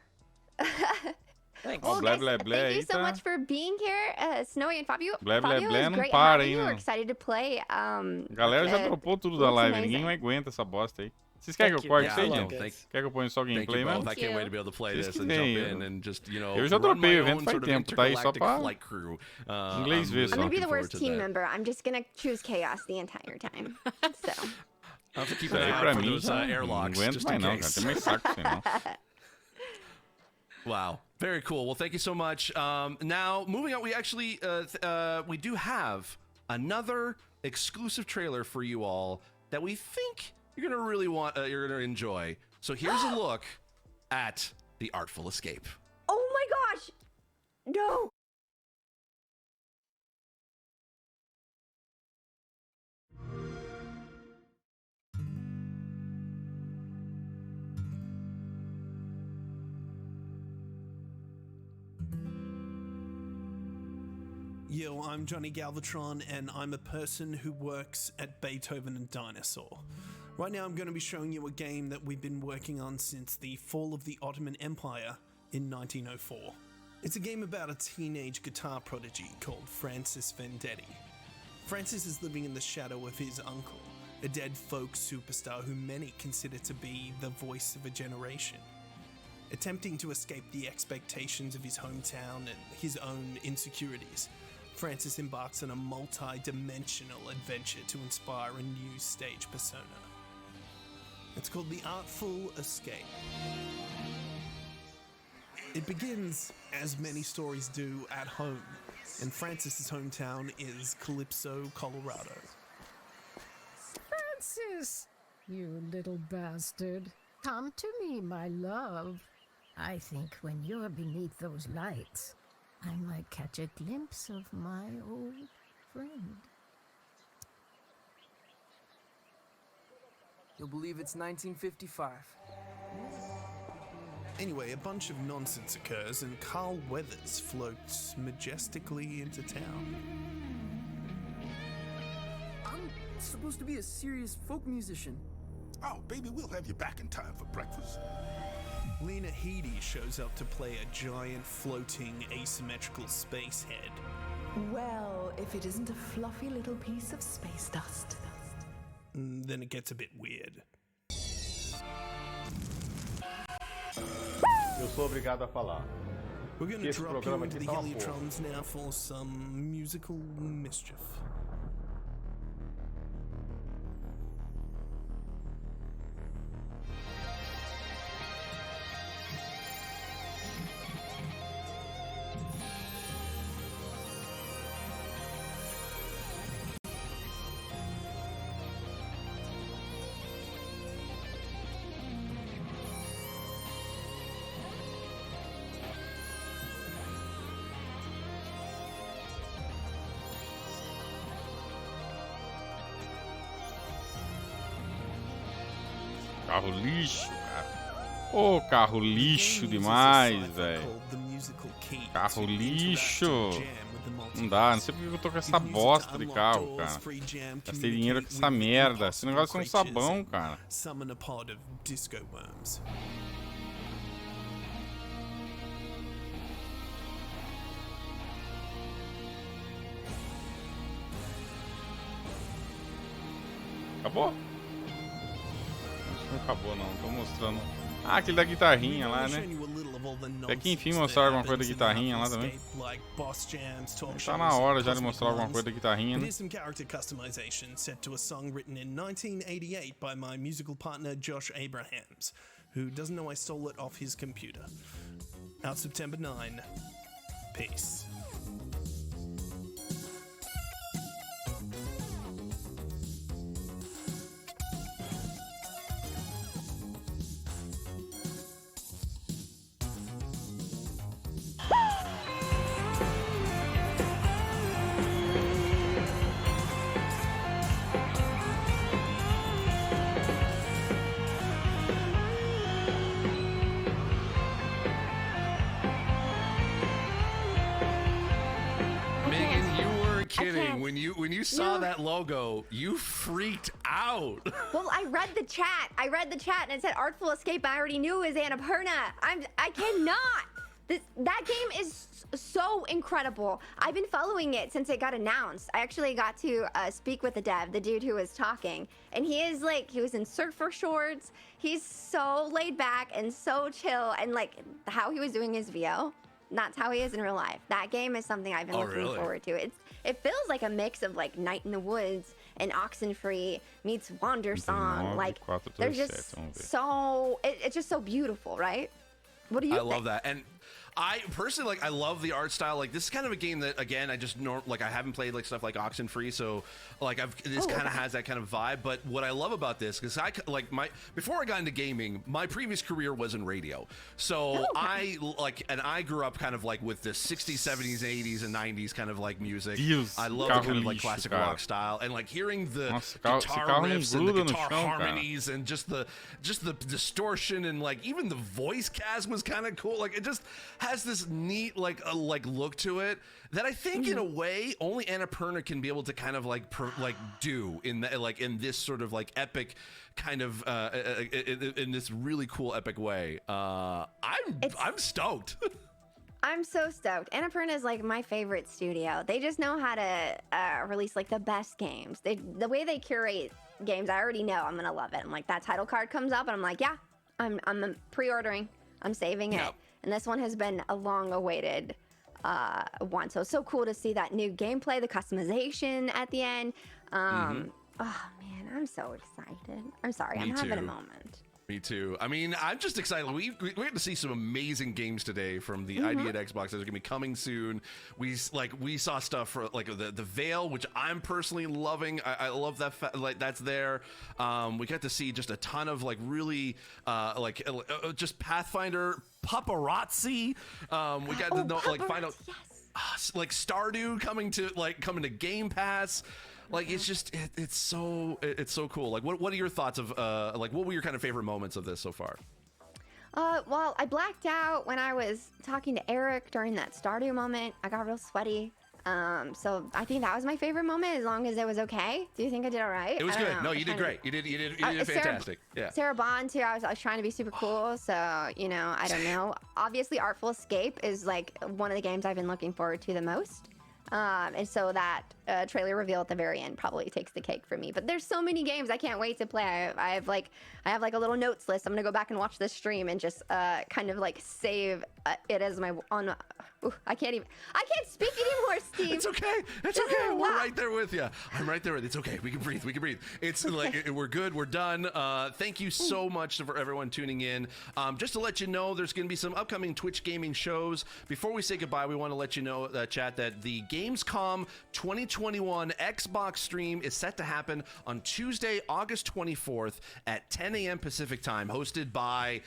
Well, Blé, guys, blé, blé thank you aí, so tá? much for being here, Snowy and Fabio. Blé, blé, Fabio, blé, it was não great para, having hein, you. We're mano. excited to play. A galera já dropou tudo da looks live, amazing. ninguém aguenta essa bosta aí. Vocês querem que eu corte isso aí, gente? Quer que eu ponha só Thank gameplay you mesmo? both. I can't wait to be able to play Vocês this que and nem, jump in and just, you know, eu já run dropei my o evento own faz sort of tempo, tá aí só intergalactic pra flight crew. inglês ver I'm só. I'm gonna be looking the forward worst to team that. member. I'm just gonna choose chaos the entire time. So. I'll have to keep Isso an aí eye pra out for mim those já airlocks, não aguento just mais in não, cara. case. Tem mais saco assim, não. Wow, very cool. Well, thank you so much. Now, moving on, we actually we do have another exclusive trailer for you all that we think you're gonna really want, you're gonna enjoy. So here's a look at The Artful Escape. Oh my gosh! No! Yo, I'm Johnny Galvatron, and I'm a person who works at Beethoven and Dinosaur. Right now I'm going to be showing you a game that we've been working on since the fall of the Ottoman Empire in 1904. It's a game about a teenage guitar prodigy called Francis Vendetti. Francis is living in the shadow of his uncle, a dead folk superstar who many consider to be the voice of a generation. Attempting to escape the expectations of his hometown and his own insecurities, Francis embarks on a multi-dimensional adventure to inspire a new stage persona. It's called The Artful Escape. It begins, as many stories do, at home, and Francis's hometown is Calypso, Colorado. Francis, you little bastard. Come to me, my love. I think when you're beneath those lights, I might catch a glimpse of my old friend. You'll believe it's 1955. Anyway, a bunch of nonsense occurs and Carl Weathers floats majestically into town. I'm supposed to be a serious folk musician. Oh, baby, we'll have you back in time for breakfast. Lena Headey shows up to play a giant floating asymmetrical space head. Well, if it isn't a fluffy little piece of space dust. Then it gets a bit weird. Eu sou obrigado a falar. We're going to Esse drop you programa into aqui the tá uma porra. Heliotrons now for some musical mischief. Carro lixo, cara. Ô, carro lixo demais, velho. Carro lixo. Não dá, não sei porque eu tô com essa bosta de carro, cara. Gastei dinheiro com essa merda. Esse negócio é um sabão, cara. Summon a pod of disco worms. Acabou? Acho que não acabou, não. Tô mostrando. Ah, aquele da guitarrinha lá, né? Até que enfim mostraram alguma coisa da guitarrinha lá também. Tá na hora já de mostrar alguma coisa da guitarrinha, né? It is some character customization set to a song written in 1988 by my musical partner Josh Abrahams, who doesn't know I stole it off his computer. Out September 9. Peace. saw that logo, you freaked out. Well, I read the chat. And it said Artful Escape. I already knew it was Annapurna. I cannot. That game is so incredible. I've been following it since it got announced. I actually got to speak with the dev, the dude who was talking, and he was in surfer shorts. He's so laid back and so chill, and like how he was doing his VO, that's how he is in real life. That game is something I've been looking forward to. It feels like a mix of like Night in the Woods and Oxenfree meets Wander Song. Like there's just it's just so beautiful, right? What do you think? I love that. And I personally, like, I love the art style. Like, this is kind of a game that, again, I haven't played like stuff like Oxenfree, so like this kind of has that kind of vibe. But what I love about this, because before I got into gaming, my previous career was in radio, so I grew up kind of like with the 60s, 70s, 80s, and 90s kind of like music. I love the kind of like classic rock style, and like hearing the guitar riffs and the guitar harmonies and just the distortion, and like even the voice cast was kind of cool. Like, it just has this neat like look to it that I think in a way only Annapurna can be able to kind of do in this sort of like epic kind of in this really cool epic way. I'm stoked. I'm so stoked. Annapurna is like my favorite studio. They just know how to release like the best games. The way they curate games, I already know I'm gonna love it. I'm like, that title card comes up and I'm like, yeah, I'm pre-ordering. I'm saving it. And this one has been a long-awaited one. So it's so cool to see that new gameplay, the customization at the end. Oh, man, I'm so excited. I'm sorry. I'm having a moment. Me too. I mean, I'm just excited. We had to see some amazing games today from the ID at Xbox that are going to be coming soon. We saw stuff for like the Veil, which I'm personally loving. I love that that's there. We got to see just a ton of like really just Pathfinder paparazzi. We got to know find out like Stardew coming to Game Pass. Like, it's just it's so cool. Like, what are your thoughts of what were your kind of favorite moments of this so far? Well, I blacked out when I was talking to Eric during that Stardew moment. I got real sweaty. So I think that was my favorite moment, as long as it was okay. Do you think I did all right? It was good. No, you did great. You did fantastic. Sarah Bond too. I was trying to be super cool. So, I don't know. Obviously, Artful Escape is like one of the games I've been looking forward to the most. And so that trailer reveal at the very end probably takes the cake for me. But there's so many games I can't wait to play. I have like a little notes list. I'm gonna go back and watch this stream and just kind of like save it as my I can't speak anymore, Steve. It's okay. We're right there with you. I'm right there with you. It's okay. We can breathe. It's like we're good. We're done. Thank you so much for everyone tuning in. Just to let you know, there's going to be some upcoming Twitch gaming shows. Before we say goodbye, we want to let you know, chat, that the Gamescom 2021 Xbox stream is set to happen on Tuesday, August 24th at 10 a.m. Pacific time, hosted by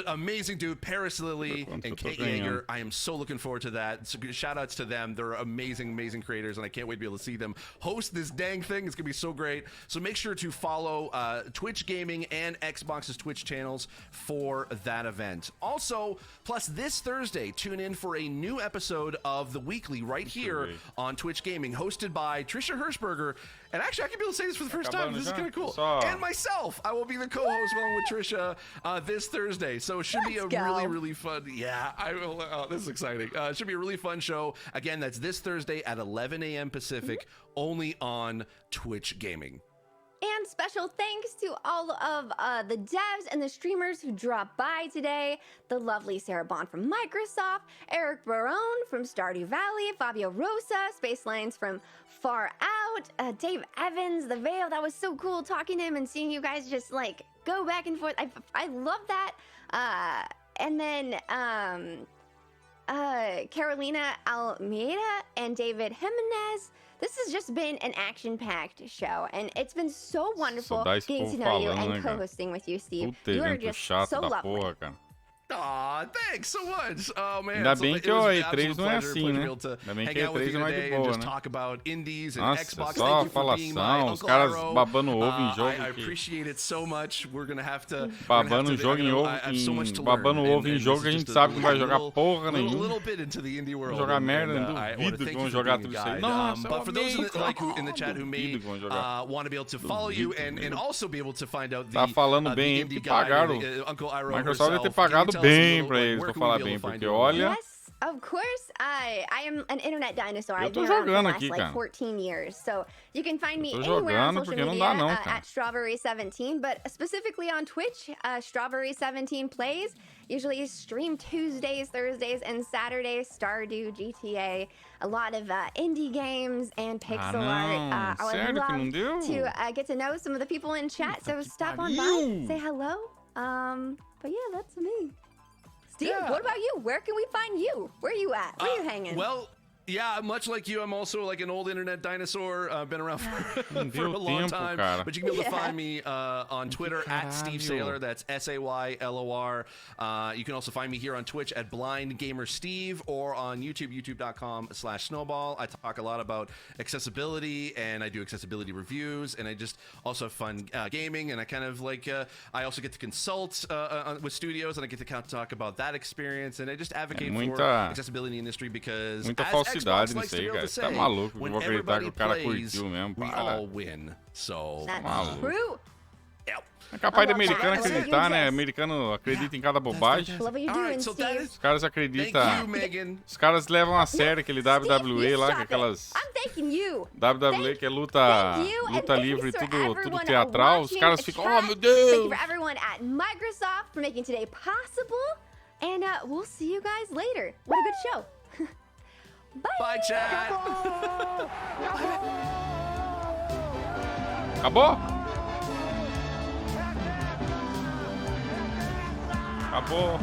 amazing dude, Paris Lilly and Kate Yeager. I am so looking forward to that. So shout outs to them. They're amazing creators, and I can't wait to be able to see them host this dang thing. It's gonna be so great. So make sure to follow Twitch Gaming and Xbox's Twitch channels for that event. Also, plus this Thursday, tune in for a new episode of The Weekly right here on Twitch Gaming, hosted by Trisha Hirschberger. And actually, I can be able to say this for the first time. This is kind of cool. And myself. I will be the co-host along with Trisha this Thursday. So it should be a really fun. Yeah, I will. This is exciting. It should be a really fun show. Again, that's this Thursday at 11 a.m. Pacific, only on Twitch Gaming. And special thanks to all of the devs and the streamers who dropped by today. The lovely Sarah Bond from Microsoft, Eric Barone from Stardew Valley, Fabio Rosa, Space Lines from Far Out, Dave Evans, The Veil. That was so cool talking to him and seeing you guys just like go back and forth. I love that. And then Carolina Almeida and David Jimenez. This has just been an action-packed show, and it's been so wonderful getting to know you and co-hosting with you, Steve. You are just so lovely. Aw, thanks so much. Oh, man. Ainda bem que it was o an E3 absolute não é pleasure assim, to be né? able to Ainda bem que hang out with E3 you é mais de today and boa, just né? talk about indies and Nossa, Xbox. só Thank you for being my falação, os Uncle caras Iroh. babando ovo em jogo I aqui. appreciate it so much. We're gonna have to Babando jogo em ovo, babando ovo em jogo que a gente sabe que não vai jogar porra nenhuma. Little bit into the indie world. Jogar merda, I não wanna duvido thank que you vão for jogar being tudo a isso aí. guide. Nossa, But for those in the duvido chat who may que vão jogar. want to be able to follow you and also be able to find out the Tá falando the bem, indie porque guide, pagaram. Uncle Iroh Microsoft deve ter herself. Can you pagado tell us a bem little, pra like, eles, where pra can we falar be able bem, to find porque you online? olha... Yes, of course. I am an internet dinosaur. Eu I've tô been around for the jogando last aqui, like cara. 14 years. So you can find me Eu tô anywhere on jogando social porque não media dá não, cara. at Strawberry17, but specifically on Twitch, Strawberry17 plays. Usually stream Tuesdays, Thursdays, and Saturdays. Stardew, GTA, a lot of indie games and pixel art. I would Sério que não love deu? to get to know some of the people in chat. So stop on by, say hello. But yeah, that's me. Steve, what about you? Where can we find you? Where are you at? Where are you hanging? Well, yeah, much like you, I'm also like an old internet dinosaur. Been around for a long time. cara. But you can be able to find me on Twitter at Steve Saylor. That's SAYLOR. You can also find me here on Twitch at Blind Gamer Steve or on YouTube, youtube.com/snowball. I talk a lot about accessibility and I do accessibility reviews and I just also have fun gaming and I kind of like I also get to consult with studios and I get to kind of talk about that experience and I just advocate for accessibility in the industry because muita as falsidade Xbox nisso likes to aí, be able cara. to Você tá say, maluco que eu when vou acreditar que everybody o cara plays, curtiu mesmo. we Para. all win. So That's maluco. true. É capaz de I love that. americano I love that acreditar, you né? exist. Americano acredita em cada bobagem. Love what you're doing, Steve. Os caras acreditam. Thank you, Megan. Os caras levam a sério aquele WWE lá, que aquelas I'm thanking you. WWE que é luta livre, tudo teatral. Os caras ficam, oh meu Thank Deus! you for everyone at Microsoft for making today possible. And we'll see you guys later. What a good show. Bye. Bye, chat. Acabou? Acabou.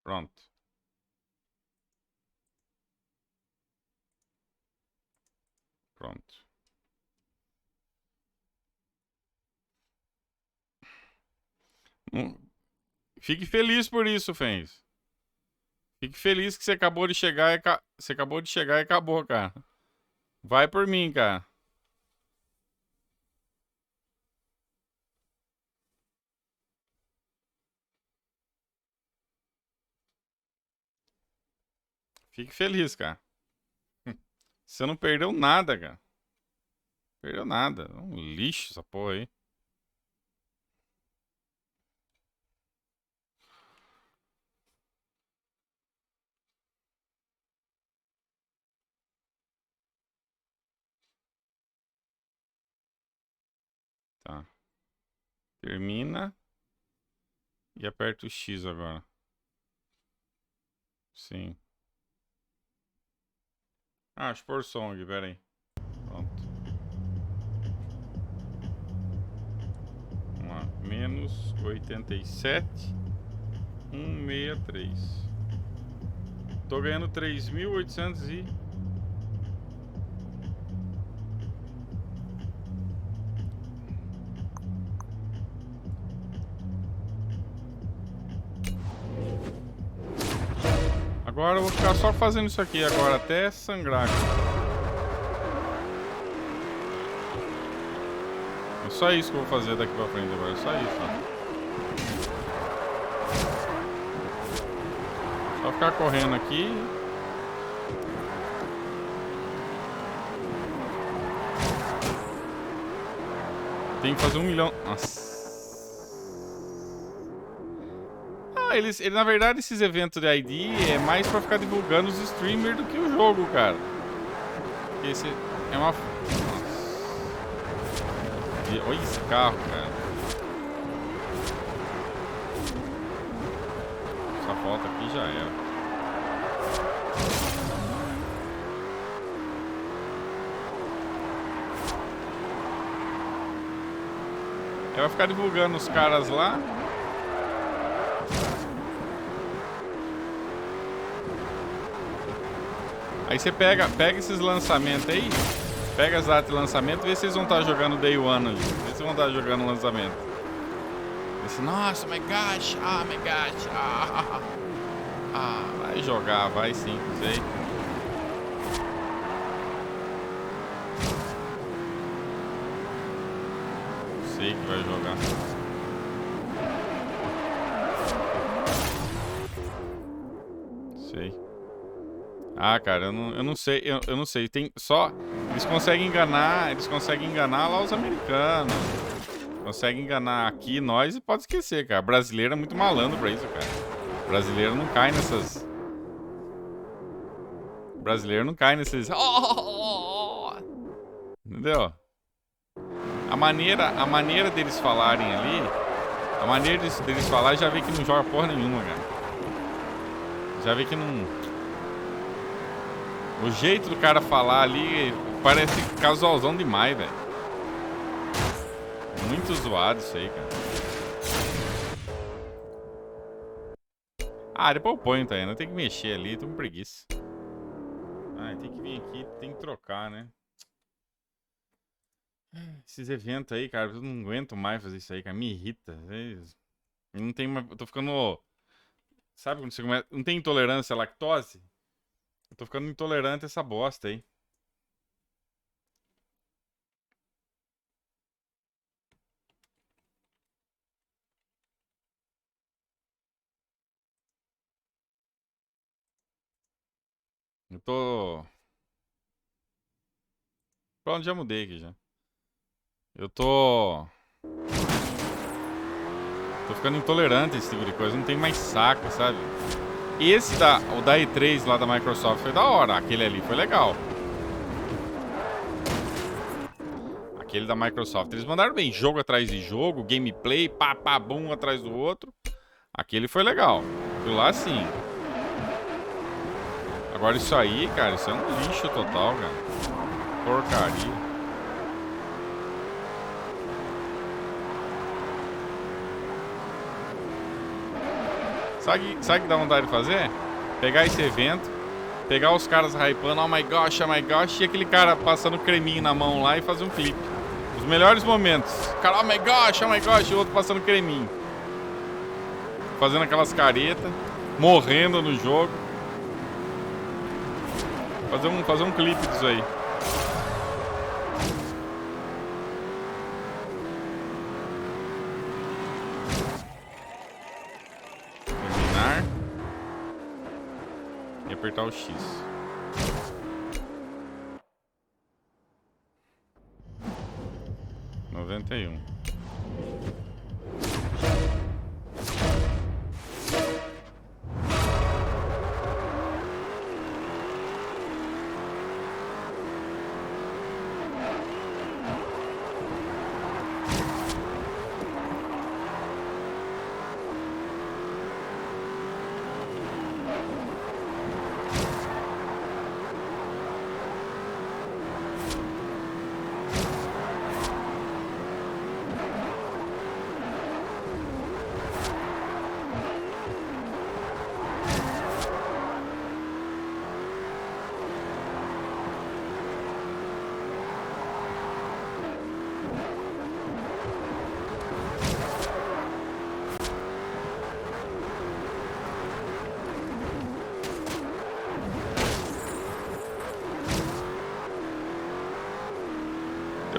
Pronto. Pronto. Fique feliz por isso, Fens. Fique feliz que você acabou de chegar e acabou, cara. Vai por mim, cara. Fique feliz, cara. Você não perdeu nada, cara. Perdeu nada. É um lixo essa porra aí. Tá. Termina. E aperta o X agora. Sim. Ah, deixa eu pôr o som aqui, pera aí. Pronto. Vamos lá. Menos 87. 163. Tô ganhando 3.800 e... Agora eu vou ficar só fazendo isso aqui agora, até sangrar. É só isso que eu vou fazer daqui pra frente agora, é só isso, ó. Só ficar correndo aqui. Tem que fazer 1 milhão... Nossa. Na verdade, esses eventos de ID é mais pra ficar divulgando os streamers do que o jogo, cara. Porque esse é uma... Nossa. Olha esse carro, cara. Essa volta aqui já era. Vai ficar divulgando os caras lá. Aí você pega esses lançamentos aí, pega as datas de lançamento e vê se vocês vão estar jogando Day One ali. Vê se vão estar jogando o lançamento. Esse, nossa, my gosh, my gosh, vai jogar, vai sim, sei. Sei que vai jogar. Sei. Cara, eu não sei, eu não sei. Tem só eles conseguem enganar lá os americanos. Conseguem enganar aqui nós e pode esquecer, cara. Brasileiro é muito malandro pra isso, cara. Brasileiro não cai nessas. Brasileiro não cai nesses. Entendeu? A maneira deles falarem ali, a maneira deles falar já vê que não joga porra nenhuma, cara. Já vê que não. O jeito do cara falar ali parece casualzão demais, velho. Muito zoado isso aí, cara. Depois eu ponho, tá aí. Não tem que mexer ali, tô com preguiça. Tem que vir aqui, tem que trocar, né? Esses eventos aí, cara, eu não aguento mais fazer isso aí, cara. Me irrita. Eu não tenho mais. Eu tô ficando. Sabe quando você começa. Não tem intolerância à lactose? Eu tô ficando intolerante a essa bosta aí. Eu tô. Pronto, já mudei aqui já. Eu tô. Tô ficando intolerante a esse tipo de coisa. Não tem mais saco, sabe? O da E3 lá da Microsoft foi da hora. Aquele ali foi legal. Aquele da Microsoft. Eles mandaram bem. Jogo atrás de jogo, gameplay, bum atrás do outro. Aquele foi legal. Aquilo lá sim. Agora isso aí, cara, isso é um lixo total, cara. Porcaria. Sabe o que dá vontade de fazer? Pegar esse evento, pegar os caras hypando, oh my gosh, e aquele cara passando creminho na mão lá e fazer um clipe. Os melhores momentos. O cara, oh my gosh, e o outro passando creminho. Fazendo aquelas caretas, morrendo no jogo. Fazer um clipe disso aí. E apertar o X. (91)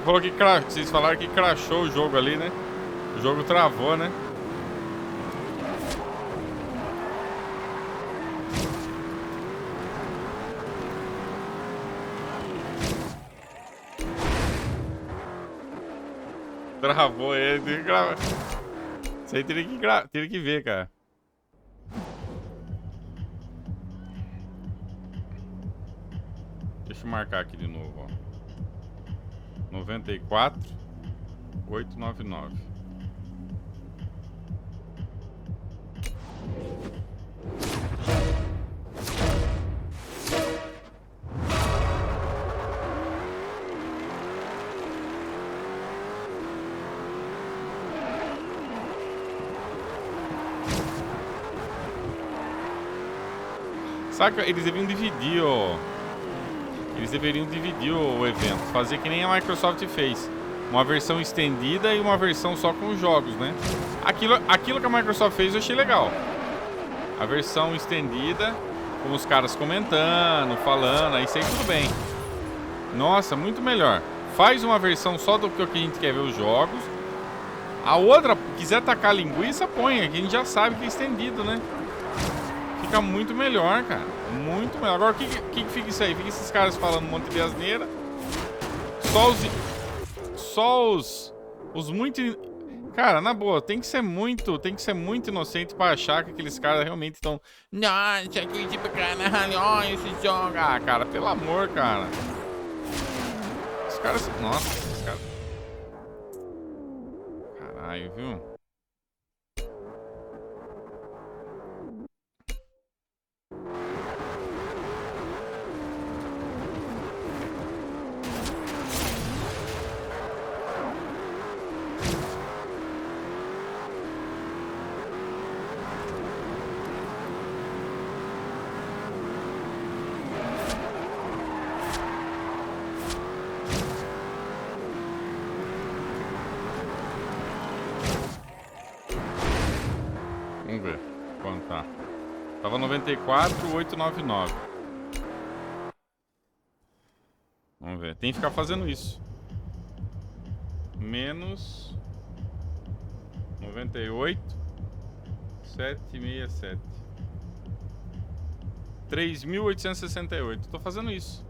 Falou que vocês falaram que crashou o jogo ali, né? O jogo travou, né? Travou ele, tem que gravar. Isso aí teria que ver, cara. Deixa eu marcar aqui de novo, ó. 94 899. Saca, eles deviam dividir, ó. Eles deveriam dividir o evento, fazer que nem a Microsoft fez. Uma versão estendida e uma versão só com os jogos, né? Aquilo que a Microsoft fez eu achei legal. A versão estendida, com os caras comentando, falando, aí sei tudo bem. Nossa, muito melhor. Faz uma versão só do que a gente quer ver os jogos. A outra, quiser tacar linguiça, põe. Aqui a gente já sabe que é estendido, né? Fica muito melhor, cara. Muito melhor. Agora, o que fica isso aí? Fica esses caras falando um monte de asneira. Só os muito... Cara, na boa, tem que ser muito inocente pra achar que aqueles caras realmente estão... Nossa, que tipo, caralho, olha esse jogo. Ah, cara, pelo amor, cara. Os caras... Nossa, esses caras... Caralho, viu? Vamos ver quanto tá. Tava 94,899. Vamos ver. Tem que ficar fazendo isso. Menos 98,767. 3.868. Tô fazendo isso.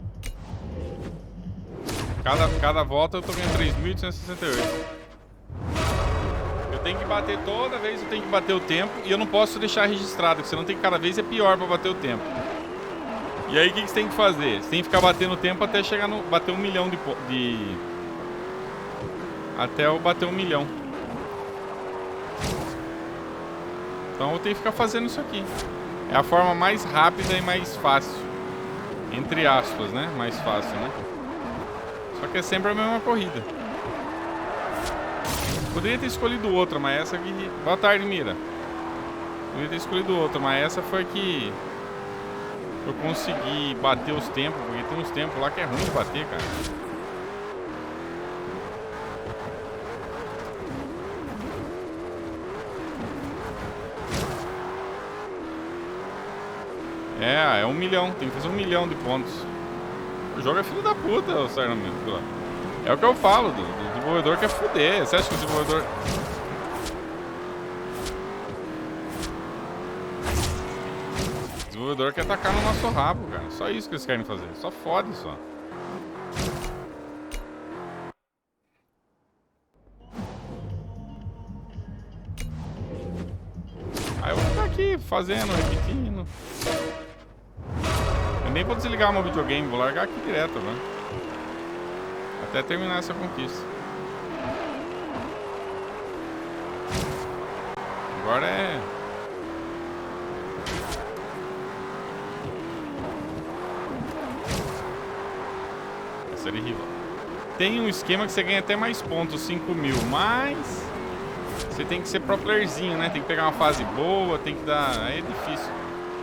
Cada volta eu tô ganhando 3.868. Eu tenho que bater toda vez, eu tenho que bater o tempo. E eu não posso deixar registrado, porque senão cada vez é pior pra bater o tempo. E aí o que você tem que fazer? Você tem que ficar batendo o tempo até chegar no... Bater 1 milhão até eu bater 1 milhão. Então eu tenho que ficar fazendo isso aqui. É a forma mais rápida e mais fácil. Entre aspas, né? Mais fácil, né? Só que é sempre a mesma corrida. Poderia ter escolhido outra, mas essa aqui... Boa tarde, Mira. Poderia ter escolhido outra, mas essa foi que eu consegui bater os tempos, porque tem uns tempos lá que é ruim de bater, cara. É 1 milhão. Tem que fazer 1 milhão de pontos. O jogo é filho da puta, o Sarnamento. É o que eu falo do desenvolvedor que é fuder. Você acha que o desenvolvedor... O desenvolvedor quer atacar no nosso rabo, cara. Só isso que eles querem fazer. Só fode, só. Aí eu vou ficar aqui fazendo, repetindo. Eu nem vou desligar meu videogame. Vou largar aqui direto, velho. Até terminar essa conquista. Agora é... Essa é rival. Tem um esquema que você ganha até mais pontos, 5.000, mas... Você tem que ser pro playerzinho, né? Tem que pegar uma fase boa, tem que dar... Aí é difícil.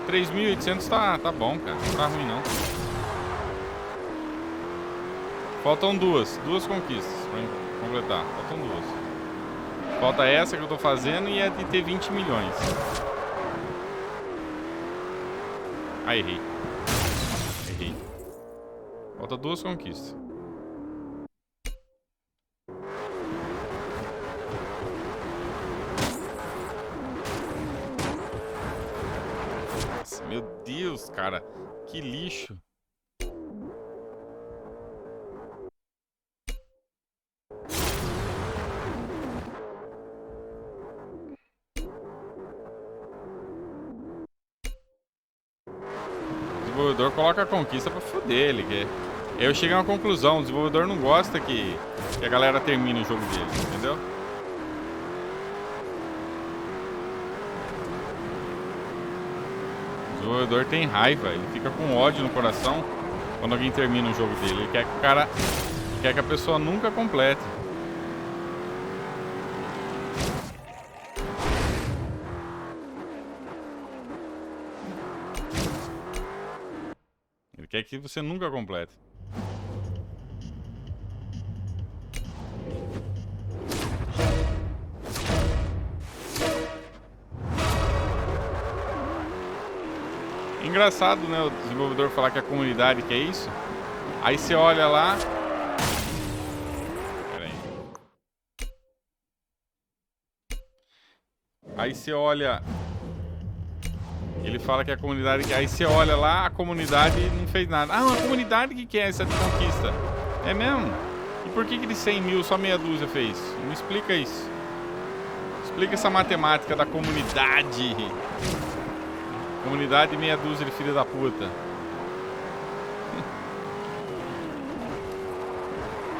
3.800 tá bom, cara. Não tá ruim, não. Faltam duas conquistas pra completar. Faltam duas. Falta essa que eu tô fazendo e é de ter 20 milhões. Ah, errei. Errei. Falta duas conquistas. Nossa, meu Deus, cara. Que lixo. O desenvolvedor coloca a conquista pra foder ele. Eu cheguei a uma conclusão. O desenvolvedor não gosta que a galera termine o jogo dele, entendeu? O desenvolvedor tem raiva. Ele fica com ódio no coração quando alguém termina o jogo dele. Ele quer que o cara... quer que a pessoa nunca complete. Ele quer que você nunca complete. Engraçado, né, o desenvolvedor falar que a comunidade quer isso. Aí você olha lá... Pera aí. Aí você olha... Ele fala que a comunidade quer... Aí você olha lá, a comunidade não fez nada. Ah, uma comunidade que quer essa conquista. É mesmo? E por que de 100 mil só meia dúzia fez? Me explica isso. Explica essa matemática da comunidade. Comunidade meia dúzia de filha da puta.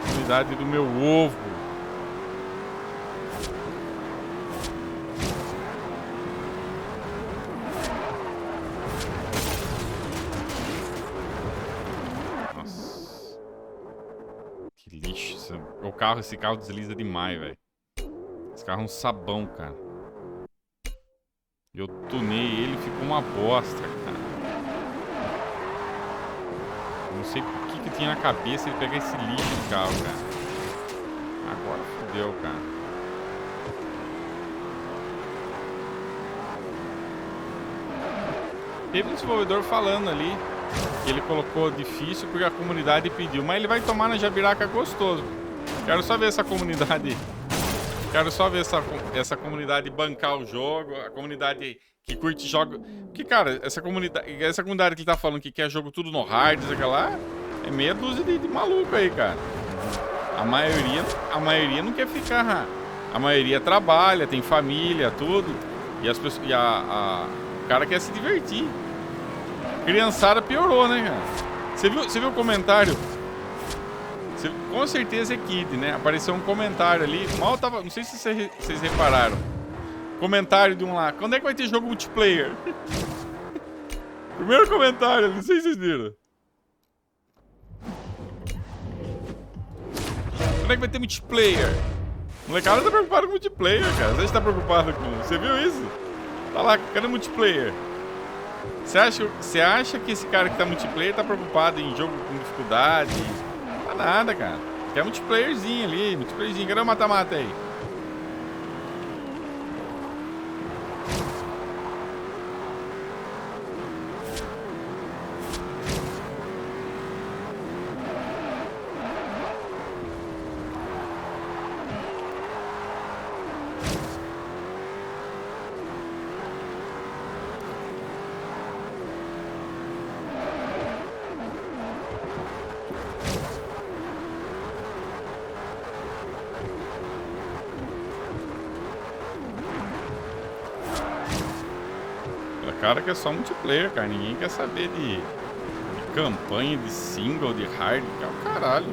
Comunidade do meu ovo. Nossa. Que lixo. Esse carro desliza demais, velho. Esse carro é um sabão, cara. Eu tunei ele e ficou uma bosta, cara. Eu não sei por que tinha na cabeça ele pegar esse lixo de carro, cara. Agora fodeu, cara. Teve um desenvolvedor falando ali que ele colocou difícil porque a comunidade pediu. Mas ele vai tomar na jabiraca gostoso. Quero só ver essa comunidade... Quero só ver essa comunidade bancar o jogo, a comunidade que curte jogo. Porque, cara, essa comunidade que ele tá falando que quer jogo tudo no hard, sei lá, é meia dúzia de maluco aí, cara. A maioria não quer ficar. A maioria trabalha, tem família, tudo. E as pessoas, o cara quer se divertir. Criançada piorou, né, cara? Você viu o comentário? Com certeza é Kid, né? Apareceu um comentário ali. Mal tava. Não sei se vocês repararam. Comentário de um lá. Quando é que vai ter jogo multiplayer? Primeiro comentário, não sei se vocês viram. Quando é que vai ter multiplayer? O molecada tá preocupado com multiplayer, cara. Você tá preocupado com. Você viu isso? Tá lá, cadê multiplayer? Você acha que esse cara que tá multiplayer tá preocupado em jogo com dificuldade? Nada, cara. Quer multiplayerzinho ali, multiplayerzinho. Cadê o mata-mata aí? Cara que é só multiplayer, cara. Ninguém quer saber de campanha, de single, de hard, que é o caralho.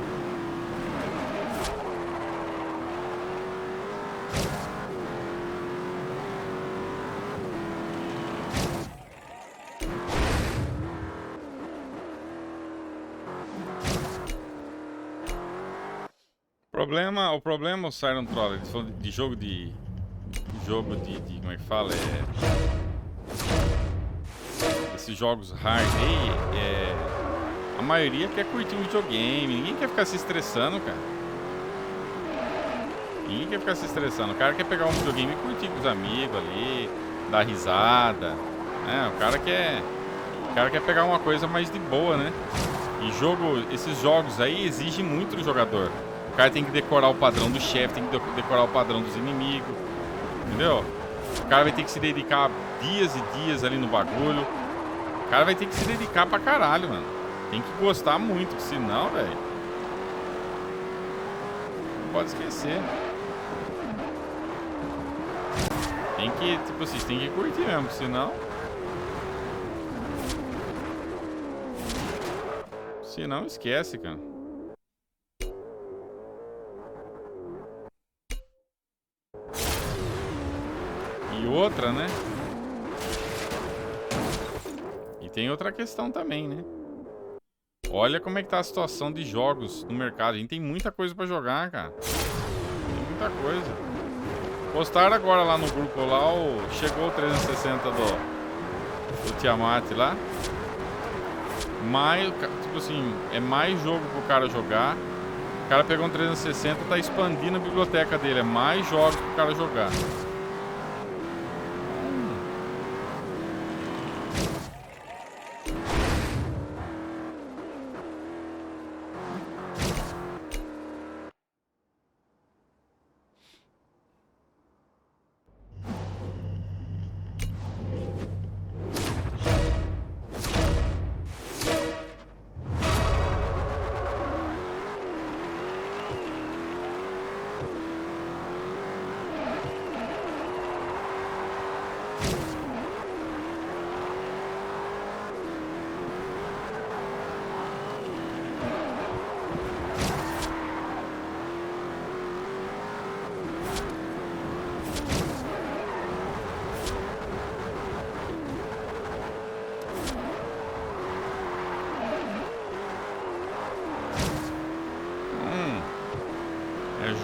O problema, o Siren Troll, eles falam de jogo de como é que fala? Esses jogos hard aí, a maioria quer curtir um videogame, ninguém quer ficar se estressando, cara. Ninguém quer ficar se estressando. O cara quer pegar um videogame e curtir com os amigos ali, dar risada. O cara quer pegar uma coisa mais de boa, né? E esses jogos aí exigem muito do jogador. O cara tem que decorar o padrão do chefe, tem que decorar o padrão dos inimigos. Entendeu? O cara vai ter que se dedicar dias e dias ali no bagulho. O cara vai ter que se dedicar pra caralho, mano. Tem que gostar muito, senão, velho, não pode esquecer. Tem que, tipo assim, tem que curtir mesmo, senão... Senão esquece, cara. E outra, né? E tem outra questão também, né? Olha como é que tá a situação de jogos no mercado. A gente tem muita coisa pra jogar, cara. Tem muita coisa. Postaram agora lá no grupo lá, chegou o 360 do Tiamat lá. Mais, tipo assim, é mais jogo pro cara jogar. O cara pegou um 360 e tá expandindo a biblioteca dele. É mais jogos pro cara jogar.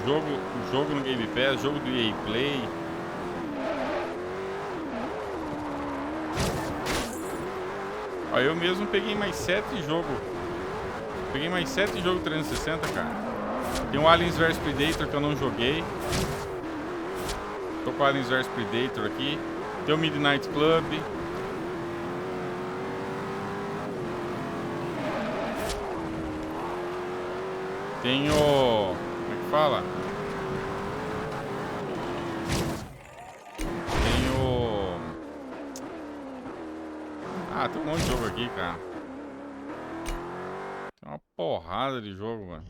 jogo no Game Pass, jogo do EA Play. Ó, eu mesmo peguei mais 7 jogos. Peguei mais 7 jogos 360, cara. Tem o Aliens vs Predator que eu não joguei. Tô com o Aliens vs Predator aqui. Tem o Midnight Club. Tem o... como é que fala? Tem o... ah, tem um monte de jogo aqui, cara. Tem uma porrada de jogo, mano.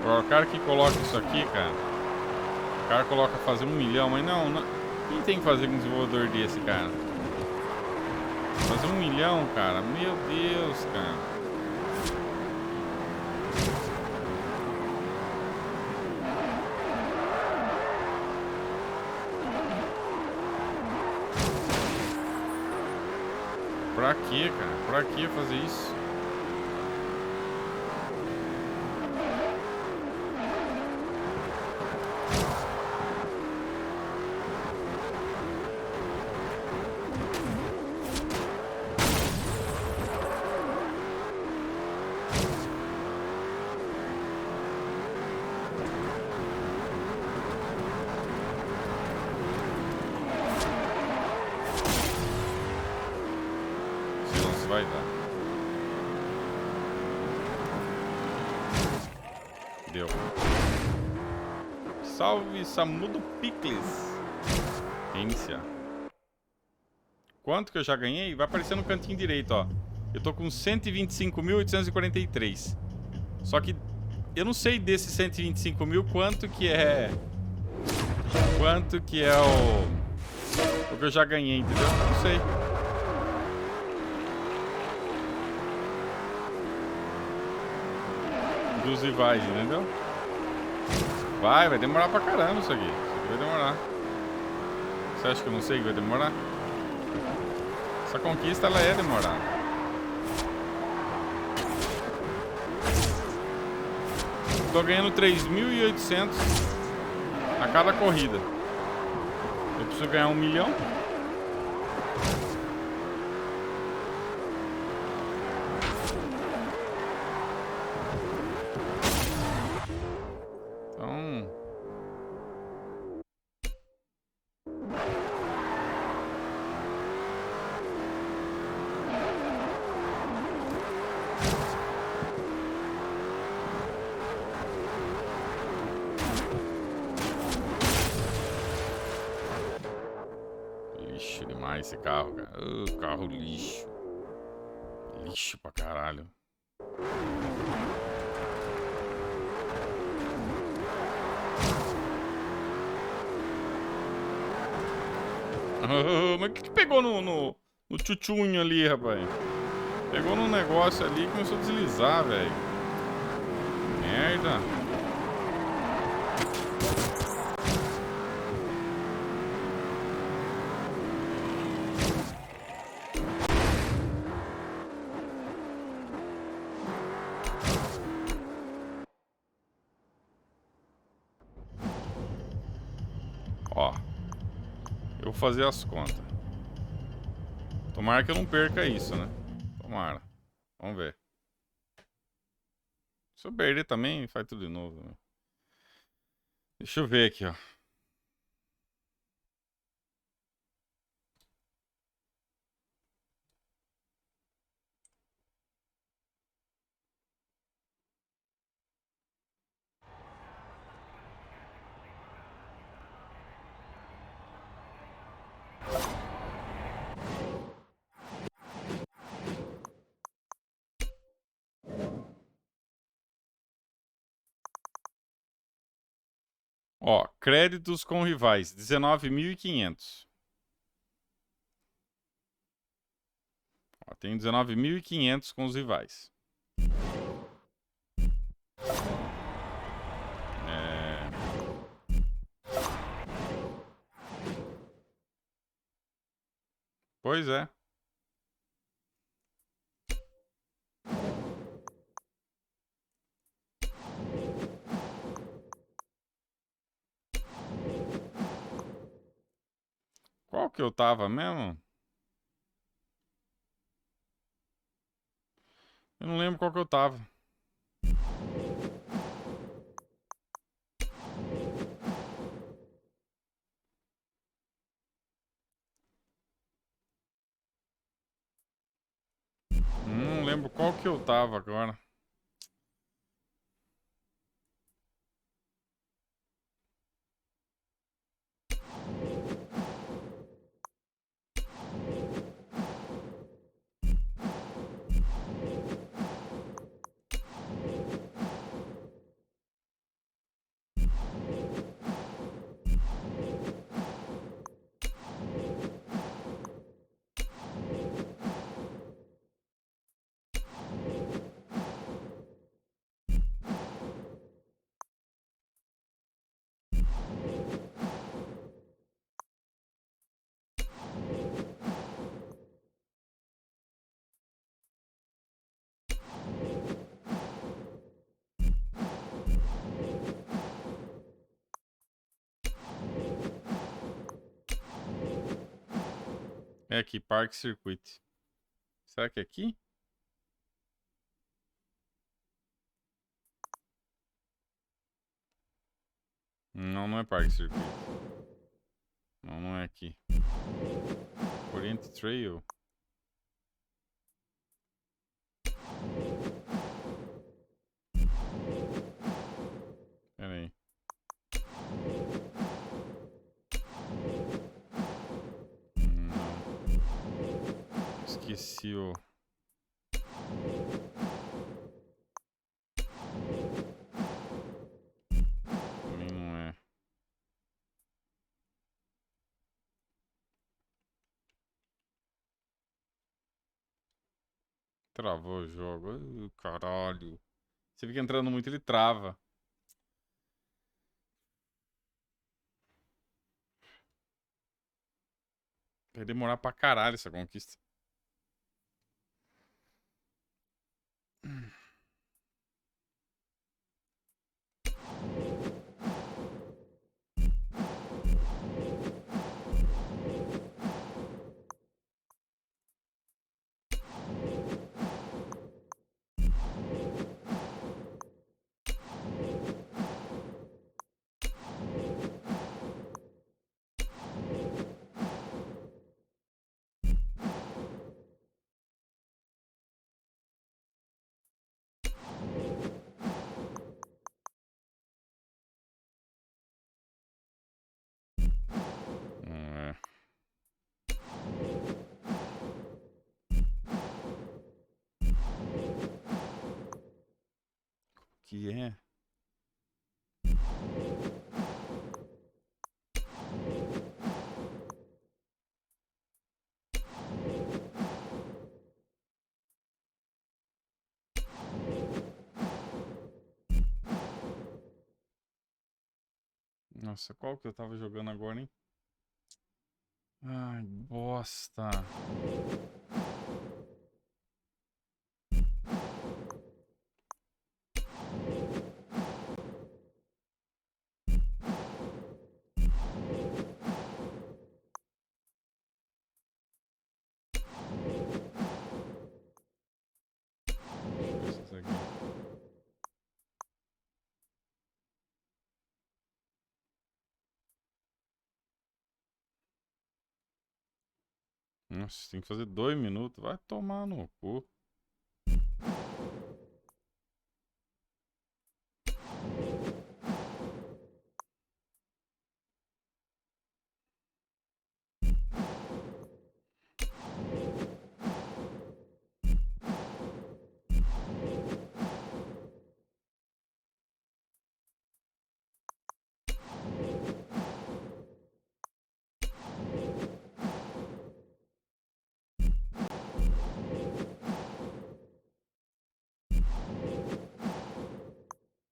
Agora, o cara que coloca isso aqui, cara, o cara coloca fazer 1 milhão, mas não, quem tem que fazer com um desenvolvedor desse, cara? Fazer 1 milhão, cara, meu Deus, cara. Pra quê, cara? Pra que fazer isso? Vai dar. Deu. Salve Samudo Picles. Iniciar. Quanto que eu já ganhei? Vai aparecer no cantinho direito, ó. Eu tô com 125.843. Só que eu não sei desses 125 mil quanto que é... quanto que é o que eu já ganhei, entendeu? Não sei. Dos rivais, entendeu? Vai demorar pra caramba isso aqui. Isso aqui vai demorar. Você acha que eu não sei que vai demorar? Essa conquista, ela é demorada. Tô ganhando 3.800 a cada corrida. Eu preciso ganhar 1 milhão. Lixo demais esse carro, cara. Carro lixo. Lixo pra caralho. Mas o que pegou no tchutchunho ali, rapaz? Pegou num negócio ali e começou a deslizar, velho. Merda. Ó, eu vou fazer as contas. Tomara que eu não perca isso, né? Tomara. Vamos ver. Se eu perder também, faz tudo de novo, né? Deixa eu ver aqui, ó. Ó, créditos com rivais, 19.500. Ó, tem 19.500 com os rivais. Pois é. Qual que eu tava mesmo? Eu não lembro qual que eu tava. Não lembro qual que eu tava agora. É aqui, Park Circuit. Será que é aqui? Não, não é Park Circuit. Não, não é aqui. Orient Trail. Pera aí. Não. Esqueci o... Também não é. Travou o jogo. Caralho. Você fica entrando muito, ele trava. Vai demorar pra caralho essa conquista. É. Que é? Nossa, qual que eu tava jogando agora, hein? Ai, bosta. Deixa eu ver se isso aqui. Nossa, tem que fazer 2 minutos. Vai tomar no cu.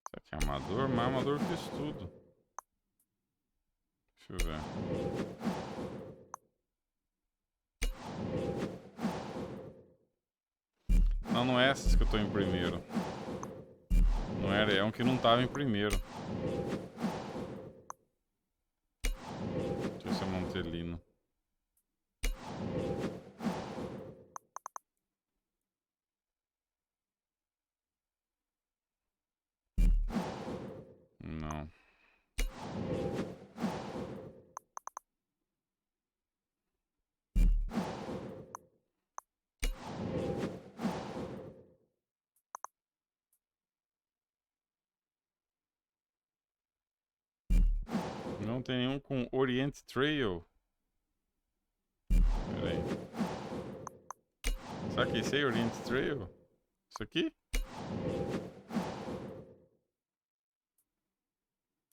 Será que é amador? Mas amador fez tudo. Deixa eu ver. Não, não é essas que eu tô em primeiro. Não era, é um que não tava em primeiro. Deixa eu ver se é Montelino. Não. Não tem nenhum com Orient Trail. Pera aí. Será que esse é Orient Trail? Isso aqui?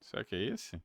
Será que é esse?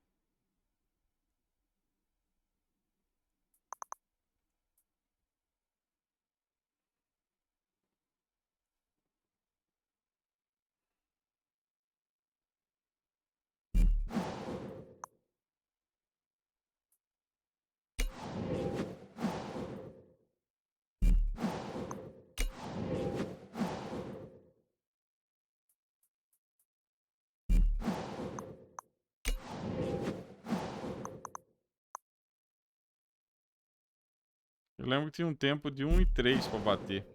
Eu lembro que tinha um tempo de 1 e 3 pra bater.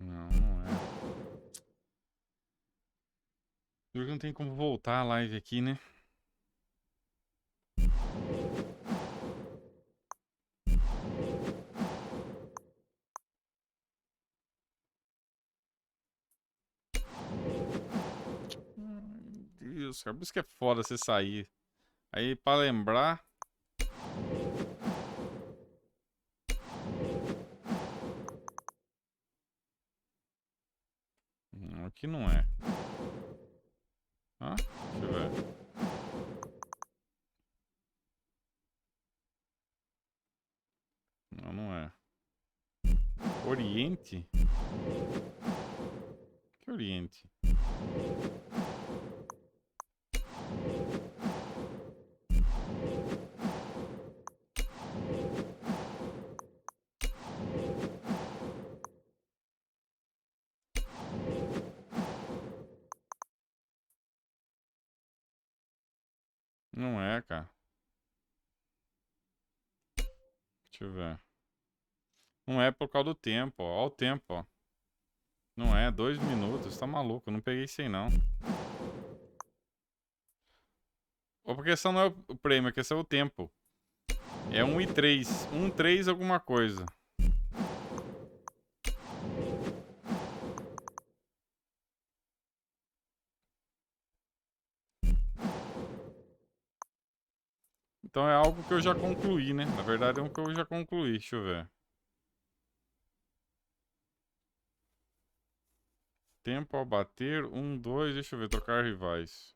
Não, não é. Eu não tem como voltar a live aqui, né? Meu Deus, cara. Por isso que é foda você sair. Aí, pra lembrar... Não, aqui não é. Hã? Deixa eu ver. Não, não é. Oriente? Que Oriente? Não é, cara. Deixa eu ver. Não é por causa do tempo, ó. Olha o tempo, ó. Não é, 2 minutos. Tá maluco, eu não peguei isso aí, não. A questão não é o prêmio, a questão é o tempo. É 1 e 3. 1, 3 alguma coisa. Então é algo que eu já concluí, né? Na verdade é um que eu já concluí. Deixa eu ver. Tempo ao bater. 1, 2. Deixa eu ver. Trocar rivais.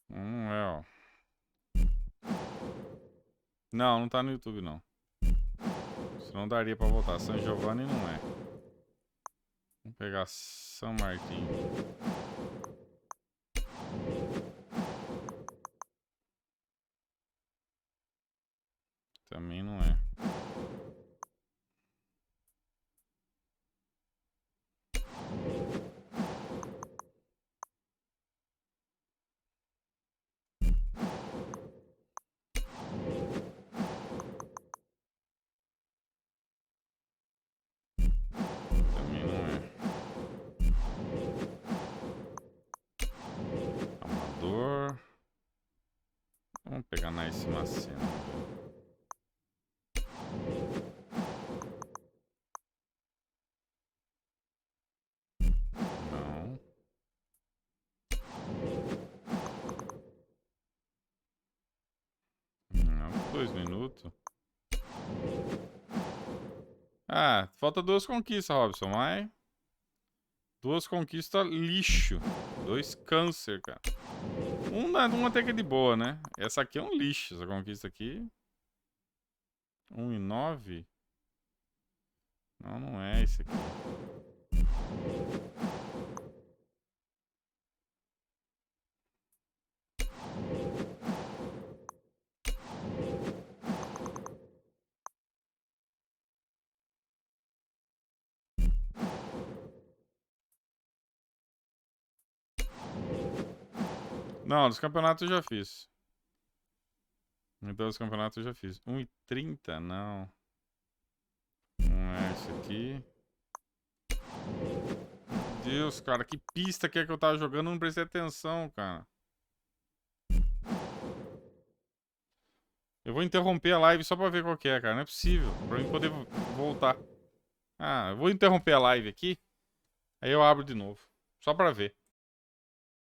Não é, ó. Não, não tá no YouTube, não. Senão daria pra voltar. San Giovanni não é. Vamos pegar São Martin. Também não é. Também não é. Amador. Vamos pegar Nice Macena. Não. Não, 2 minutos. Ah, falta 2 conquistas, Robson, mas... 2 conquistas lixo. 2 câncer, cara. Uma até que é de boa, né? Essa aqui é um lixo, essa conquista aqui. 1 e 9. Não, não é esse aqui. Não, dos campeonatos eu já fiz. Então, os campeonatos eu já fiz. 1 e 30? Não. Não é esse aqui. Deus, cara, que pista que é que eu tava jogando? Eu não prestei atenção, cara. Eu vou interromper a live só pra ver qual que é, cara. Não é possível. Pra mim poder voltar. Ah, eu vou interromper a live aqui. Aí eu abro de novo. Só pra ver.